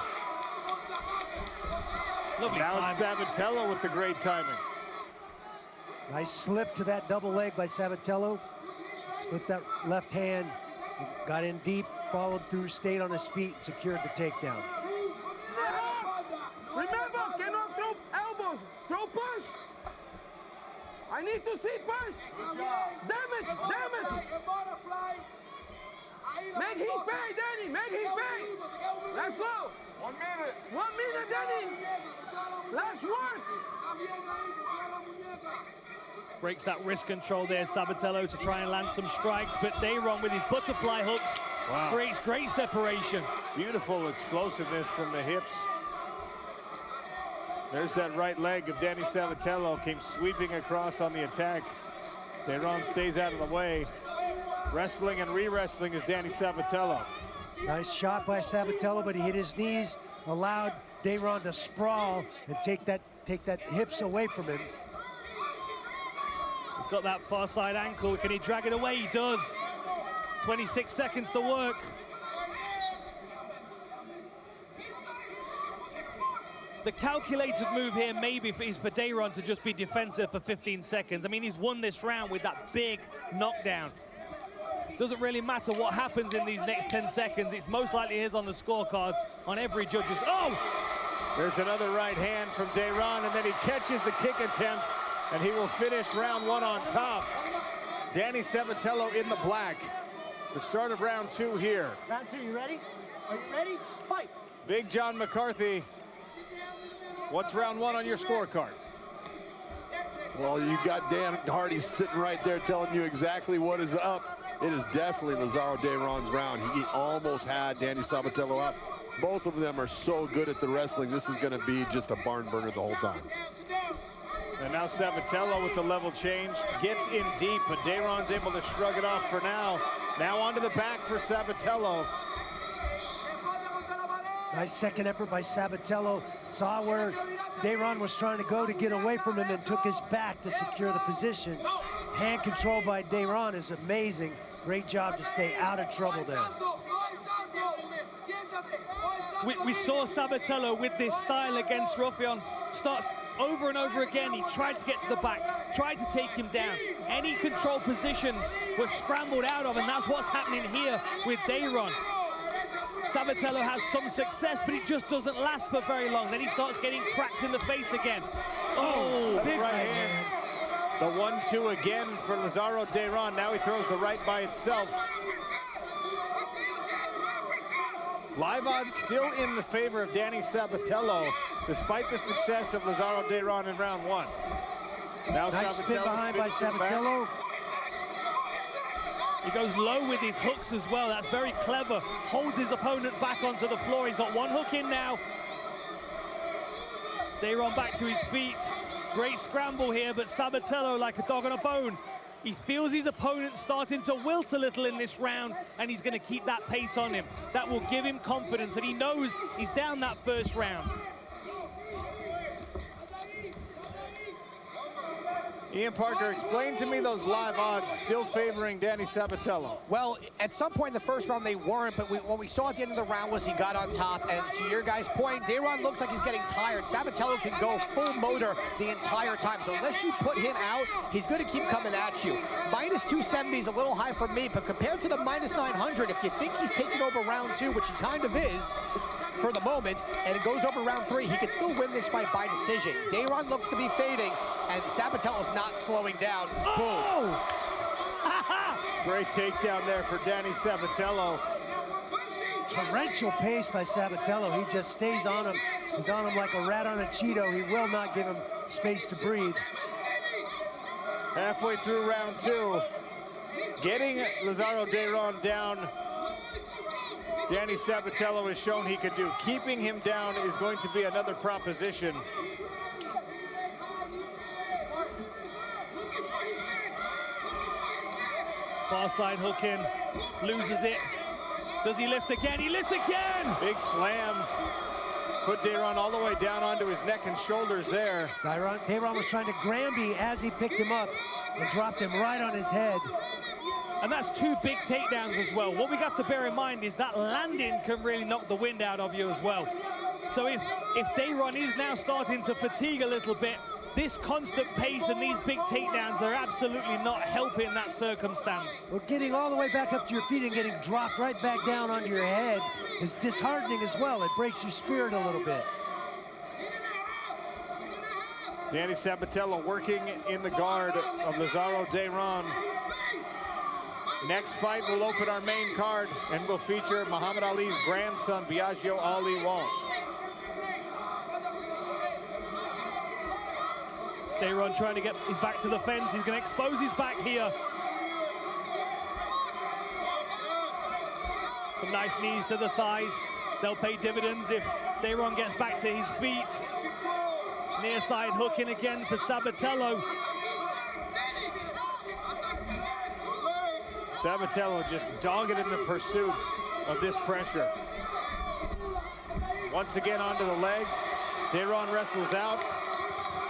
Lovely now time. It's Sabatello with the great timing. Nice slip to that double leg by Sabatello. Slipped that left hand, got in deep, followed through, stayed on his feet, secured the takedown. Remember, cannot throw elbows, throw push. I need to see push. Damage, damage. Make him pay, Danny, make him pay. Let's go. 1 minute. 1 minute, Danny. Let's work. Breaks that wrist control there, Sabatello, to try and land some strikes, but Dayron with his butterfly hooks creates great separation. Beautiful explosiveness from the hips. There's that right leg of Danny Sabatello, came sweeping across on the attack. Dayron stays out of the way. Wrestling and re-wrestling is Danny Sabatello. Nice shot by Sabatello, but he hit his knees, allowed Dayron to sprawl and take that hips away from him. He's got that far side ankle. Can he drag it away? He does. 26 seconds to work. The calculated move here maybe is for Dayron to just be defensive for 15 seconds. I mean, he's won this round with that big knockdown. Doesn't really matter what happens in these next 10 seconds. It's most likely his on the scorecards on every judge's. Oh! There's another right hand from Dayron, and then he catches the kick attempt, and he will finish round 1 on top. Danny Sabatello in the black. The start of round 2 here. Round 2, you ready? Are you ready? Fight! Big John McCarthy. What's round 1 on your scorecards? Well, you got Dan Hardy sitting right there telling you exactly what is up. It is definitely Lazaro Dayron's round. He almost had Danny Sabatello up. Both of them are so good at the wrestling. This is going to be just a barn burner the whole time. And now Sabatello with the level change gets in deep, but Dayron's able to shrug it off for now. Now onto the back for Sabatello. Nice second effort by Sabatello. Saw where Dayron was trying to go to get away from him and took his back to secure the position. Hand control by Dayron is amazing. Great job to stay out of trouble there. We saw Sabatello with this style against Ruffian. Starts over and over again. He tried to get to the back, tried to take him down. Any control positions were scrambled out of, and that's what's happening here with Dayron. Sabatello has some success, but it just doesn't last for very long. Then he starts getting cracked in the face again. Oh, big right hand. The 1-2 again for Lazaro Dayron. Now he throws the right by itself. Live odds still in the favor of Danny Sabatello, despite the success of Lazaro Dayron in round 1. Now nice spin behind by Sabatello. He goes low with his hooks as well. That's very clever. Holds his opponent back onto the floor. He's got one hook in now. Dayron back to his feet. Great scramble here, but Sabatello, like a dog on a bone, he feels his opponent starting to wilt a little in this round, and he's going to keep that pace on him. That will give him confidence, and he knows he's down that first round. Ian Parker, explain to me those live odds still favoring Danny Sabatello. Well, at some point in the first round they weren't, but what we saw at the end of the round was he got on top, and to your guys' point, Dayron looks like he's getting tired. Sabatello can go full motor the entire time, so unless you put him out, he's going to keep coming at you. Minus 270 is a little high for me, but compared to the minus 900, if you think he's taking over round 2, which he kind of is, for the moment, and it goes over round 3, he could still win this fight by decision. Dayron looks to be fading, and Sabatello's not slowing down. Boom. Great takedown there for Danny Sabatello. Torrential pace by Sabatello. He just stays on him. He's on him like a rat on a Cheeto. He will not give him space to breathe. Halfway through round 2, getting Lazaro Dayron down. Danny Sabatello has shown he could do. Keeping him down is going to be another proposition. Far side hook in, loses it. Does he lift again? He lifts again! Big slam. Put Dayron all the way down onto his neck and shoulders there. Dayron was trying to Granby as he picked him up and dropped him right on his head. And that's 2 big takedowns as well. What we have to bear in mind is that landing can really knock the wind out of you as well. So if Dayron is now starting to fatigue a little bit, this constant pace and these big takedowns are absolutely not helping that circumstance. Well, getting all the way back up to your feet and getting dropped right back down onto your head is disheartening as well. It breaks your spirit a little bit. Danny Sabatello working in the guard of Lazaro Dayron. Next fight will open our main card and will feature Muhammad Ali's grandson, Biagio Ali Walsh. Dayron trying to get his back to the fence. He's going to expose his back here. Some nice knees to the thighs. They'll pay dividends if Dayron gets back to his feet. Near side hook in again for Sabatello. Sabatello just dogged in the pursuit of this pressure. Once again onto the legs. Dayron wrestles out.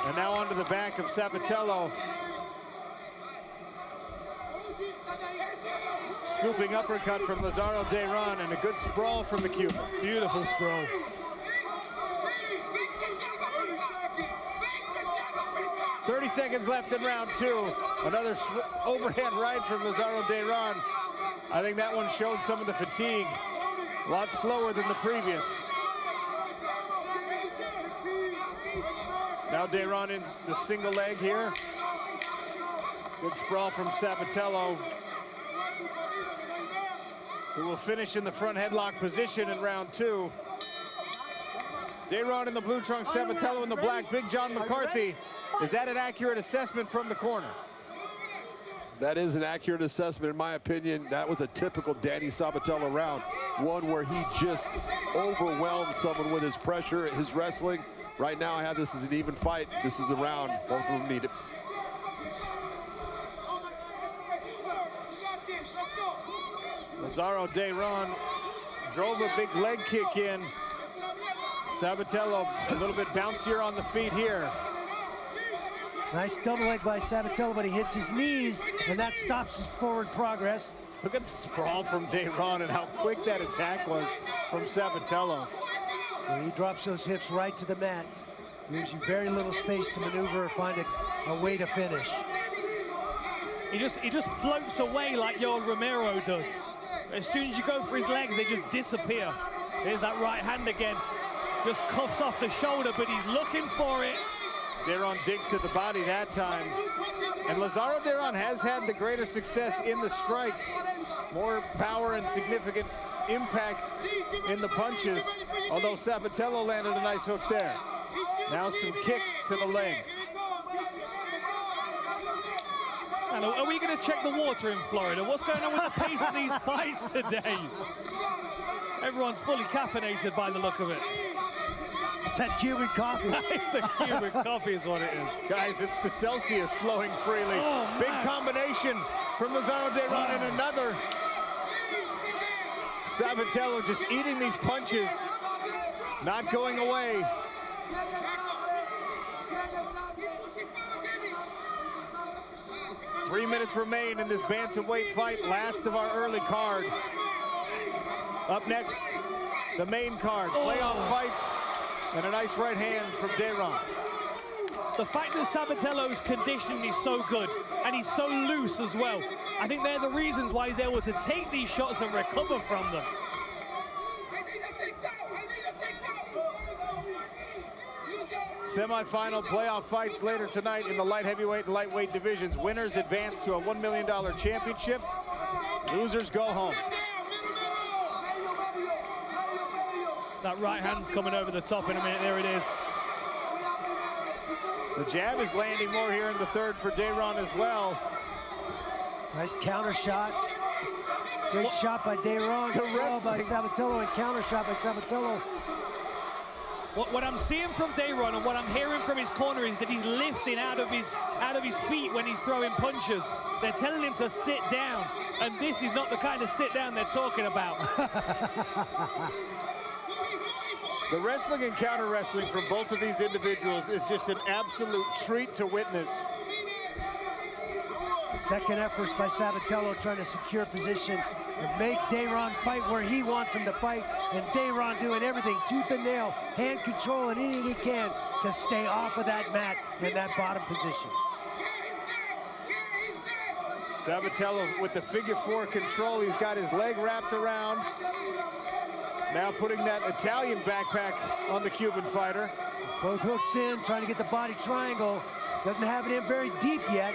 And now onto the back of Sabatello. Scooping uppercut from Lazaro Dayron and a good sprawl from the Cuban. Beautiful sprawl. "30 seconds left in round 2. Another overhead right from Lazaro Dayron. I think that one showed some of the fatigue. A lot slower than the previous. Now Dayron in the single leg here. Good sprawl from Sabatello, who will finish in the front headlock position in round 2. Dayron in the blue trunks, Sabatello in the black. Big John McCarthy. Is that an accurate assessment from the corner? That is an accurate assessment, in my opinion. That was a typical Danny Sabatello round. One where he just overwhelmed someone with his pressure, his wrestling. Right now, I have this as an even fight. This is the round. Both of them need it. Lazaro Dayron drove a big leg kick in. Sabatello a little bit bouncier on the feet here. Nice double leg by Sabatello, but he hits his knees, and that stops his forward progress. Look at the sprawl from Dayron and how quick that attack was from Sabatello. Well, he drops those hips right to the mat. Leaves you very little space to maneuver or find a way to finish. He just floats away like Yoel Romero does. As soon as you go for his legs, they just disappear. There's that right hand again. Just cuffs off the shoulder, but he's looking for it. Dayron digs to the body that time. And Lazaro Dayron has had the greater success in the strikes. More power and significant impact in the punches, although Sabatello landed a nice hook there. Now some kicks to the leg. And are we going to check the water in Florida? What's going on with the pace of these fights today? Everyone's fully caffeinated by the look of it. It's that Cuban coffee. It's the Cuban coffee is what it is. Guys, it's the Celsius flowing freely. Big combination from Lazaro Dayron and another. Sabatello just eating these punches, not going away. Three minutes remain in this bantamweight fight, last of our early card. Up next, the main card, playoff fights, and a nice right hand from Dayron. The fact that Sabatello's conditioning is so good, and he's so loose as well, I think they're the reasons why he's able to take these shots and recover from them. Semi-final playoff fights later tonight in the light heavyweight and lightweight divisions. Winners advance to a $1 million championship. Losers go home. That right hand's coming over the top in a minute. There it is. The jab is landing more here in the third for Dayron as well. Nice counter shot. Great shot by Dayron. Good by Sabatello and counter shot by Sabatello. What I'm seeing from Dayron and what I'm hearing from his corner is that he's lifting out of his feet when he's throwing punches. They're telling him to sit down, and this is not the kind of sit down they're talking about. The wrestling and counter wrestling from both of these individuals is just an absolute treat to witness. Second efforts by Sabatello trying to secure position and make Dayron fight where he wants him to fight, and Dayron doing everything, tooth and nail, hand control, and anything he can to stay off of that mat in that bottom position. Sabatello with the figure 4 control. He's got his leg wrapped around. Now putting that Italian backpack on the Cuban fighter. Both hooks in, trying to get the body triangle. Doesn't have it in very deep yet,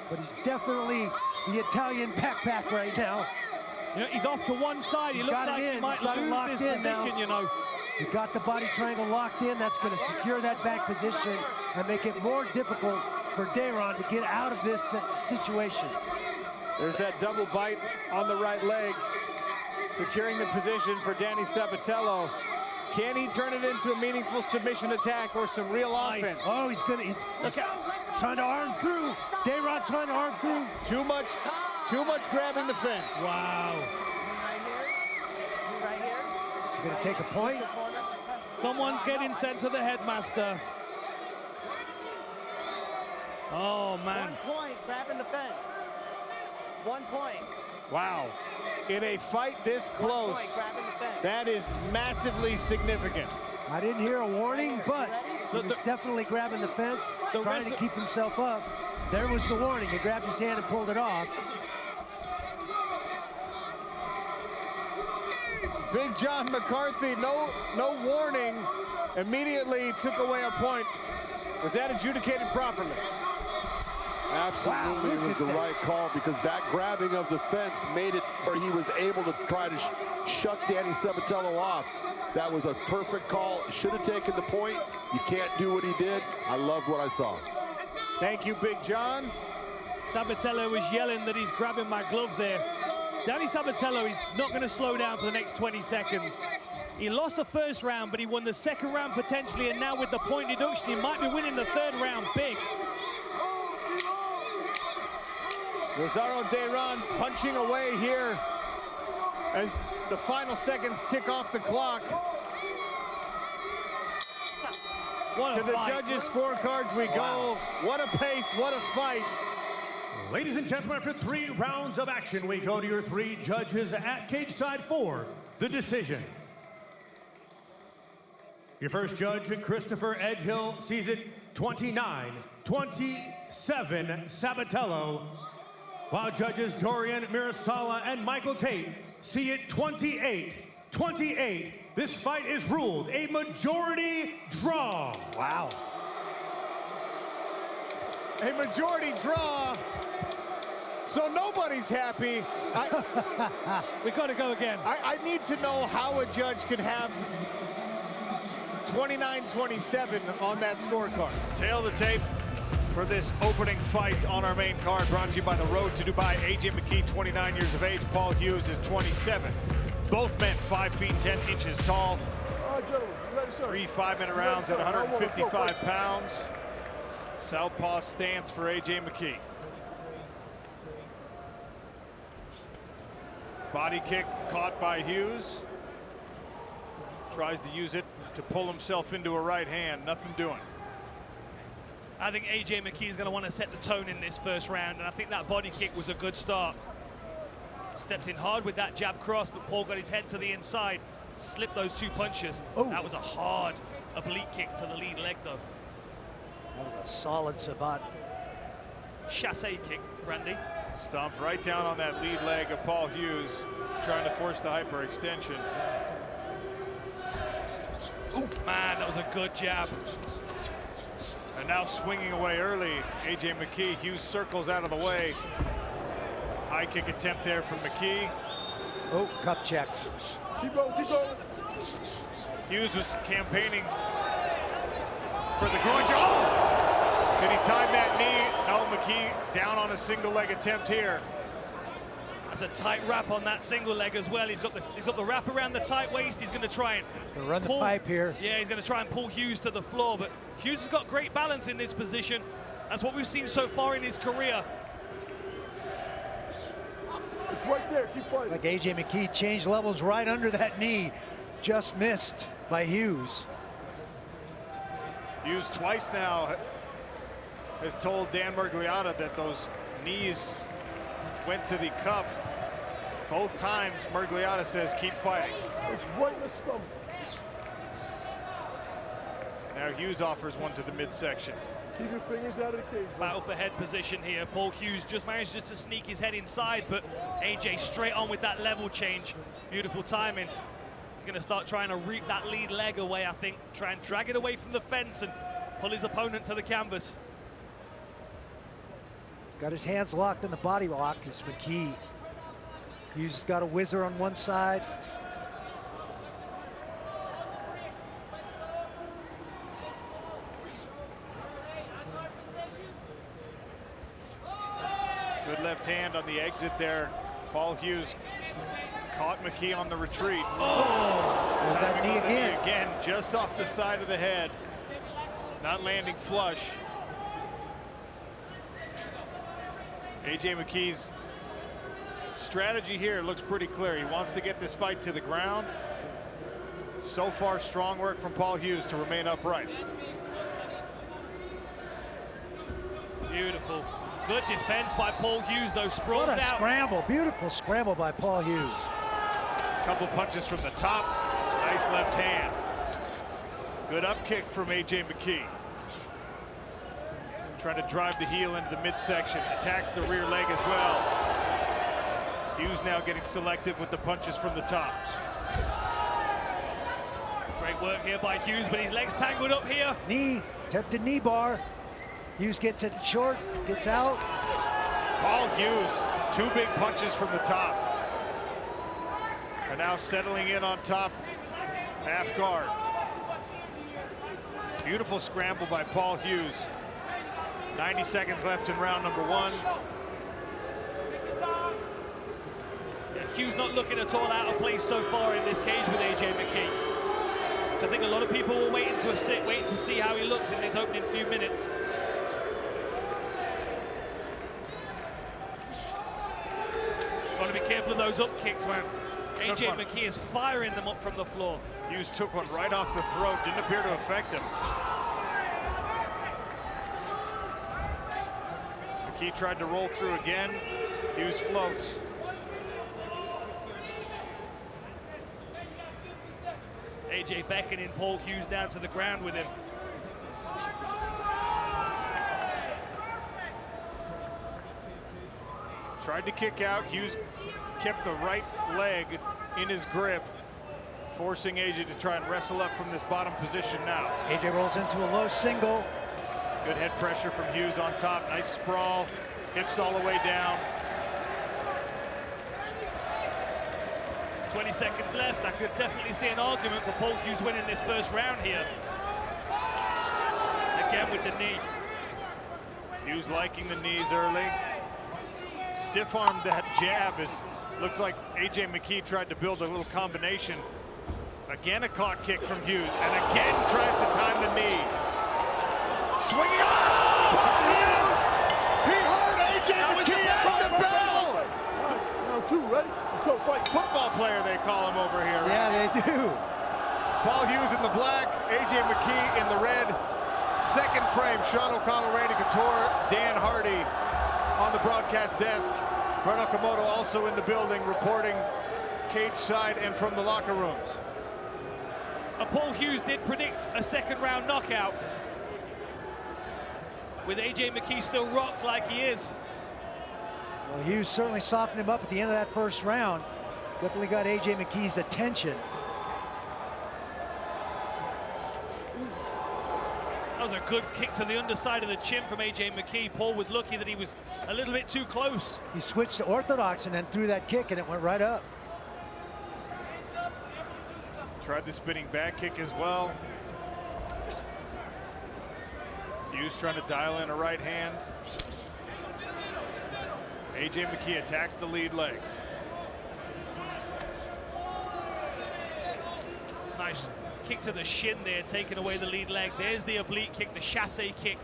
but he's definitely the Italian backpack right now. You know, he's off to one side. He looks like he might lose his position, you know. He got the body triangle locked in. That's going to secure that back position and make it more difficult for Dayron to get out of this situation. There's that double bite on the right leg, securing the position for Danny Sabatello. Can he turn it into a meaningful submission attack or some real offense? Oh, he's trying to arm through. Dayron trying to arm through. Too much grabbing the fence. Wow. Gonna take a point. Someone's getting sent to the headmaster. Oh, man. 1 point, grabbing the fence. 1 point. Wow. In a fight this close, that is massively significant. I didn't hear a warning, but he was definitely grabbing the fence, trying to keep himself up. There was the warning. He grabbed his hand and pulled it off. Big John McCarthy, no warning, immediately took away a point. Was that adjudicated properly? Absolutely, it was the right call, because that grabbing of the fence made it where he was able to try to shut Danny Sabatello off. That was a perfect call. Should have taken the point. You can't do what he did. I loved what I saw. Thank you, Big John. Sabatello was yelling that he's grabbing my glove there. Danny Sabatello is not going to slow down for the next 20 seconds. He lost the first round, but he won the second round potentially, and now with the point deduction, he might be winning the third round big. Rosario Dayron punching away here as the final seconds tick off the clock. What a to the fight. judges' scorecards we go. What a pace, what a fight. Ladies and gentlemen, after 3 rounds of action, we go to your 3 judges at cage side for the decision. Your first judge, Christopher Edgehill, sees it 29-27 Sabatello, while judges Dorian Mirasala and Michael Tate see it 28-28. This fight is ruled a majority draw. Wow. A majority draw. So nobody's happy. We got to go again. I need to know how a judge could have 29-27 on that scorecard. Tail of the tape for this opening fight on our main card, brought to you by the Road to Dubai. AJ McKee, 29 years of age. Paul Hughes is 27. Both men 5 feet 10 inches tall. 3 5-minute rounds at 155 pounds. Southpaw stance for AJ McKee. Body kick caught by Hughes. Tries to use it to pull himself into a right hand. Nothing doing. I think AJ McKee is going to want to set the tone in this first round, and I think that body kick was a good start. Stepped in hard with that jab cross, but Paul got his head to the inside, slipped those 2 punches. Oh. That was a hard oblique kick to the lead leg, though. That was a solid Sabat. Chasse kick, Randy. Stomped right down on that lead leg of Paul Hughes, trying to force the hyperextension. Ooh, man, that was a good jab. And now swinging away early, AJ McKee. Hughes circles out of the way. High kick attempt there from McKee. Oh, cup checks. Keep going, keep going. Hughes was campaigning for the groin. Oh! Did he time that knee? No, McKee down on a single leg attempt here. That's a tight wrap on that single leg as well. He's got the wrap around the tight waist. He's going to try and run the pipe here. Yeah, he's going to try and pull Hughes to the floor, but Hughes has got great balance in this position. That's what we've seen so far in his career. It's right there, keep fighting. Like AJ McKee changed levels right under that knee. Just missed by Hughes. Hughes twice now has told Dan Murgliata that those knees went to the cup. Both times, Miragliotta says, keep fighting. It's right in the stomach. Now Hughes offers one to the midsection. Keep your fingers out of the cage, bro. Battle for head position here. Paul Hughes just managed to sneak his head inside, but AJ straight on with that level change. Beautiful timing. He's going to start trying to reap that lead leg away, I think. Try and drag it away from the fence and pull his opponent to the canvas. He's got his hands locked in the body lock. It's McKee. Hughes has got a whizzer on one side. Good left hand on the exit there. Paul Hughes caught McKee on the retreat. Oh! There's that knee again. Again, just off the side of the head. Not landing flush. AJ McKee's strategy here looks pretty clear. He wants to get this fight to the ground. So far, strong work from Paul Hughes to remain upright. Beautiful. Good defense by Paul Hughes, though, sprawled What a out. scramble. Beautiful scramble by Paul Hughes. Couple punches from the top. Nice left hand. Good up kick from AJ McKee. Trying to drive the heel into the midsection. Attacks the rear leg as well. Hughes now getting selective with the punches from the top. Great work here by Hughes, but his legs tangled up here. Knee, tempted knee bar. Hughes gets it short, gets out. Paul Hughes, two big punches from the top. And now settling in on top, half guard. Beautiful scramble by Paul Hughes. 90 seconds left in round number one. Yeah, Hughes not looking at all out of place so far in this cage with AJ McKee. I think a lot of people were waiting to see how he looked in his opening few minutes. Got to be careful of those up kicks, man. AJ McKee is firing them up from the floor. Hughes took one right off the throat, didn't appear to affect him. McKee tried to roll through again. Hughes floats. AJ beckoning Paul Hughes down to the ground with him. Tried to kick out. Hughes kept the right leg in his grip, forcing AJ to try and wrestle up from this bottom position now. AJ rolls into a low single. Good head pressure from Hughes on top. Nice sprawl. Hips all the way down. 20 seconds left. I could definitely see an argument for Paul Hughes winning this first round here. Again with the knee. Hughes liking the knees early. Stiff armed that jab. Looked like AJ McKee tried to build a little combination. Again, a caught kick from Hughes, and again tries to time the knee. Swinging on! Hughes! He heard AJ McKee out the bell! Round two, ready? Let's go fight. Football player, they call him over here. Yeah, they do. Paul Hughes in the black, AJ McKee in the red. Second frame, Sean O'Connell, Randy Couture, Dan Hardy on the broadcast desk. Brett Okamoto also in the building, reporting cage side and from the locker rooms. Paul Hughes did predict a second round knockout. With AJ McKee still rocked like he is. Well, Hughes certainly softened him up at the end of that first round. Definitely got AJ McKee's attention. That was a good kick to the underside of the chin from AJ McKee. Paul was lucky that he was a little bit too close. He switched to orthodox and then threw that kick and it went right up. Tried the spinning back kick as well. Hughes trying to dial in a right hand. AJ McKee attacks the lead leg. Nice kick to the shin there, taking away the lead leg. There's the oblique kick, the chassé kick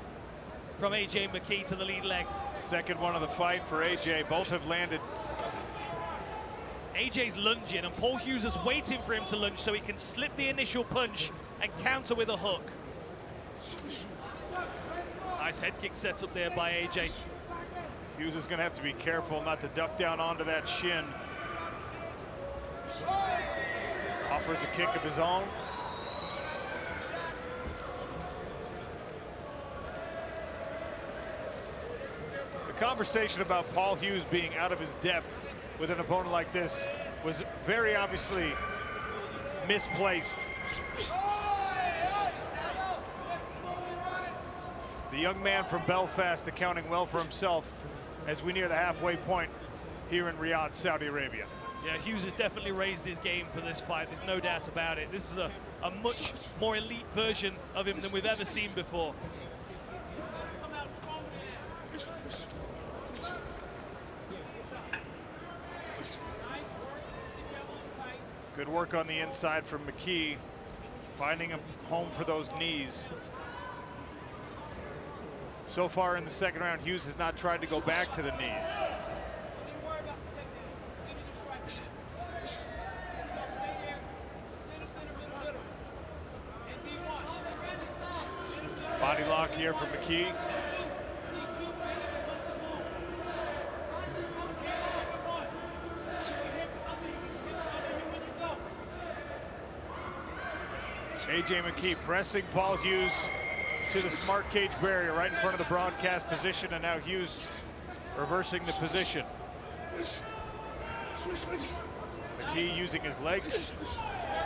from AJ McKee to the lead leg. Second one of the fight for AJ. Both have landed. AJ's lunging, and Paul Hughes is waiting for him to lunge so he can slip the initial punch and counter with a hook. Nice head kick set up there by AJ. Hughes is going to have to be careful not to duck down onto that shin. Offers a kick of his own. The conversation about Paul Hughes being out of his depth with an opponent like this was very obviously misplaced. The young man from Belfast accounting well for himself as we near the halfway point here in Riyadh, Saudi Arabia. Yeah, Hughes has definitely raised his game for this fight. There's no doubt about it. This is a much more elite version of him than we've ever seen before. Good work on the inside from McKee, finding a home for those knees. So far in the second round, Hughes has not tried to go back to the knees. Body lock here from McKee. AJ McKee pressing Paul Hughes to the smart cage barrier right in front of the broadcast position, and now Hughes reversing the position. McKee using his legs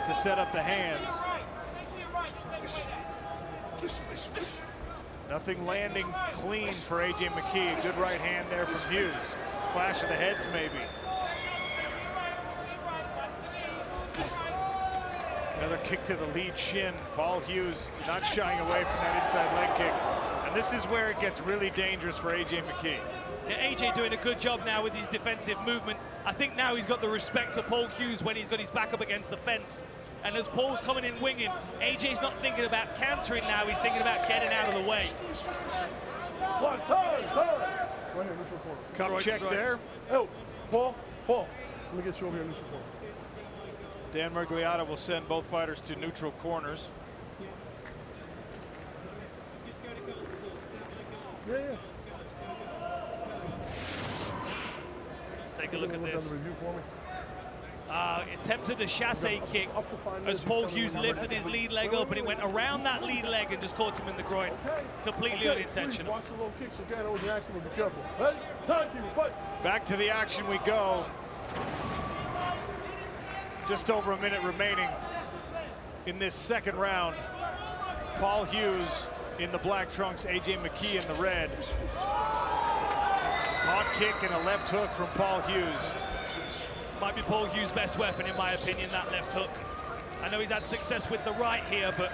to set up the hands. Nothing landing clean for AJ McKee. Good right hand there from Hughes. Clash of the heads maybe. Another kick to the lead shin. Paul Hughes not shying away from that inside leg kick. And this is where it gets really dangerous for AJ McKee. Yeah, AJ doing a good job now with his defensive movement. I think now he's got the respect of Paul Hughes when he's got his back up against the fence. And as Paul's coming in winging, AJ's not thinking about countering now, he's thinking about getting out of the way. Cup check there. Oh, Paul, let me get you over here, neutral corner. Dan Mergliata will send both fighters to neutral corners. Yeah. Let's take a look at this. Review for me. Attempted a chasse kick as Paul Hughes lifted his lead leg up, and it went around that lead leg and just caught him in the groin. Completely unintentional. Watch the low kicks again. That was an accident. Be careful. Hey, thank you. Fight. Back to the action we go. Just over a minute remaining in this second round. Paul Hughes in the black trunks, AJ McKee in the red. Caught kick and a left hook from Paul Hughes. Might be Paul Hughes' best weapon, in my opinion, that left hook. I know he's had success with the right here, but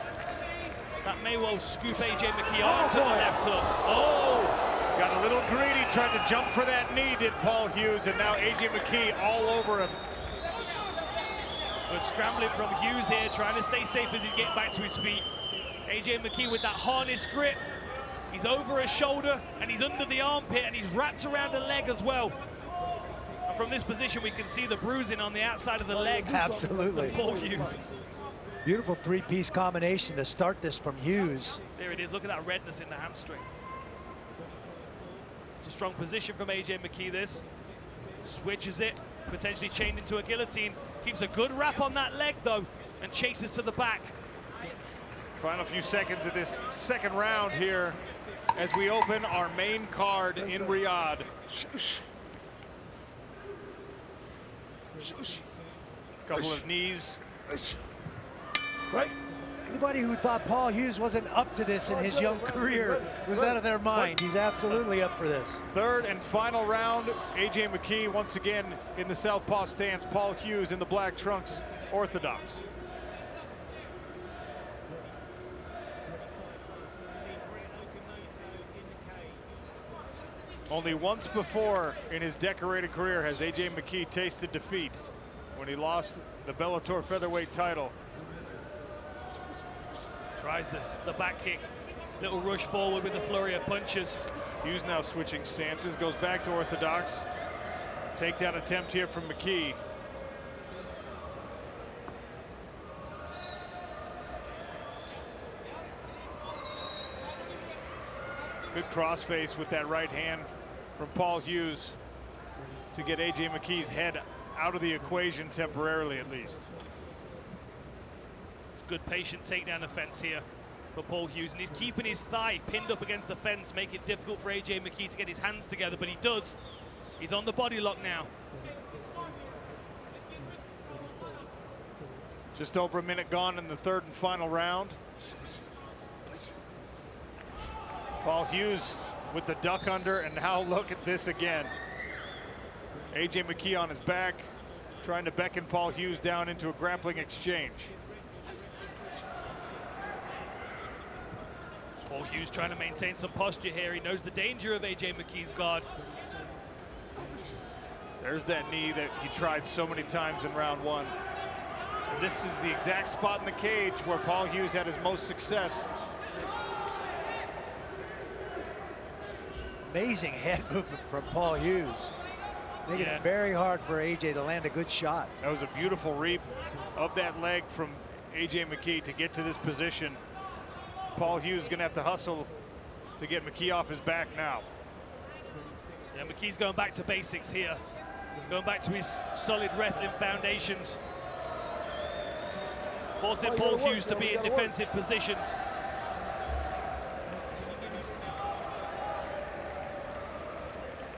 that may well scoop AJ McKee onto the left hook. Oh! Got a little greedy, tried to jump for that knee, did Paul Hughes, and now AJ McKee all over him. But scrambling from Hughes here, trying to stay safe as he's getting back to his feet. AJ McKee with that harness grip. He's over his shoulder, and he's under the armpit, and he's wrapped around the leg as well. And from this position, we can see the bruising on the outside of the leg. Absolutely. Paul Hughes. Beautiful three-piece combination to start this from Hughes. There it is. Look at that redness in the hamstring. It's a strong position from AJ McKee, this. Switches it, potentially chained into a guillotine. Keeps a good wrap on that leg, though, and chases to the back. Final few seconds of this second round here as we open our main card in Riyadh. Couple of knees. Right. Anybody who thought Paul Hughes wasn't up to this in his young career was out of their mind. He's absolutely up for this. Third and final round. AJ McKee once again in the southpaw stance. Paul Hughes in the black trunks, orthodox. Only once before in his decorated career has AJ McKee tasted defeat, when he lost the Bellator featherweight title. Tries the back kick. Little rush forward with the flurry of punches. Hughes now switching stances, goes back to orthodox. Takedown attempt here from McKee. Good crossface with that right hand from Paul Hughes to get AJ McKee's head out of the equation temporarily, at least. Good patient takedown offense here for Paul Hughes, and he's keeping his thigh pinned up against the fence, make it difficult for AJ McKee to get his hands together, but he does. He's on the body lock now. Just over a minute gone in the third and final round. Paul Hughes with the duck under, and now look at this again. AJ McKee on his back, trying to beckon Paul Hughes down into a grappling exchange. Paul Hughes trying to maintain some posture here. He knows the danger of AJ McKee's guard. There's that knee that he tried so many times in round one. And this is the exact spot in the cage where Paul Hughes had his most success. Amazing head movement from Paul Hughes. Making it very hard for AJ to land a good shot. That was a beautiful reap of that leg from AJ McKee to get to this position. Paul Hughes is going to have to hustle to get McKee off his back now. Yeah, McKee's going back to basics here. Going back to his solid wrestling foundations. Forcing Paul Hughes to be in defensive positions.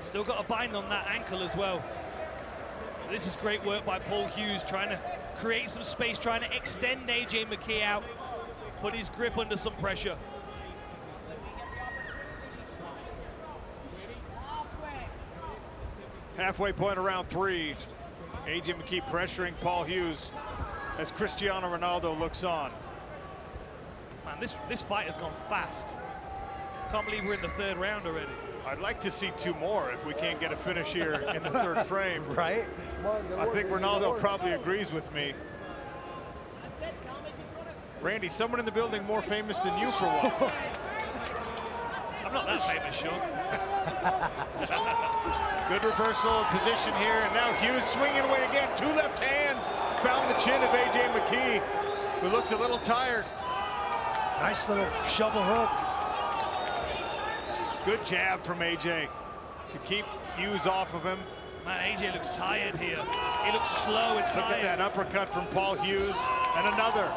Still got a bind on that ankle as well. This is great work by Paul Hughes, trying to create some space, trying to extend AJ McKee out, put his grip under some pressure. Halfway point of round three. AJ McKee pressuring Paul Hughes as Cristiano Ronaldo looks on. Man, this fight has gone fast. Can't believe we're in the third round already. I'd like to see two more if we can't get a finish here in the third frame. Right? I think Ronaldo probably agrees with me. Randy, someone in the building more famous than you for once. I'm not that famous, Sean. Good reversal of position here, and now Hughes swinging away again. Two left hands found the chin of AJ McKee, who looks a little tired. Nice little shovel hook. Good jab from AJ to keep Hughes off of him. Man, AJ looks tired here. He looks slow and tired. Look at that uppercut from Paul Hughes, and another.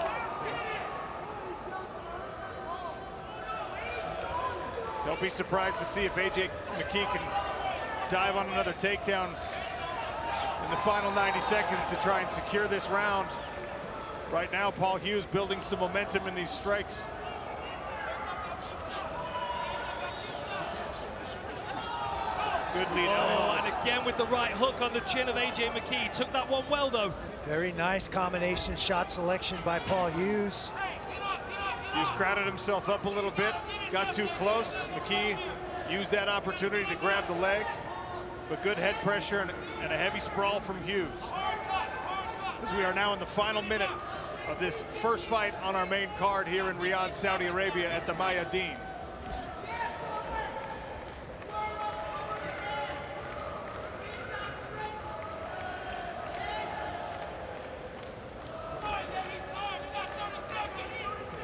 Don't be surprised to see if AJ McKee can dive on another takedown in the final 90 seconds to try and secure this round. Right now, Paul Hughes building some momentum in these strikes. Good lead. Oh, and again with the right hook on the chin of AJ McKee. Took that one well, though. Very nice combination shot selection by Paul Hughes. Hughes crowded himself up a little bit, got too close. McKee used that opportunity to grab the leg, but good head pressure and a heavy sprawl from Hughes. As we are now in the final minute of this first fight on our main card here in Riyadh, Saudi Arabia at the Mayadeen.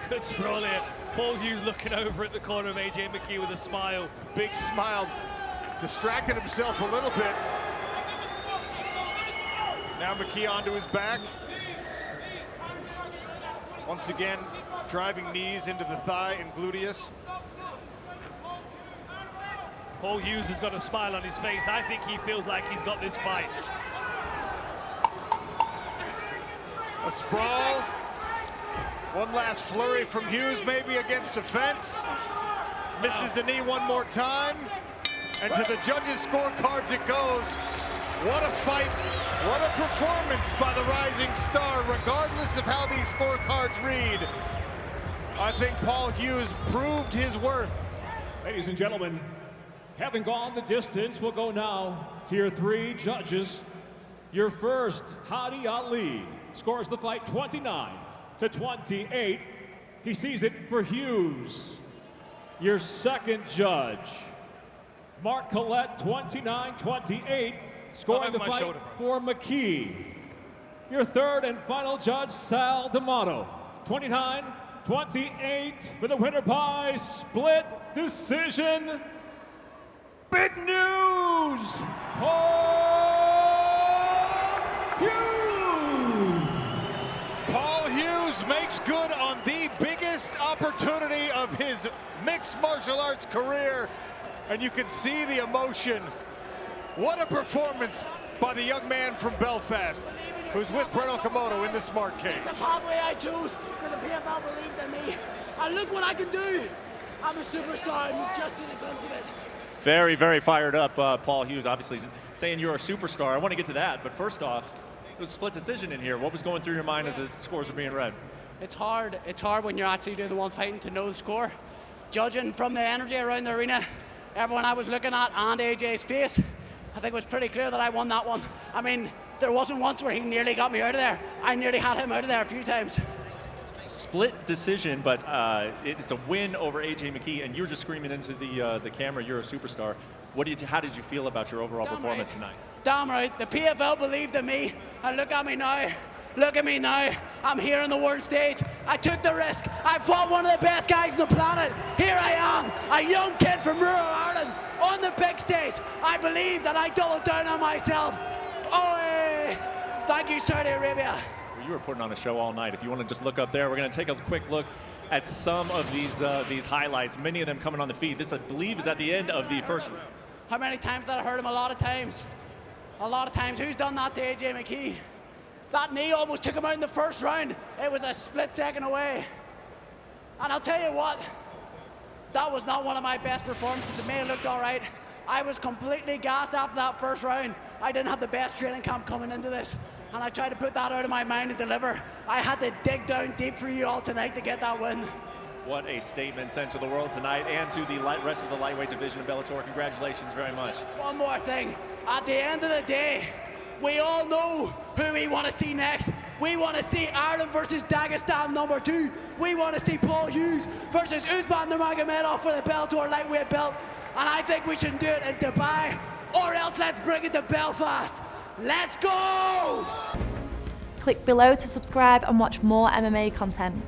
Good sprawl here. Paul Hughes looking over at the corner of AJ McKee with a smile. Big smile. Distracted himself a little bit. Now McKee onto his back. Once again, driving knees into the thigh and gluteus. Paul Hughes has got a smile on his face. I think he feels like he's got this fight. A sprawl. One last flurry from Hughes, maybe against the fence. Misses the knee one more time. And to the judges' scorecards it goes. What a fight. What a performance by the rising star, regardless of how these scorecards read. I think Paul Hughes proved his worth. Ladies and gentlemen, having gone the distance, we'll go now to your three judges. Your first, Hadi Ali, scores the fight 29-28. He sees it for Hughes. Your second judge, Mark Collette, 29-28, scoring the fight for McKee. Your third and final judge, Sal D'Amato, 29-28 for the winner by split decision. Big news! Paul Hughes! Paul Hughes makes good on the biggest opportunity of his mixed martial arts career, and you can see the emotion. What a performance by the young man from Belfast, who's with Brett Okamoto in the smart cage. It's the pathway I chose because the PFL believed in me. And look what I can do. I'm a superstar, and you've just seen a glimpse of it. Very, very fired up, Paul Hughes, obviously saying you're a superstar. I want to get to that, but first off, it was a split decision in here. What was going through your mind as the scores were being read? It's hard. It's hard when you're actually doing the one fighting to know the score. Judging from the energy around the arena, everyone I was looking at and AJ's face, I think it was pretty clear that I won that one. I mean, there wasn't once where he nearly got me out of there. I nearly had him out of there a few times. Split decision, but it's a win over AJ McKee, and you were just screaming into the camera, you're a superstar. How did you feel about your overall performance tonight? Damn right. The PFL believed in me, and look at me now. Look at me now. I'm here on the world stage. I took the risk. I fought one of the best guys on the planet. Here I am, a young kid from rural Ireland, on the big stage. I believe that I doubled down on myself. Oh, thank you, Saudi Arabia. You were putting on a show all night. If you want to just look up there, we're going to take a quick look at some of these highlights, many of them coming on the feed. This, I believe, is at the end of the first round. How many times did I hurt him? A lot of times. A lot of times. Who's done that to AJ McKee? That knee almost took him out in the first round. It was a split second away. And I'll tell you what, that was not one of my best performances. It may have looked all right. I was completely gassed after that first round. I didn't have the best training camp coming into this. And I tried to put that out of my mind and deliver. I had to dig down deep for you all tonight to get that win. What a statement sent to the world tonight and to the rest of the lightweight division of Bellator. Congratulations very much. One more thing. At the end of the day, we all know who we want to see next. We want to see Ireland versus Dagestan #2. We want to see Paul Hughes versus Usman Nurmagomedov for the Bellator lightweight belt. And I think we should do it in Dubai, or else let's bring it to Belfast. Let's go! Click below to subscribe and watch more MMA content.